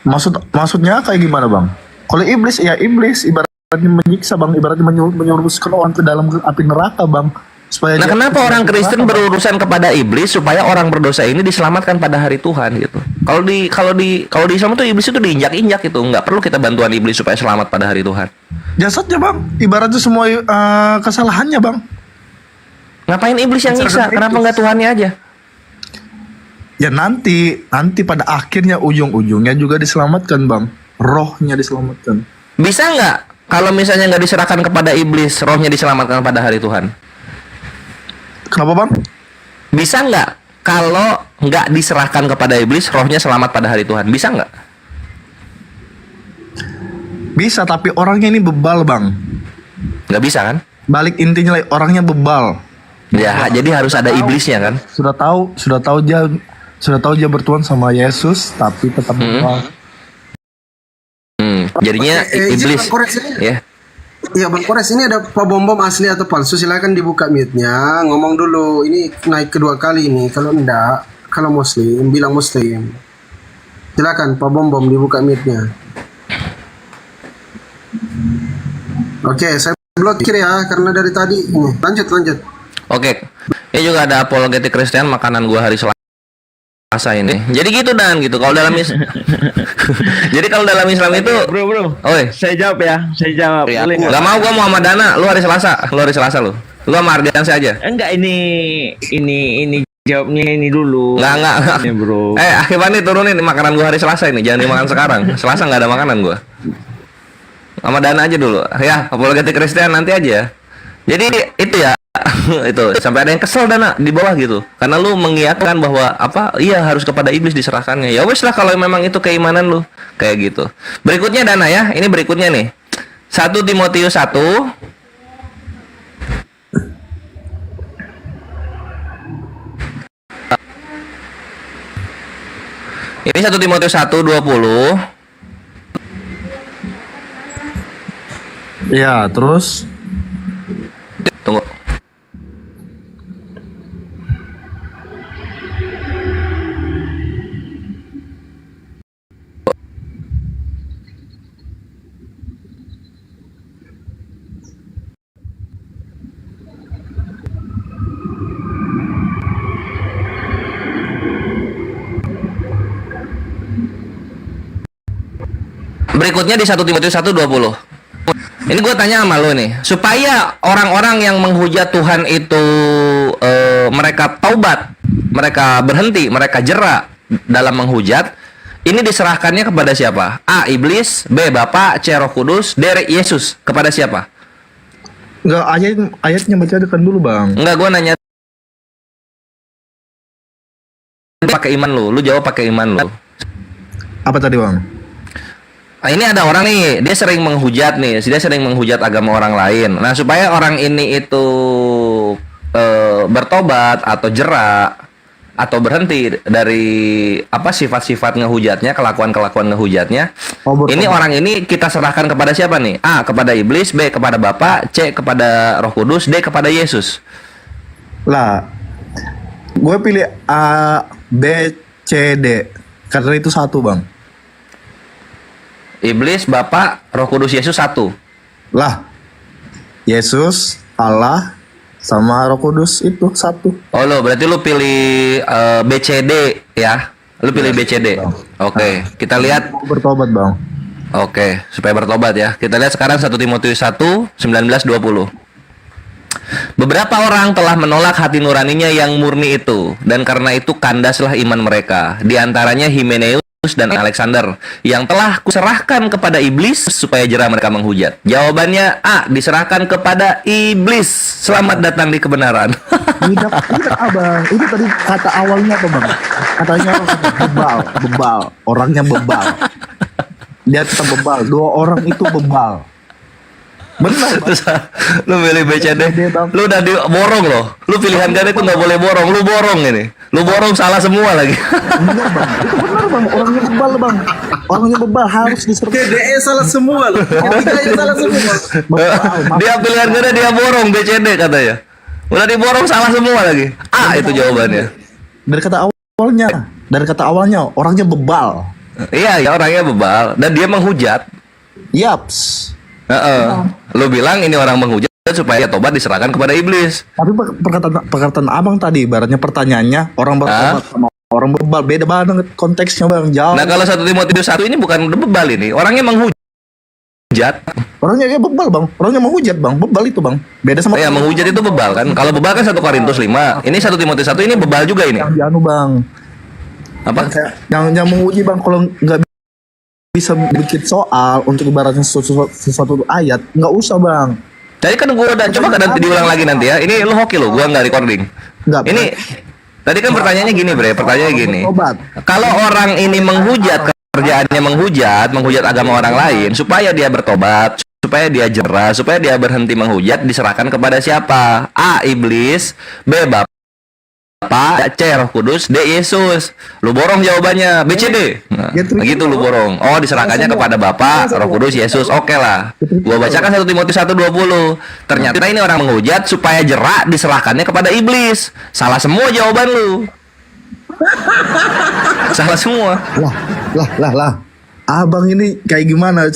Maksudnya kayak gimana bang? Kalau iblis ya iblis ibaratnya menyiksa bang, ibaratnya menyuruhkan orang ke dalam api neraka bang. Supaya kenapa orang Kristen berurusan kepada iblis supaya orang berdosa ini diselamatkan pada hari Tuhan gitu? Kalau di Islam itu iblis itu diinjak-injak itu, nggak perlu kita bantuan iblis supaya selamat pada hari Tuhan. Jasadnya bang, ibaratnya semua kesalahannya bang. Ngapain iblis yang nyiksa? Kenapa nggak Tuhannya aja? Ya nanti pada akhirnya ujung-ujungnya juga diselamatkan bang, rohnya diselamatkan. Bisa nggak kalau misalnya nggak diserahkan kepada iblis, rohnya diselamatkan pada hari Tuhan? Kenapa bang? Bisa nggak kalau nggak diserahkan kepada iblis, rohnya selamat pada hari Tuhan? Bisa nggak? Bisa, tapi orangnya ini bebal bang. Nggak bisa kan? Balik intinya orangnya bebal. Ya, jadi harus ada iblisnya kan? Sudah tahu dia bertuan sama Yesus, tapi tetap bebal. Jadinya iblis. Ya. Iya Bang Kores, ini ada Pak Bom asli atau palsu? Silakan dibuka mute-nya. Ngomong dulu. Ini naik kedua kali ini. Kalau enggak, kalau muslim, bilang muslim. Silakan Pak Bom dibuka mute-nya. Oke, saya blokir ya karena dari tadi. Lanjut. Oke. Ini juga ada apologetik Kristen, makanan gua hari Selasa ini. Jadi gitu dan gitu. Kalau dalam jadi kalau dalam Islam itu, bro. Oi, Saya jawab ya. Ya, gak mau gua Muhammad Dana, lu hari Selasa lu. Lu sama Ardian saja. Enggak, ini jawabnya ini dulu. Enggak. Ini, bro. Akhibannya turunin makanan gua hari Selasa ini, jangan dimakan sekarang. Selasa nggak ada makanan gua. Sama Dana aja dulu. Ya, apologetik Kristen nanti aja. Jadi itu ya. Itu sampai ada yang kesel Dana di bawah gitu karena lu mengiyakan bahwa iya harus kepada iblis diserahkannya. Ya wes lah kalau memang itu keimanan lu kayak gitu. Berikutnya Dana ya, ini berikutnya nih 1 Timotius 1 ini 1 Timotius 1:20. Ya, terus tunggu. Berikutnya di 1 Timotius 1:20. Ini gue tanya sama lo nih, supaya orang-orang yang menghujat Tuhan itu mereka taubat, mereka berhenti, mereka jera dalam menghujat, ini diserahkannya kepada siapa? A. Iblis, B. Bapa, C. Roh Kudus, D. Yesus. Kepada siapa? Enggak, ayatnya bacakan dulu bang. Enggak, gue nanya pakai iman lu jawab pakai iman lu. Apa tadi bang? Nah, ini ada orang nih, dia sering menghujat agama orang lain. Nah, supaya orang ini itu bertobat atau jera atau berhenti dari apa sifat-sifat ngehujatnya, kelakuan-kelakuan ngehujatnya. Ini orang ini kita serahkan kepada siapa nih? A. Kepada iblis, B. kepada Bapa, C. kepada Roh Kudus, D. kepada Yesus. Lah, gue pilih A, B, C, D. Karena itu satu bang. Iblis, Bapa, Roh Kudus, Yesus satu. Lah, Yesus, Allah, sama Roh Kudus itu satu. Oh lo, berarti lu pilih BCD ya? Lu pilih BCD. Oke, kita lihat. Bertobat bang. Oke, supaya bertobat ya. Kita lihat sekarang 1 Timotius 1, 19-20. Beberapa orang telah menolak hati nuraninya yang murni itu, dan karena itu kandaslah iman mereka. Di antaranya Himeneus dan Alexander, yang telah kuserahkan kepada iblis supaya jera mereka menghujat. Jawabannya A. Diserahkan kepada iblis. Selamat datang di kebenaran. Tidak abang. Itu tadi kata awalnya apa bang? Katanya bebal. Orangnya bebal. Dia tetap bebal. 2 orang itu bebal. Benar. Terus lu pilih BCD, lu udah diborong loh. Lu pilihan ganda itu nggak boleh borong. Lu borong ini. Lu borong salah semua lagi. Benar bang. Itu benar bang. Orangnya bebal bang. Orangnya bebal harus diserang. DE salah semua loh. Ketiga salah semua. Dia pilihan ganda dia borong BCD katanya. Udah diborong salah semua lagi. A itu jawabannya. Dari kata awalnya orangnya bebal. Iya, orangnya bebal dan dia menghujat. Yaps. Lu bilang ini orang menghujat supaya tobat diserahkan kepada iblis. Tapi perkataan abang tadi, ibaratnya pertanyaannya orang bertobat sama orang bebal beda banget konteksnya bang. Jauh. Nah kalau 1 Timotius 1 ini bukan bebal ini, orangnya menghujat. Orangnya bebal bang, orangnya menghujat bang, bebal itu bang. Beda sama. Ya menghujat itu bebal kan. Kalau bebal kan 1 Korintus 5. Ini 1 Timotius 1 ini bebal juga ini. Yang dianu bang. Apa? Yang menguji bang, kalau nggak bisa bikin soal untuk ibaratnya sesuatu ayat, nggak usah bang. Jadi kan gue udah coba kan nanti diulang lagi nanti ya. Ini lu hoki lo, gue nggak recording. Ini tadi kan pertanyaannya gini bre, pertanyaannya gini. Kalau orang ini menghujat, kerjaannya menghujat agama orang lain, supaya dia bertobat, supaya dia jera, supaya dia berhenti menghujat, diserahkan kepada siapa? A. Iblis, B. Bapa, C. Roh Kudus, D. Yesus. Lu borong jawabannya BCD. Nah, gitu lu borong. Oh, diserahkannya kepada Bapa, Roh Kudus, Yesus. Oke lah. Gua bacakan 1 Timotius 1:20. Ternyata ini orang menghujat supaya jera, diserahkannya kepada iblis. Salah semua jawaban lu. Salah semua. Lah. Abang ini kayak gimana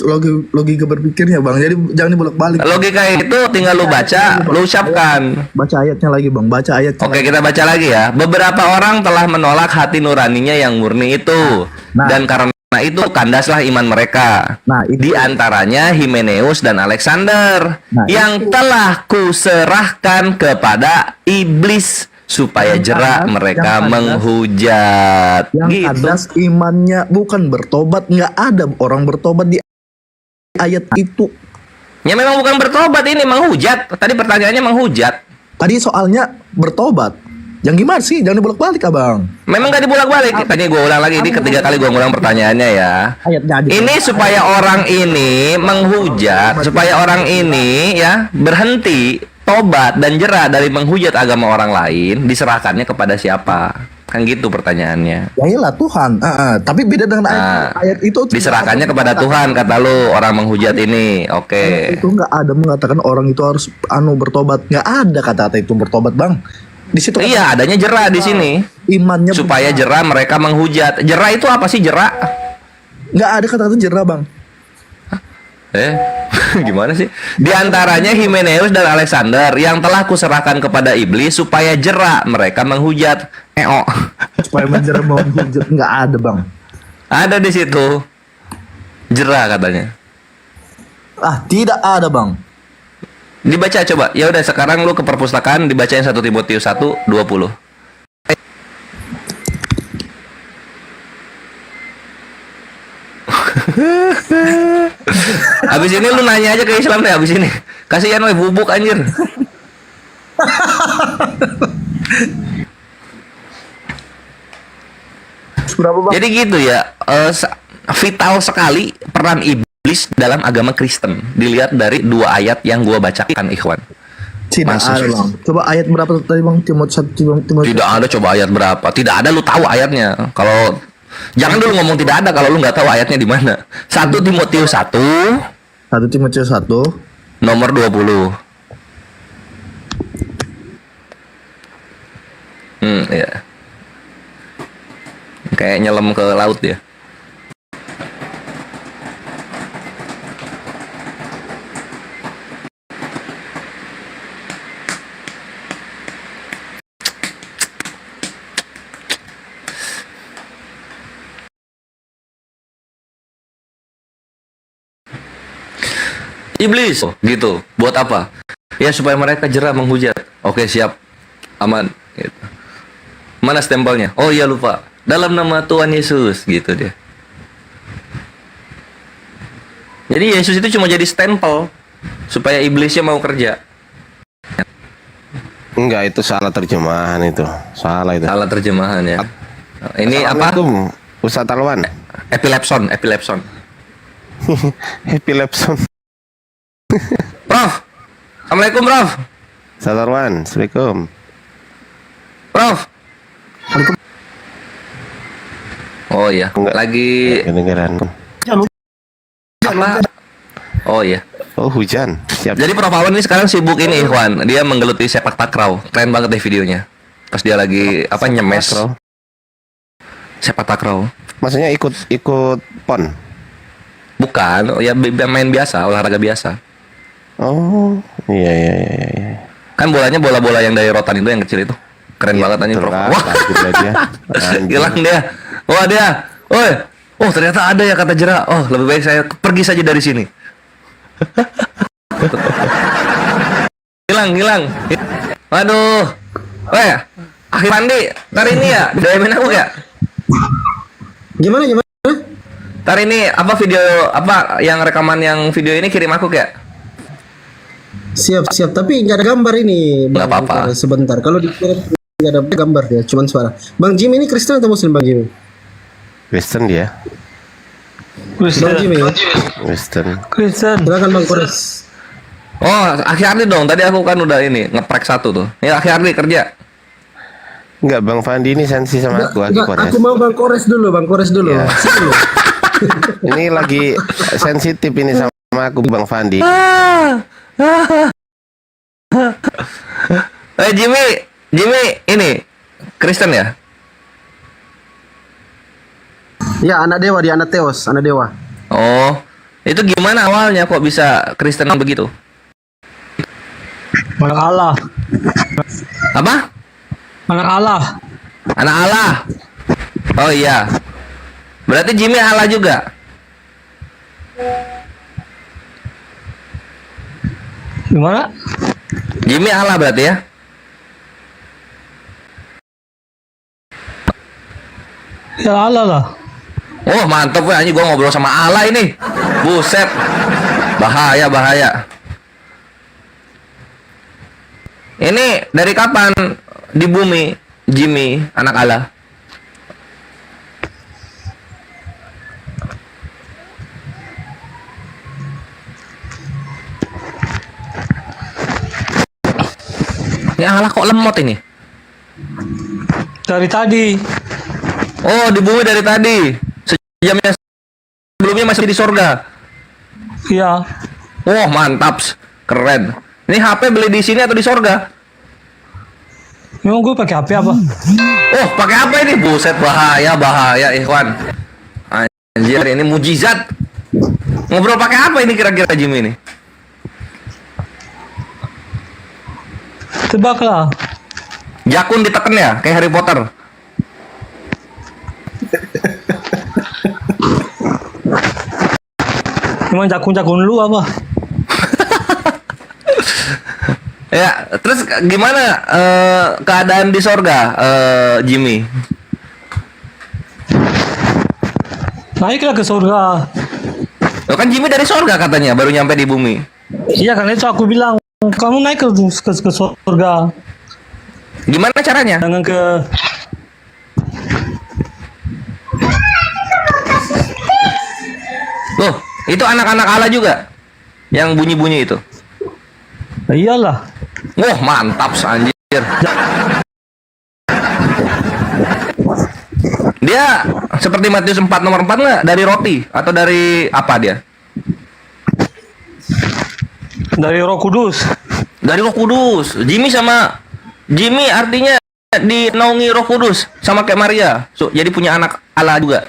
logika berpikirnya bang? Jadi jangan dibolak-balik. Logika itu tinggal lu baca, lu ucapkan. Baca ayatnya lagi bang, baca ayatnya. Oke, kita baca lagi ya. Beberapa orang telah menolak hati nuraninya yang murni itu, dan karena itu kandaslah iman mereka. Di antaranya Himeneus dan Alexander, yang telah kuserahkan kepada iblis supaya jera mereka menghujat. Yang kandas imannya bukan bertobat, nggak ada orang bertobat di ayat itu. Ya memang bukan bertobat, ini menghujat. Tadi pertanyaannya menghujat. Tadi soalnya bertobat. Yang gimana sih? Jangan dibolak-balik abang. Memang gak dibolak-balik. Tadi gue ulang lagi, ini ketiga kali gue ngulang pertanyaannya ya. Ini supaya orang ini menghujat, supaya orang ini ya berhenti, tobat dan jera dari menghujat agama orang lain, diserahkannya kepada siapa? Kan gitu pertanyaannya. Ya iyalah Tuhan. Tapi beda dengan ayat itu. Diserahkannya kepada Tuhan kata lu orang menghujat ini. Oke. Itu nggak ada mengatakan orang itu harus bertobat. Nggak ada kata-kata itu bertobat bang. Di situ. Iya, adanya jera di sini. Imannya supaya jera mereka menghujat. Jera itu apa sih jera? Nggak ada kata-kata jera bang. Gimana sih? Di antaranya Himeneus dan Alexander yang telah kuserahkan kepada iblis supaya jera mereka menghujat. Supaya menjera menghujat nggak ada bang. Ada di situ. Jera katanya. Tidak ada, Bang. Dibaca coba. Ya udah sekarang lu ke perpustakaan dibacain 1 Timotius 1:20. Habis ini lu nanya aja ke Islam deh habis ini. Kasihan we bubuk anjir. Jadi gitu ya, vital sekali peran iblis dalam agama Kristen. Dilihat dari 2 ayat yang gua bacakan, Ikhwan. Tidak ada, Bang. Coba ayat berapa tadi, Bang? Timotius. Tidak ada, coba ayat berapa? Tidak ada, lu tahu ayatnya. Kalau jangan dulu ngomong tidak ada kalau lu nggak tahu ayatnya di mana. 1 Timotius 1 nomor 20. Ya. Kayak nyelam ke laut ya. Iblis gitu. Buat apa? Ya supaya mereka jera menghujat. Oke, siap. Aman gitu. Mana stempelnya? Oh iya lupa. Dalam nama Tuhan Yesus gitu dia. Jadi Yesus itu cuma jadi stempel supaya iblisnya mau kerja. Enggak, itu salah terjemahan itu. Salah itu. Salah terjemahan ya. Ini apa? Ustaz Alwan. Epilepson. Epilepson. Prof. Assalamualaikum, Prof. Ustaz Alwan, Assalamualaikum. Prof. Oh iya, lagi kedengeran. Apa? Oh iya. Oh, hujan. Siap. Jadi Prof Awan ini sekarang sibuk ini, Ikhwan. Dia menggeluti sepak takraw. Keren banget deh videonya. Pas dia lagi apa nyemes. Sepak takraw. Maksudnya ikut pon? Bukan, ya main biasa, olahraga biasa. Oh, iya. Kan bolanya bola-bola yang dari rotan itu yang kecil itu. Keren banget anjing, Prof. Wah. Hilang dia. Wah, dia. Oi. Oh, ternyata ada ya kata Jera. Oh, lebih baik saya pergi saja dari sini. Hilang. Waduh. Weh, akhir mandi. Ntar ini ya, DM-in aku ya. Gimana? Ntar ini apa video apa yang rekaman yang video ini kirim aku ya? Siap. Tapi nggak ada gambar ini. Nggak apa-apa. Sebentar. Kalau dikirim nggak ada gambar ya, cuman suara. Bang Jim ini Kristen atau Muslim, Bang Jim? Kristen dia. Bang Jim ya? Kristen. Silakan Bang Kores. Oh, Akhiardi dong. Tadi aku kan udah ini ngeprek 1 tuh. Ya Akhiardi kerja. Enggak, Bang Fandi ini sensi sama aku. Aku mau Bang Kores dulu. Ya. Ini lagi sensitif ini sama aku, Bang Fandi. Jimmy ini Kristen ya? Ya, anak dewa, dia anak Theos, anak dewa. Oh, itu gimana awalnya kok bisa Kristen begitu? Anak Allah. Apa? Anak Allah. Anak Allah. Oh iya. Berarti Jimmy Allah juga. Gimana? Jimmy Allah berarti ya? Ya Allah lah. Oh mantap ya, gua ngobrol sama Allah ini. Buset. Bahaya. Ini dari kapan di bumi Jimmy anak Allah? Ini Allah kok lemot ini? Dari tadi. Oh, di bumi dari tadi. Sejamnya sebelumnya masih di sorga. Iya. Oh, mantap. Keren. Ini HP beli di sini atau di sorga? Memang gue pakai HP apa? Oh, pakai apa ini? Buset, bahaya, Ikhwan. Anjir, ini mujizat. Ngobrol pakai apa ini kira-kira Jimmy ini? Tebaklah. Jakun diteken ya, kayak Harry Potter. Emang jakun-jakun lu apa? Ya, terus gimana keadaan di sorga, Jimmy? Naiklah ke surga. Loh, kan Jimmy dari sorga katanya, baru nyampe di bumi. Iya, karena itu aku bilang kamu naik ke surga. Gimana caranya? Jangan ke Loh, itu anak-anak Allah juga yang bunyi-bunyi itu. Iyalah. Wah, mantap anjir. Dia seperti Matius 4 nomor 4 nggak? Dari roti atau dari apa dia? Dari Roh Kudus. Dari Roh Kudus. Jimmy artinya dinaungi Roh Kudus sama kayak Maria. Jadi punya anak Allah juga.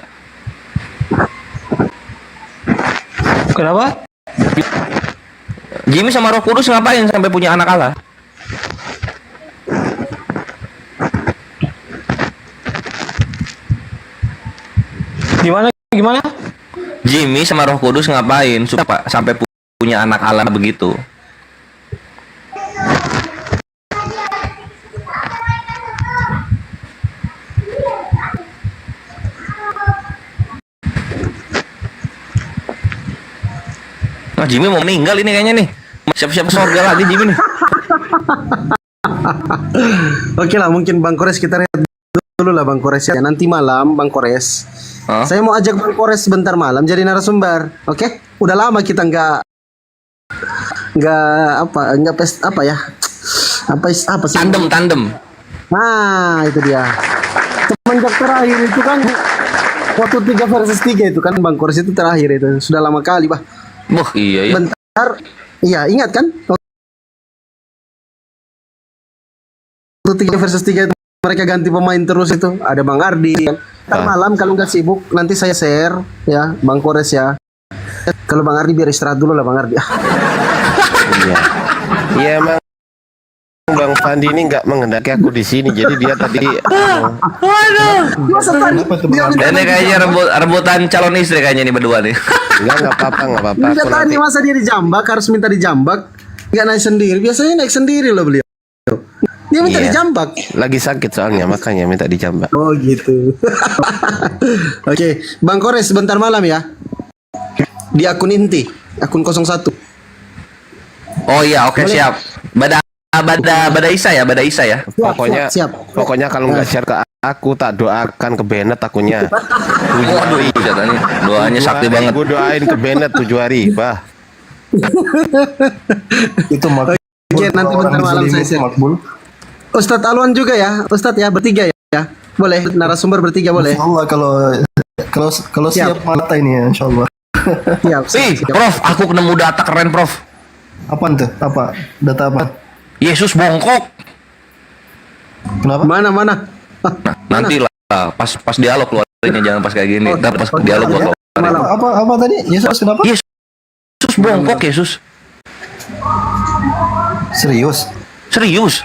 Kenapa? Jimmy sama Roh Kudus ngapain sampai punya anak Allah? Gimana? Jimmy sama Roh Kudus ngapain sampai punya anak Allah begitu? Nah, Jimmy mau meninggal ini kayaknya nih. Siap-siap surga lagi Jimmy nih. Oke lah, mungkin Bang Kores kita lihat dulu lah Bang Kores ya. Nanti malam Bang Kores, saya mau ajak Bang Kores sebentar malam jadi narasumber. Oke? Udah lama kita nggak sih? Tandem. Nah, itu dia. Semenjak terakhir itu kan waktu 3 versus 3 itu kan Bang Kores itu terakhir itu. Sudah lama kali, Bah. Wah, iya ya. Bentar. Iya, ingat kan? Waktu 3 versus 3 itu mereka ganti pemain terus itu. Ada Bang Ardi. Ntar malam kalau nggak sibuk nanti saya share ya Bang Kores ya. Kalau Bang Ardi biar istirahat dulu lah Bang Ardi. Iya. Iya emang Bang Fandi ini nggak mengendaki aku di sini, jadi dia tadi. Ini kayaknya rebutan calon istri kayaknya nih berdua nih. Nggak apa-apa. Dia tadi masa dia dijambak harus minta dijambak, nggak naik sendiri. Biasanya naik sendiri loh beliau. Dia minta dijambak. Lagi sakit soalnya makanya minta dijambak. Oh gitu. Oke, Bang Kores sebentar malam ya. Di akun inti, akun 01. Oh iya, oke, siap. Bada Isa ya. Pokoknya kalau nggak share ke aku tak doakan ke Bennett akunnya. Waduh, doanya sakti banget. Gue doain ke Bennett 7 hari, Bah. Itu makbul. Oke, nanti bentar malam saya share. Ustadz Alwan juga ya, Ustadz ya bertiga ya. Boleh narasumber bertiga boleh. Insyaallah kalau siap mata ini ya, insyaallah. Siap. Prof, aku ketemu data keren, Prof. Apaan tuh? Apa? Data apa? Yesus bongkok. Kenapa? Mana? Nanti lah, pas dialog keluarinnya, jangan pas kayak gini. Ntar pas dialog gua keluarin. Apa tadi? Yesus kenapa? Yesus bongkok, Yesus. Serius?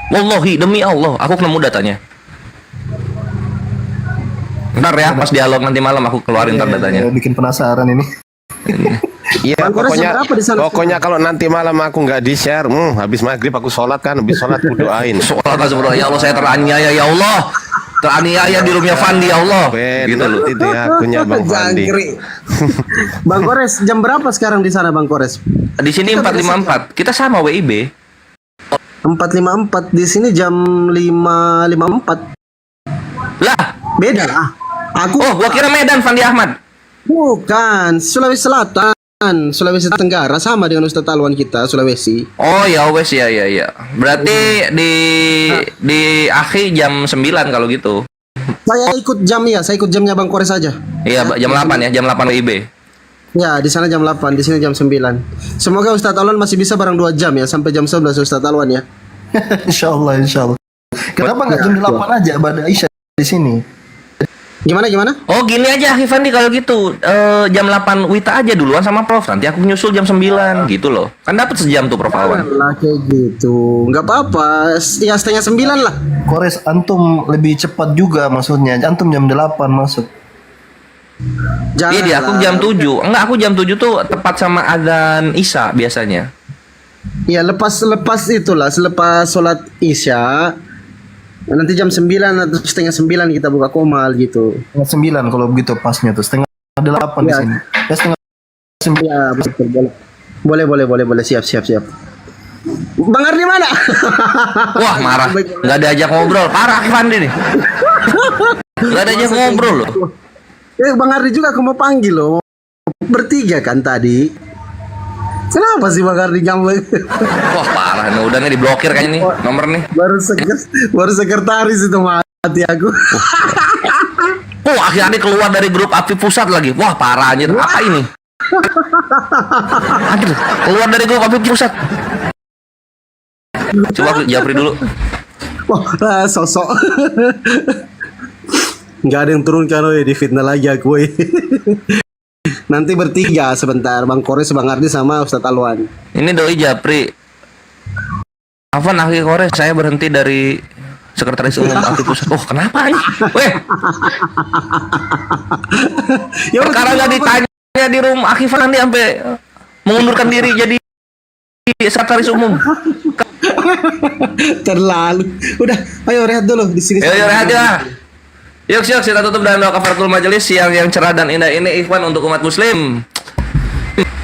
Wallahi, demi Allah, aku ketemu datanya. Ntar ya, pas dialog nanti malam aku keluarin ntar datanya. Bikin penasaran ini. Iya, pokoknya kalau nanti malam aku nggak di share, habis maghrib aku sholat kan, habis sholat aku doain. Sholat ya Allah, saya teraniaya ya Allah, teraniaya di rumahnya Fandi ya Allah. Gitu loh, itu ya akunnya Bang Fandi. Bang Kores, jam berapa sekarang di sana Bang Kores? Di sini 4.54, kita sama WIB. 4.54 di sini jam 5.54. Lah, beda lah. Gua kira Medan Fandi Ahmad. Bukan, Sulawesi Selatan, Sulawesi Tenggara sama dengan Ustadz Alwan kita, Sulawesi. Oh ya wes ya. Berarti di akhir jam 9 kalau gitu. Saya ikut jamnya Bang Kores saja. Iya, jam 8 ya, jam 8 WIB. Ya, di sana jam 8, di sini jam 9. Semoga Ustadz Alwan masih bisa bareng 2 jam ya, sampai jam 11 Ustadz Alwan ya. Insyaallah. Kenapa nggak jam 8 aja Bada Isya di sini? Gimana? Oh gini aja Fandi kalau gitu, jam 8 Wita aja duluan sama Prof, nanti aku nyusul jam 9 gitu loh. Kan dapat sejam tuh Prof Alwan. Lah kayak gitu. Nggak apa-apa. Ya setengah 9 lah. Kores antum lebih cepat juga maksudnya. Antum jam 8 masuk. Iya, aku jam 7. Enggak, aku jam 7 tuh tepat sama adzan Isya biasanya. Ya lepas itulah, selepas sholat Isya, nanti jam 9 atau setengah 9 kita buka komal gitu. Setengah 9 kalau begitu pasnya tuh, setengah 8 di sini. Ya setengah 9. Ya, betul, boleh. Siap. Bang Ardi mana? Wah, marah. Nggak diajak ngobrol. Parah Fandi nih. Nggak diajak ngobrol loh. Bang Ardi juga aku mau panggil loh. Bertiga kan tadi. Kenapa sih Bang Ardi ngambek? Wah, parah nih. Udah nih diblokir kayaknya nih nomor nih. Baru sekretaris itu mati aku. Akhirnya keluar dari grup aktif pusat lagi. Wah, parah anjir. Apa ini? Aduh, keluar dari grup aktif pusat. Coba Japri dulu. Wah, sosok. Nggak ada yang turun kan, di fitnah lagi aku. Nanti bertiga sebentar, Bang Kores, Bang Ardi sama Ustadz Alwan. Ini doi Japri. Afan akhir Kores, saya berhenti dari sekretaris umum aktif pusat. Oh, kenapa nih? Weh. Sekarang nggak ditanya di room Akifan nanti sampai mengundurkan diri jadi sekretaris umum. Terlalu. Udah, ayo rehat dulu di sini. Ayo rehat ya. Yuk, kita tutup dengan doa kafaratul majelis yang cerah dan indah ini, ikhwan, untuk umat muslim.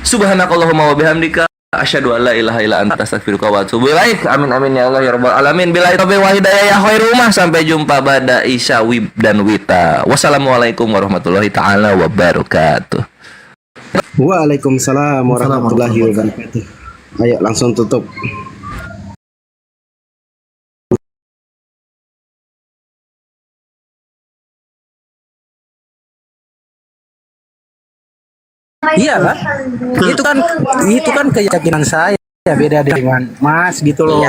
Subhanakallahumma wa bihamdika asyhadu an la ilaha illa anta astaghfiruka wa atubu ilaik. Amin ya Allah ya rabbal alamin. Billahi taufiq wa hidayah ya khairul umah. Sampai jumpa pada Isya Wib dan Wita. Wassalamualaikum warahmatullahi taala wabarakatuh. Waalaikumsalam warahmatullahi wabarakatuh. Ayo langsung tutup. Iya kan? Itu kan keyakinan saya, beda dengan Mas gitu loh.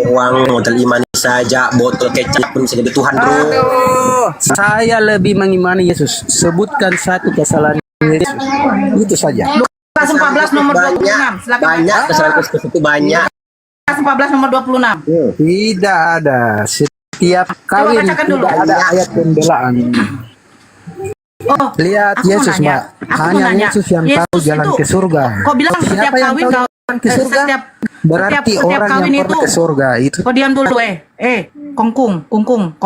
Uang modal imani saja, botol kecap pun bisa jadi Tuhan, bro. Saya lebih mengimani Yesus. Sebutkan satu kesalahan Yesus. Itu saja. Lukas 14 nomor 26. Silakan. Banyak kesalahan Yesus itu banyak. Lukas 14 nomor 26. Tidak ada. Setiap kawin tidak ada ayat pembelaan. Oh, lihat Yesus, Mbak. Hanya Yesus yang tahu jalan ke surga. Kok bilang setiap kawin ke surga? Berarti orang yang pernah ke surga itu. Kok diam dulu, kongkong.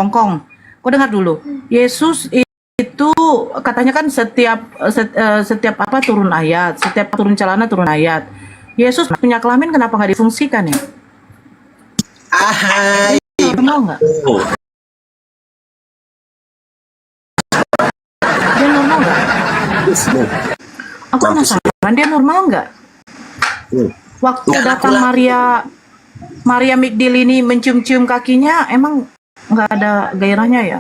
Kok dengar dulu. Yesus itu katanya kan setiap apa turun ayat, setiap turun celana turun ayat. Yesus punya kelamin kenapa nggak difungsikan ya? Normal nggak? Dia normal nggak? Aku penasaran dia normal nggak? Waktu datang Maria Magdalene mencium-cium kakinya, emang nggak ada gairahnya ya?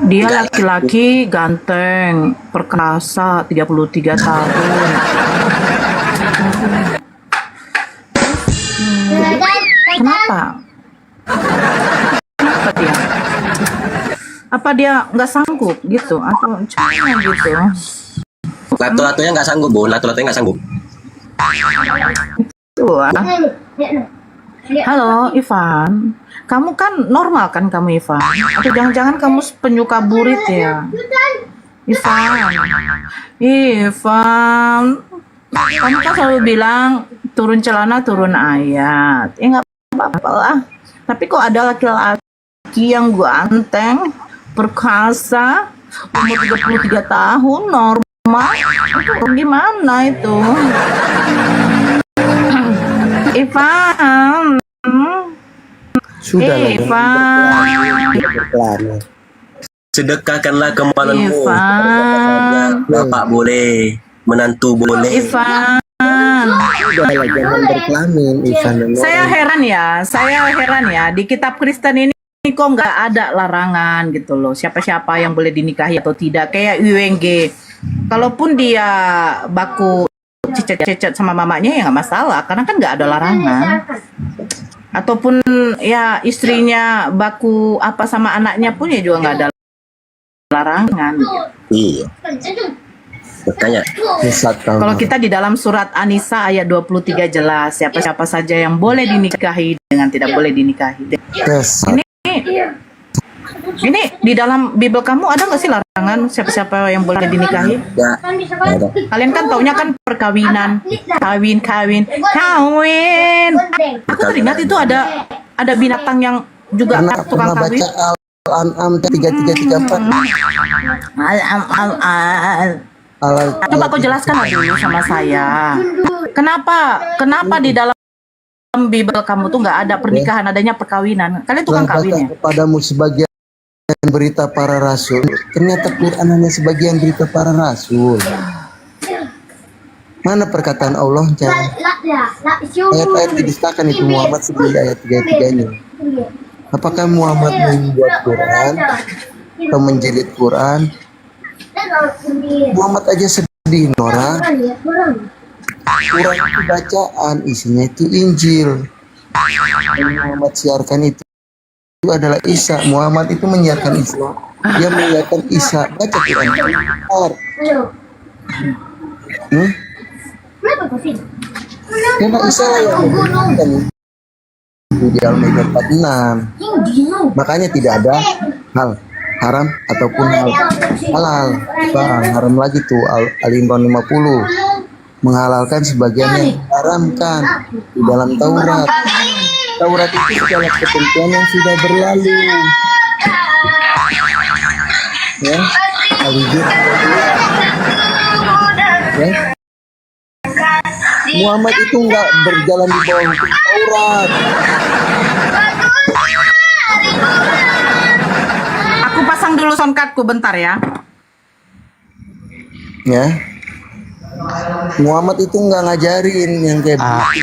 Dia laki-laki ganteng, perkasa, 33 tahun. Kenapa? Kenapa dia? Apa dia nggak sanggup gitu atau gimana gitu? Latu-latunya nggak sanggup, Bu. Latu-latunya nggak sanggup. Halo Ivan, kamu kan normal kan kamu Ivan? Atau jangan-jangan kamu penyuka burit ya? Ivan, kamu kan selalu bilang turun celana turun ayat. Nggak apa-apa lah. Tapi kok ada laki-laki yang ganteng, perkasa, umur 33 tahun, normal, itu gimana itu? Ivan, Sudah Ivan, sedekahkanlah kemalanmu. Ivan, Bapak boleh, menantu boleh. Ivan. Jangan berkelamin, Ivan. Saya heran ya, di kitab Kristen ini kok nggak ada larangan gitu loh, siapa-siapa yang boleh dinikahi atau tidak, kayak UNG. Kalaupun dia baku cecet sama mamanya ya nggak masalah, karena kan nggak ada larangan. Ataupun ya istrinya baku apa sama anaknya pun ya juga nggak ada larangan. Iya. Makanya kalau kita di dalam surat An-Nisa ayat 23 jelas siapa-siapa saja yang boleh dinikahi dengan tidak boleh dinikahi. Ini Ini di dalam Bible kamu ada nggak sih larangan siapa-siapa yang boleh dinikahi? Ya, ada. Kalian kan taunya kan perkawinan, kawin. Aku teringat itu ada binatang yang juga tukang Pernah kawin. baca Al-An'am 3334. Coba kau jelaskan dulu sama saya. Kenapa di dalam Bible kamu tuh nggak ada pernikahan, adanya perkawinan? Kalian tukang kawin ya? Kepadamu sebagian berita para rasul. Ternyata Quran hanya sebagian berita para rasul. Mana perkataan Allah? Ayat-ayat didustakan itu Muhammad sebelum ayat 33-nya. Apakah Muhammad membuat Quran atau menjilid Quran? Muhammad aja sedih, Nora. Quran itu bacaan, isinya itu Injil. Yang Muhammad siarkan itu adalah Isa. Muhammad itu menyiarkan Islam. Dia menyiarkan Isa. Baca Quran. Karena Isa lah yang mengirimkan itu di Al-Maidah 46. Makanya tidak ada hal haram ataupun hal halal. Haram lagi tuh Al-Imran 50 menghalalkan sebagian yang diharamkan di dalam Taurat. Taurat itu segala ketentuan yang sudah berlalu. Ya, ya. Muhammad itu nggak berjalan di bawah hukum Taurat. Aku pasang dulu soundcardku bentar ya. Ya. Muhammad itu nggak ngajarin yang kayak apa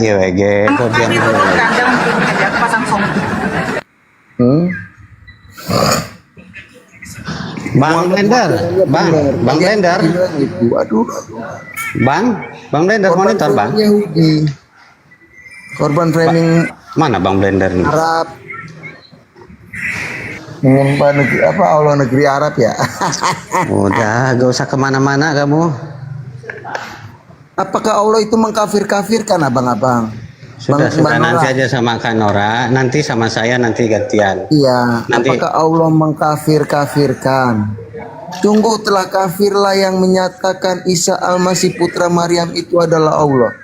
GWG kok dia Aku pasang sound. Bang Blender, Bang Blender. Aduh. Bang Blender monitor, Bang. Yahudi. Korban framing mana Bang Blender nih? Arab. Menyembah negeri apa Allah negeri Arab ya? Udah, gak usah kemana-mana kamu. Apakah Allah itu mengkafir-kafirkan abang-abang? Sudah nanti aja sama Kanora, nanti sama saya nanti gantian. Iya. Nanti. Apakah Allah mengkafir-kafirkan? Tunggu, telah kafirlah yang menyatakan Isa Al-Masih putra Maryam itu adalah Allah.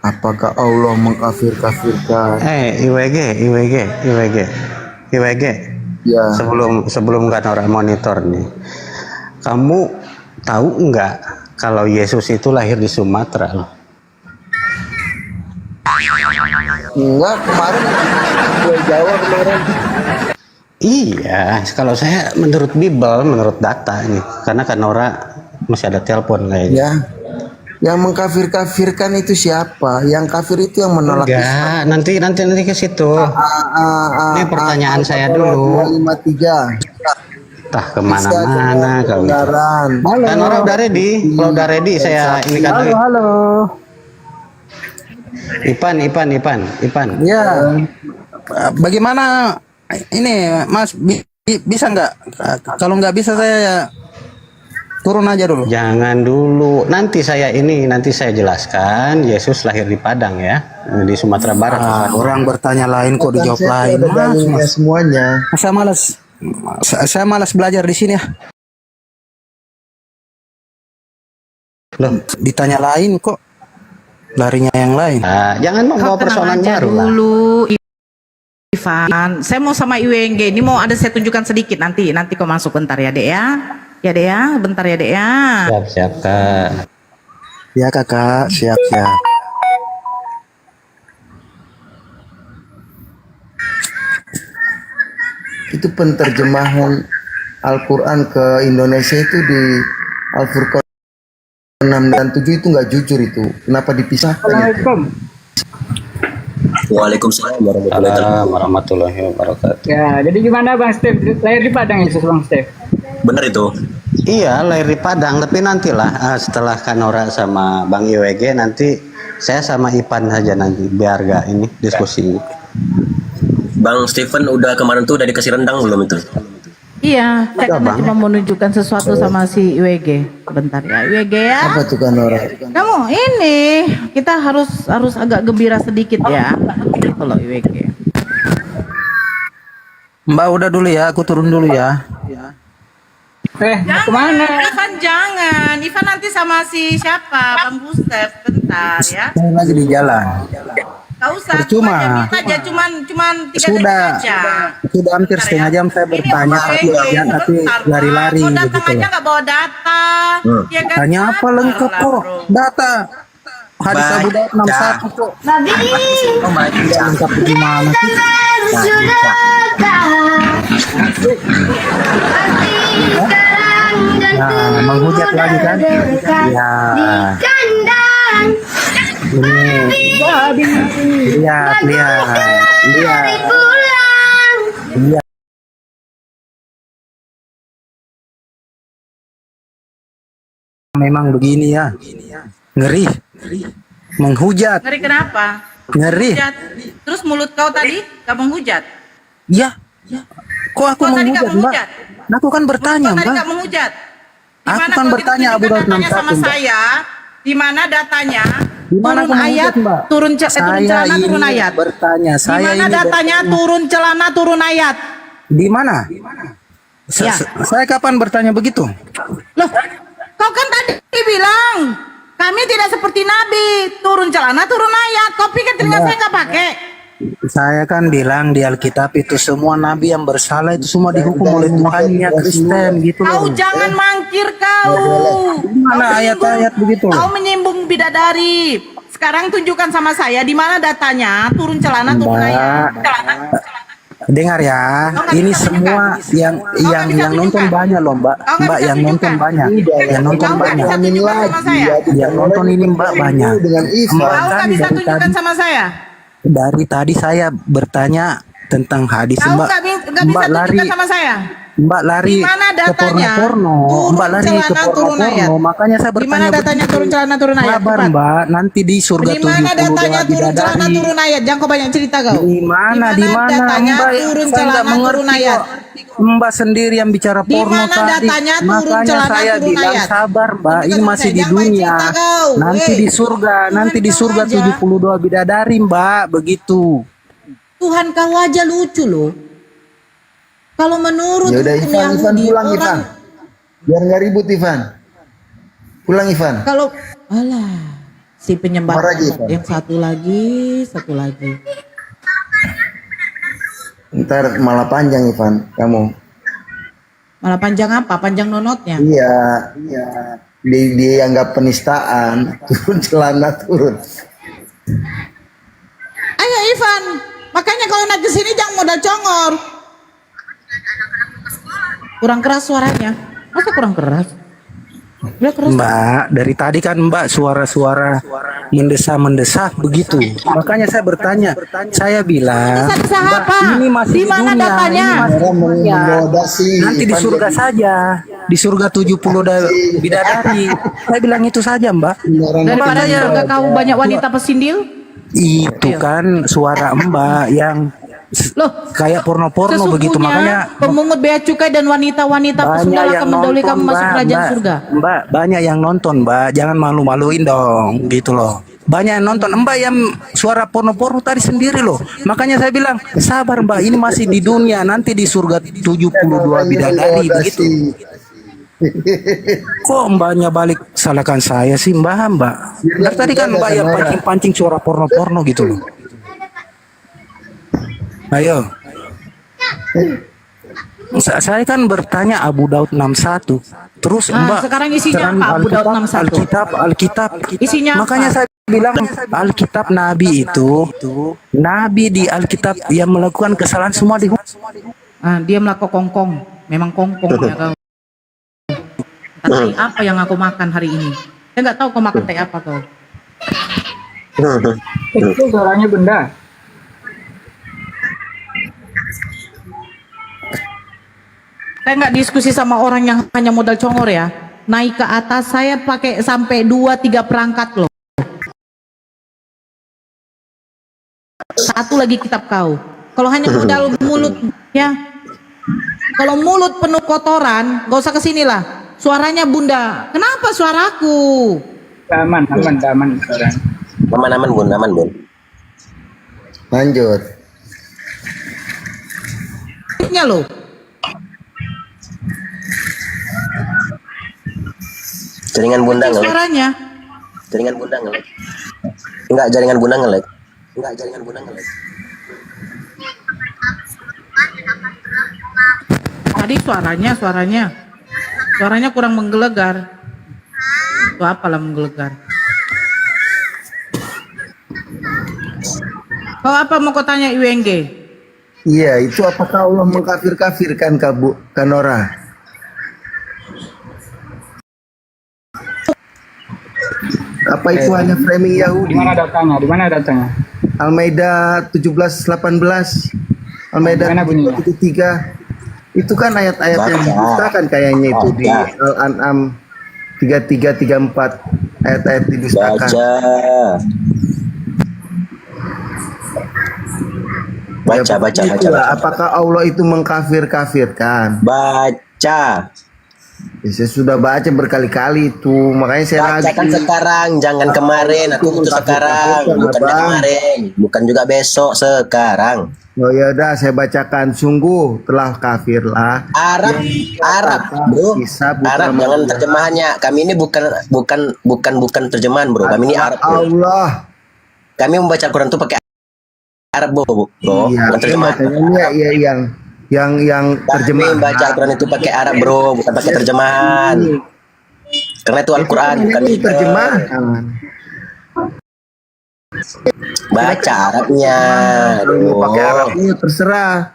Apakah Allah mengkafir-kafirkan? IWG. Ya. Sebelum Kanora monitor nih, kamu tahu nggak kalau Yesus itu lahir di Sumatera loh? Enggak, kemarin gue Jawa kemarin. Iya, kalau saya menurut Bible, menurut data ini, karena Kanora masih ada telepon kayaknya. Ya, yang mengkafir-kafirkan itu siapa? Yang kafir itu yang menolak Islam. Nanti ke situ. Ini pertanyaan saya dulu. 53. Tah kemana-mana kamu. Kanora udah ready. Kalau udah ready saya ini kan. Halo. Ipan. Ya. Bagaimana ini Mas bisa nggak? Kalau nggak bisa saya turun aja dulu. Jangan dulu. Nanti saya jelaskan. Yesus lahir di Padang ya, di Sumatera Barat. Orang bertanya lain kok dijawab lain. Mas, semuanya. Saya malas belajar di sini ya. Loh, ditanya lain kok. Larinya yang lain. Jangan membawa persoalan baru lah. Dulu Ivan, saya mau sama IWG. Ini mau ada saya tunjukkan sedikit nanti kau masuk bentar ya Dek ya. Ya Dek ya, bentar ya Dek ya. Siap Kak. Ya Kakak, siap. Itu penterjemahan Al-Quran ke Indonesia itu di Al-Furqan 6 dan 7 itu nggak jujur itu. Kenapa dipisahkan itu? Waalaikumsalam warahmatullahi wabarakatuh. Ya, jadi gimana Bang Steve? Lahir di Padang Yesus Bang Steve? Benar itu. Iya, lahir di Padang, tapi nantilah setelah Kanora sama Bang IWG nanti saya sama Ipan saja nanti biar gak ini diskusi. Bang Steven udah kemarin tuh udah dikasih rendang belum itu? Iya, saya kan cuma mau menunjukkan sesuatu sama si IWG. Bentar ya, IWG ya. Apa tuh Kanora? Kamu ini kita harus agak gembira sedikit ya. Kalau IWG. Mbak udah dulu ya, aku turun dulu ya. Kemana? Ivan jangan. Ivan nanti sama si siapa? Bang Gustaf bentar ya. Saya lagi di jalan. Gak usah. Percuma. Aja cuman 3 detik Sudah aja. hampir setengah jam saya bertanya tapi lari-lari Kau datang begitu aja loh. nggak bawa data. Ya kan? Tanya apa lengkap kok? Data. Hadis Abu Daud 61 kok. Lengkap gimana sih? Nah, menghujat lagi kan? Ya. Ini. Lihat. Memang begini ya. Ngeri. Menghujat. Ngeri kenapa? Ngeri. Menghujat. Terus mulut kau tadi gak menghujat? Ya. Kok aku Kau tadi menghujat, gak Mbak? menghujat? Aku kan bertanya, Kau tadi Mbak. gak menghujat? Aku kan bertanya Abu Daud Datanya sama 61, Mbak. saya. Di mana datanya? Di mana Turun aku menghujat, ayat, Mbak? turun celana, turun ini ayat. bertanya. Di mana datanya turun celana, turun ayat? Di mana? Ya. Saya kapan bertanya begitu? Loh, kau kan tadi bilang kami tidak seperti Nabi, turun celana, turun ayat. Kau pikir telinga saya nggak pakai? Saya kan bilang di Alkitab itu semua nabi yang bersalah itu semua dihukum oleh Tuhannya Kristen gitu Kau loh. jangan mangkir kau. Mana ayat-ayat begitu loh? Kau menyimbung bidadari. Sekarang tunjukkan sama saya di mana datanya turun celana, turun ayat. Dengar ya, ini semua yang nonton banyak loh Mbak. Mbak yang nonton banyak, yang nonton banyak. Yang nonton ini Mbak banyak. Mbak Kau nggak kan bisa tunjukkan sama saya. dari tadi saya bertanya tentang hadis Kau Mbak. nggak bisa Mbak lari, tunjukkan sama saya. Mbak lari Di mana ke datanya? porno-porno. Mbak lari ke celana, turun ayat. porno-porno. Makanya saya Di mana bertanya datanya turun celana, turun ayat? Sabar Cepat. Mbak, nanti di surga Di mana 72 datanya turun celana, bidadari. turun ayat? Jangan kau banyak cerita kau. Di mana datanya Mbak? turun Saya nggak celana, turun mengerti ayat? kok. Mbak sendiri yang bicara Di porno mana tadi. datanya turun Makanya celana, saya turun bilang ayat? sabar Mbak, ini masih di Jangan banyak dunia. cerita kau. Nanti di surga, nanti di surga 72 bidadari Mbak, begitu. Tuhan kau aja lucu loh. Kalau menurut Ya udah hukum Ivan Yahudi, pulang orang Ivan. Biar nggak ribut Ivan. Pulang Ivan. kalau alah si penyembah Marah lagi, Ivan. yang satu lagi. Ntar malah panjang Ivan kamu. Malah panjang apa? Panjang nonotnya. Iya. Dianggap penistaan. Turun celana turun. Ayo Ivan, makanya kalau naik ke sini jangan modal congor. Kurang keras suaranya. Masa kurang keras? Udah keras. Mbak, dari tadi kan Mbak suara-suara mendesak-mendesak begitu. Makanya saya bertanya, saya bilang, Mbak, ini masih Di mana dunia, datanya? ini masih dunia. Nanti di surga saja, di surga 70 bidadari. Saya bilang itu saja Mbak. Daripada di surga kau banyak wanita pesindil. Itu kan suara Mbak yang kayak porno-porno begitu, makanya pemungut bea cukai dan wanita-wanita pesunda akan mendahului kamu masuk kerajaan surga. Mbak, banyak yang nonton Mbak, jangan malu-maluin dong, gitu loh. Banyak yang nonton Mbak yang suara porno-porno tadi sendiri loh. Makanya saya bilang, sabar Mbak, ini masih di dunia, nanti di surga 72 bidadari begitu. Kok Mbaknya balik salahkan saya sih Mbak? Dari tadi kan Mbak yang pancing-pancing suara porno-porno gitu loh. Ayo. Saya kan bertanya Abu Daud 61. Terus Mbak sekarang isinya terang apa Abu Daud 61? Alkitab. Isinya Makanya apa? saya bilang Alkitab Nabi itu Nabi di Alkitab yang melakukan kesalahan semua dihukum. Dia melakukan kongkong. Memang kongkong ya kau. Tapi apa yang aku makan hari ini? Saya nggak tahu kau makan teh apa kau. Itu suaranya benda. Saya nggak diskusi sama orang yang hanya modal congor ya. Naik ke atas saya pakai sampai 2-3 perangkat loh. Satu lagi kitab kau. Kalau hanya modal mulut ya. Kalau mulut penuh kotoran, gak usah kesini lah. Suaranya bunda. Kenapa suaraku? Aman. Aman Bun. Lanjut. mulutnya loh. Jaringan bunda ngelek. Suaranya. Jaringan bunda ngelek. Enggak, jaringan bunda ngelek. Tadi suaranya kurang menggelegar. Itu apalah menggelegar? Kau apa mau kau tanya IWNG? Iya, itu apakah Allah mengkafir-kafirkan Kanora? Apa itu hanya framing Yahudi? Di mana datanya? Al-Maidah 17:18, Al-Maidah 73. Itu kan ayat-ayat yang didustakan kayaknya itu di Al-An'am 33 34, ayat-ayat didustakan. Baca. Apakah Allah itu mengkafir-kafirkan? Baca. Ya, saya sudah baca berkali-kali itu, makanya saya bacakan ragu. sekarang, jangan kemarin. Aku butuh sekarang, bukan kemarin, bukan juga besok, sekarang. Oh ya udah, saya bacakan. Sungguh telah kafirlah. Arab, bro. Arab, jangan terjemahannya. Kami ini bukan terjemahan, bro. Kami ini Arab, bro. Allah. Kami membaca Al-Quran itu pakai Arab, bro. Iya, Bukan terjemahan. Iya, yang terjemahan. Kami baca Al-Quran itu pakai Arab, bro, bukan pakai terjemahan. Karena itu Al-Quran, bukan terjemahan. Baca Arabnya. Pakai Arabnya terserah.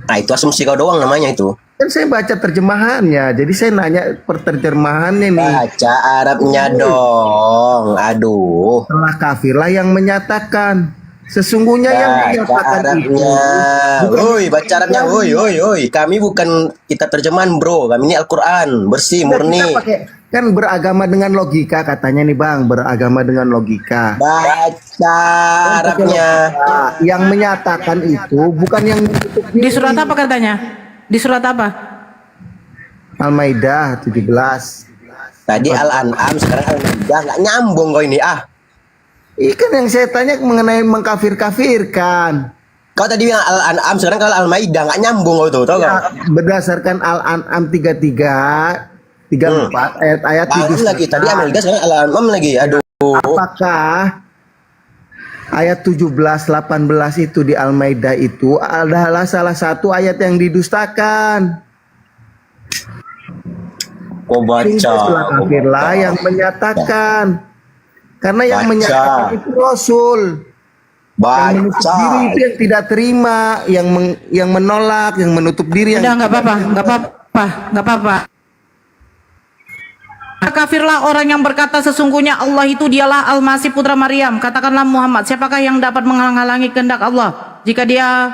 Nah, itu asumsi kau doang namanya itu. Kan saya baca terjemahannya, jadi saya nanya terjemahannya nih. Baca Arabnya dong. Aduh. Telah kafirlah yang menyatakan. Sesungguhnya yang menyatakan Arabnya. Woi, baca Arabnya. Woi. Kami bukan kita terjemahan, bro. Kami ini Al-Quran, bersih, murni. Kan beragama dengan logika katanya nih Bang, beragama dengan logika. Baca Arabnya. Yang menyatakan itu bukan yang di surat apa katanya? Di surat apa? Al-Maidah 17. Tadi Al-An'am, sekarang Al-Maidah. Nggak nyambung kau ini, Ikan yang saya tanya mengenai mengkafir-kafirkan. Kau tadi bilang Al-An'am, sekarang kalau Al-Maidah nggak nyambung kau tuh, tau gak? Berdasarkan Al-An'am 33 34 ayat-ayat itu lagi tadi Al-Maidah, sekarang Al-An'am lagi. Aduh. Apakah ayat 17 18 itu di Al-Maidah itu adalah salah satu ayat yang didustakan? Kau baca. Kafirlah yang menyatakan. Karena yang menyatakan itu Rasul. Baca. Yang menutup diri itu yang tidak terima, yang menolak, yang menutup diri. Udah, nggak apa-apa. Kafirlah orang yang berkata sesungguhnya Allah itu dialah Al-Masih putra Maryam. Katakanlah Muhammad, siapakah yang dapat menghalangi kehendak Allah? Jika dia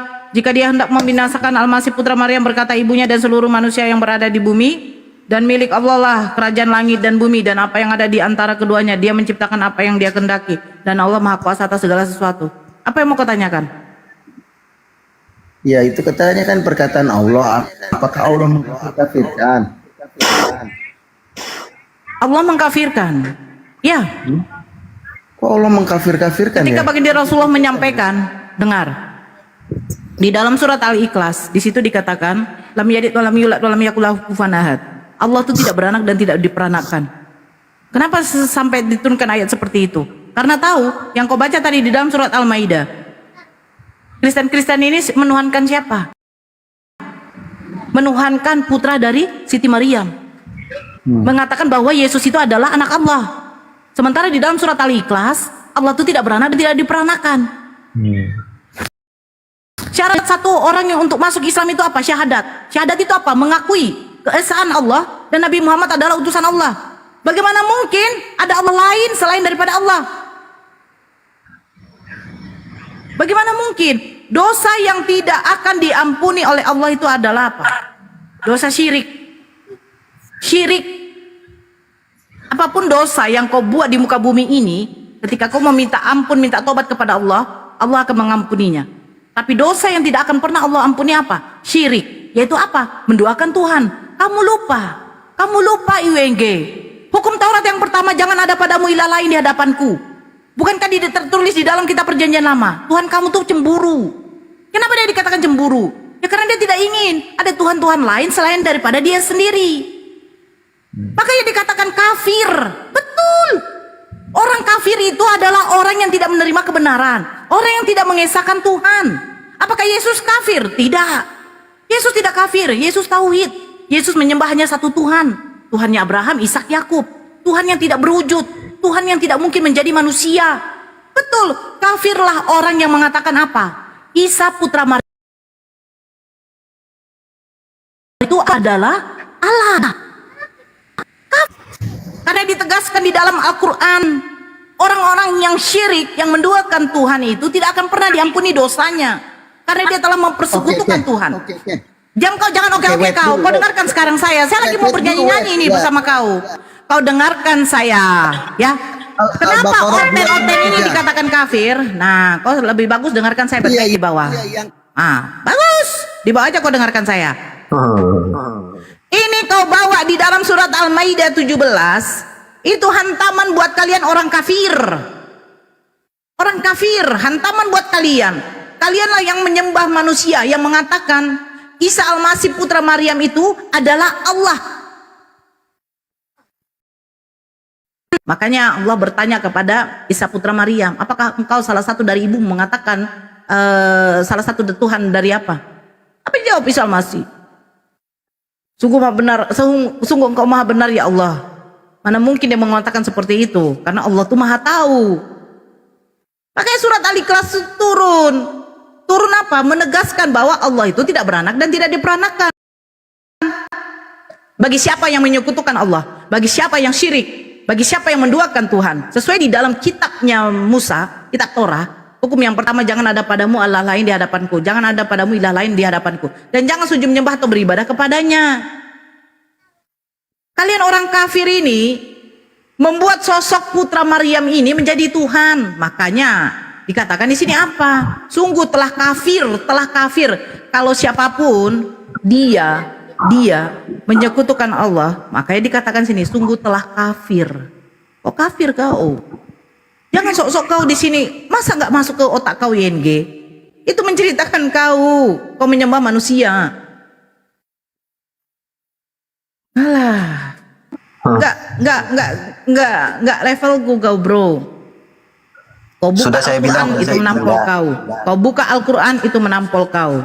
hendak membinasakan Al-Masih putra Maryam, berkata ibunya dan seluruh manusia yang berada di bumi. Dan milik Allah lah kerajaan langit dan bumi dan apa yang ada di antara keduanya. Dia menciptakan apa yang dia kehendaki. Dan Allah maha kuasa atas segala sesuatu. Apa yang mau kau tanyakan? Ya itu katanya kan perkataan Allah. Apakah Allah mengkafirkan? Allah mengkafirkan. Ya. Kok Allah mengkafir-kafirkan Ketika ya? baginda Rasulullah menyampaikan, dengar. Di dalam surat Al-Ikhlas, di situ dikatakan, lam yalid wa lam yulad wa lam yakul lahu kufuwan ahad. Allah itu tidak beranak dan tidak diperanakkan. Kenapa sampai diturunkan ayat seperti itu? Karena tahu yang kau baca tadi di dalam surat Al-Maidah. Kristen-Kristen ini menuhankan siapa? Menuhankan putra dari Siti Maryam. Mengatakan bahwa Yesus itu adalah anak Allah. Sementara di dalam surat Al-Ikhlas, Allah itu tidak beranak dan tidak diperanakkan. Syarat satu orang yang untuk masuk Islam itu apa? Syahadat. Syahadat itu apa? Mengakui keesaan Allah dan Nabi Muhammad adalah utusan Allah. Bagaimana mungkin ada Allah lain selain daripada Allah? Bagaimana mungkin? Dosa yang tidak akan diampuni oleh Allah itu adalah apa? Dosa syirik. Syirik. Apapun dosa yang kau buat di muka bumi ini, ketika kau meminta ampun, minta tobat kepada Allah, Allah akan mengampuninya. Tapi dosa yang tidak akan pernah Allah ampuni apa? Syirik. Yaitu apa? Menduakan Tuhan. Kamu lupa IWNG. Hukum Taurat yang pertama, jangan ada padamu ilah lain di hadapanku. Bukankah tertulis di dalam kitab perjanjian lama? Tuhan kamu tuh cemburu. Kenapa dia dikatakan cemburu? Ya karena dia tidak ingin ada Tuhan-Tuhan lain selain daripada dia sendiri. Makanya dikatakan kafir. Betul. Orang kafir itu adalah orang yang tidak menerima kebenaran, orang yang tidak mengesahkan Tuhan. Apakah Yesus kafir? Tidak. Yesus tidak kafir. Yesus tauhid. Yesus menyembah hanya satu Tuhan. Tuhannya Abraham, Ishak, Yakub. Tuhan yang tidak berwujud. Tuhan yang tidak mungkin menjadi manusia. Betul. Kafirlah orang yang mengatakan apa? Isa putra Maria itu adalah Allah. Karena ditegaskan di dalam Al-Quran, orang-orang yang syirik, yang menduakan Tuhan itu tidak akan pernah diampuni dosanya, karena dia telah mempersekutukan Tuhan. Jangan oke-oke kau dengarkan sekarang saya lagi mau bernyanyi-nyanyi ini bersama kau. Kau dengarkan saya, ya. Kenapa oten-oten ini dikatakan kafir? Nah, kau lebih bagus dengarkan saya berkata di bawah. Bagus, di bawah aja kau dengarkan saya. Ini kau bawa di dalam surat Al-Maidah 17. Itu hantaman buat kalian orang kafir. Orang kafir, hantaman buat kalian. Kalianlah yang menyembah manusia, yang mengatakan Isa Al-Masih putra Maryam itu adalah Allah. Makanya Allah bertanya kepada Isa putra Maryam, apakah engkau salah satu dari ibu mengatakan salah satu Tuhan dari apa? Apa yang jawab Isa Al-Masih? Sungguh engkau maha benar ya Allah. Mana mungkin dia mengatakan seperti itu, karena Allah itu maha tahu. Makanya surat Al-Ikhlas turun apa? Menegaskan bahwa Allah itu tidak beranak dan tidak diperanakan. Bagi siapa yang menyekutukan Allah, bagi siapa yang syirik, bagi siapa yang menduakan Tuhan, sesuai di dalam kitabnya Musa, kitab Torah, hukum yang pertama, jangan ada padamu Allah lain di hadapanku, jangan ada padamu ilah lain di hadapanku, dan jangan sujud menyembah atau beribadah kepadanya. Kalian orang kafir ini membuat sosok putra Maryam ini menjadi Tuhan. Makanya dikatakan di sini apa? Sungguh telah kafir. Kalau siapapun dia menyekutukan Allah, makanya dikatakan sini sungguh telah kafir. Kok kafir kau? Jangan sok-sok kau di sini. Masa nggak masuk ke otak kau YNG? Itu menceritakan kau menyembah manusia. Alah. Enggak level kau bro. Kau buka Sudah saya bilang itu menampol kau. Kau buka Al-Quran itu menampol kau.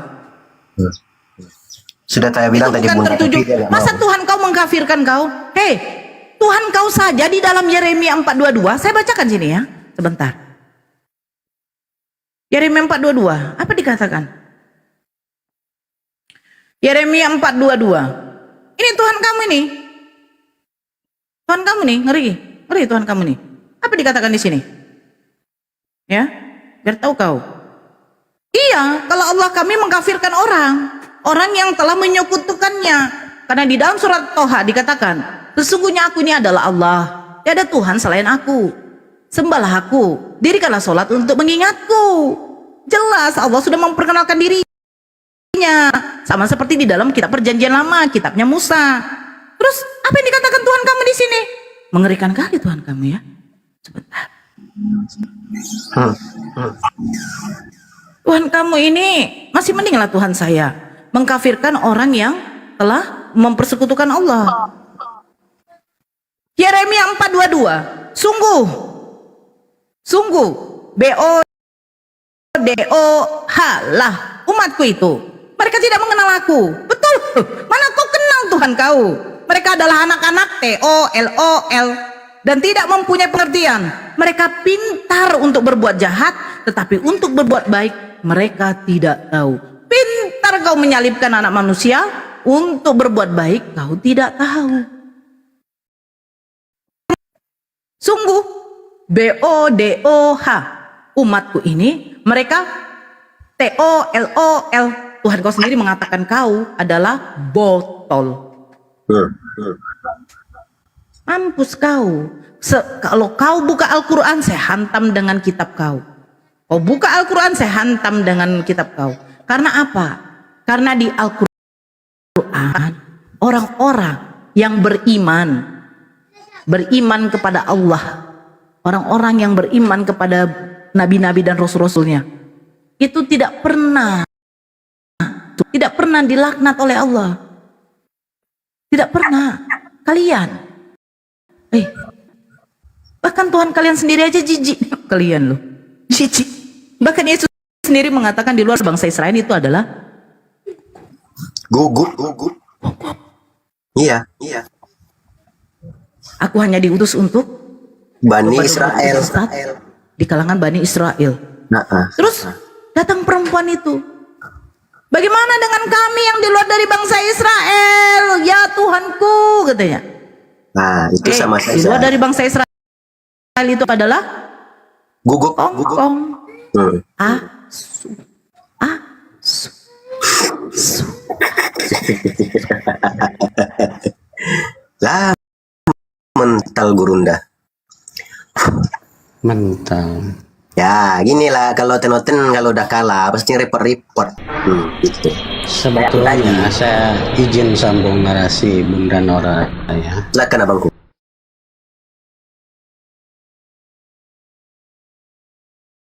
Sudah saya bilang Itu tadi bukan tertuju. Masa Tuhan kau mengkafirkan kau? Hei, Tuhan kau saja di dalam Yeremia 4:22. Saya bacakan sini ya, sebentar. Yeremia 4:22. Apa dikatakan? Yeremia 4:22. Ini Tuhan kamu ini. Tuhan kamu nih, ngeri Tuhan kamu nih. Apa dikatakan di sini? Ya, biar tahu kau. Iya, kalau Allah kami mengkafirkan orang yang telah menyekutukannya. Karena di dalam surat Toha dikatakan, sesungguhnya aku ini adalah Allah, tiada Tuhan selain aku. Sembahlah aku, dirikanlah sholat untuk mengingatku. Jelas Allah sudah memperkenalkan dirinya, sama seperti di dalam kitab Perjanjian Lama, kitabnya Musa. Terus apa yang dikatakan Tuhan kamu di sini? Mengerikan kali Tuhan kamu ya. Sebentar. Tuhan kamu ini masih mendinglah Tuhan saya mengkafirkan orang yang telah mempersekutukan Allah. Yeremia 4:22. Sungguh BODOH lah umatku itu. Mereka tidak mengenal aku. Betul. Mana kau kenal Tuhan kau? Mereka adalah anak-anak TOLOL dan tidak mempunyai pengertian. Mereka pintar untuk berbuat jahat, tetapi untuk berbuat baik mereka tidak tahu. Pintar kau menyalibkan anak manusia, untuk berbuat baik kau tidak tahu. Sungguh BODOH umatku ini, mereka TOLOL. Tuhan kau sendiri mengatakan kau adalah botol. Mampus kau. Kalau kau buka Al-Quran, saya hantam dengan kitab kau. Kau buka Al-Quran, saya hantam dengan kitab kau. Karena apa? Karena di Al-Quran, orang-orang yang beriman kepada Allah, orang-orang yang beriman kepada nabi-nabi dan rasul-rasulnya, itu tidak pernah tidak pernah dilaknat oleh Allah. Tidak pernah. Kalian. Bahkan Tuhan kalian sendiri aja jijik. Kalian loh. Jijik. Bahkan Yesus sendiri mengatakan di luar bangsa Israel itu adalah gugup. Iya. Aku hanya diutus untuk Bani Israel. Di kalangan Bani Israel. Terus datang perempuan itu. Bagaimana dengan kami yang di luar dari bangsa Israel? Ya Tuhanku, katanya. Nah, itu sama saya. Di luar dari bangsa Israel itu adalah gugup. Lah, mental gurunda. Mental. Ya, gini lah kalau tenoten kalau udah kalah pasti report. Gitu. Sebetulnya saya izin sambung narasi Bunda Nora ya. Silakan abangku.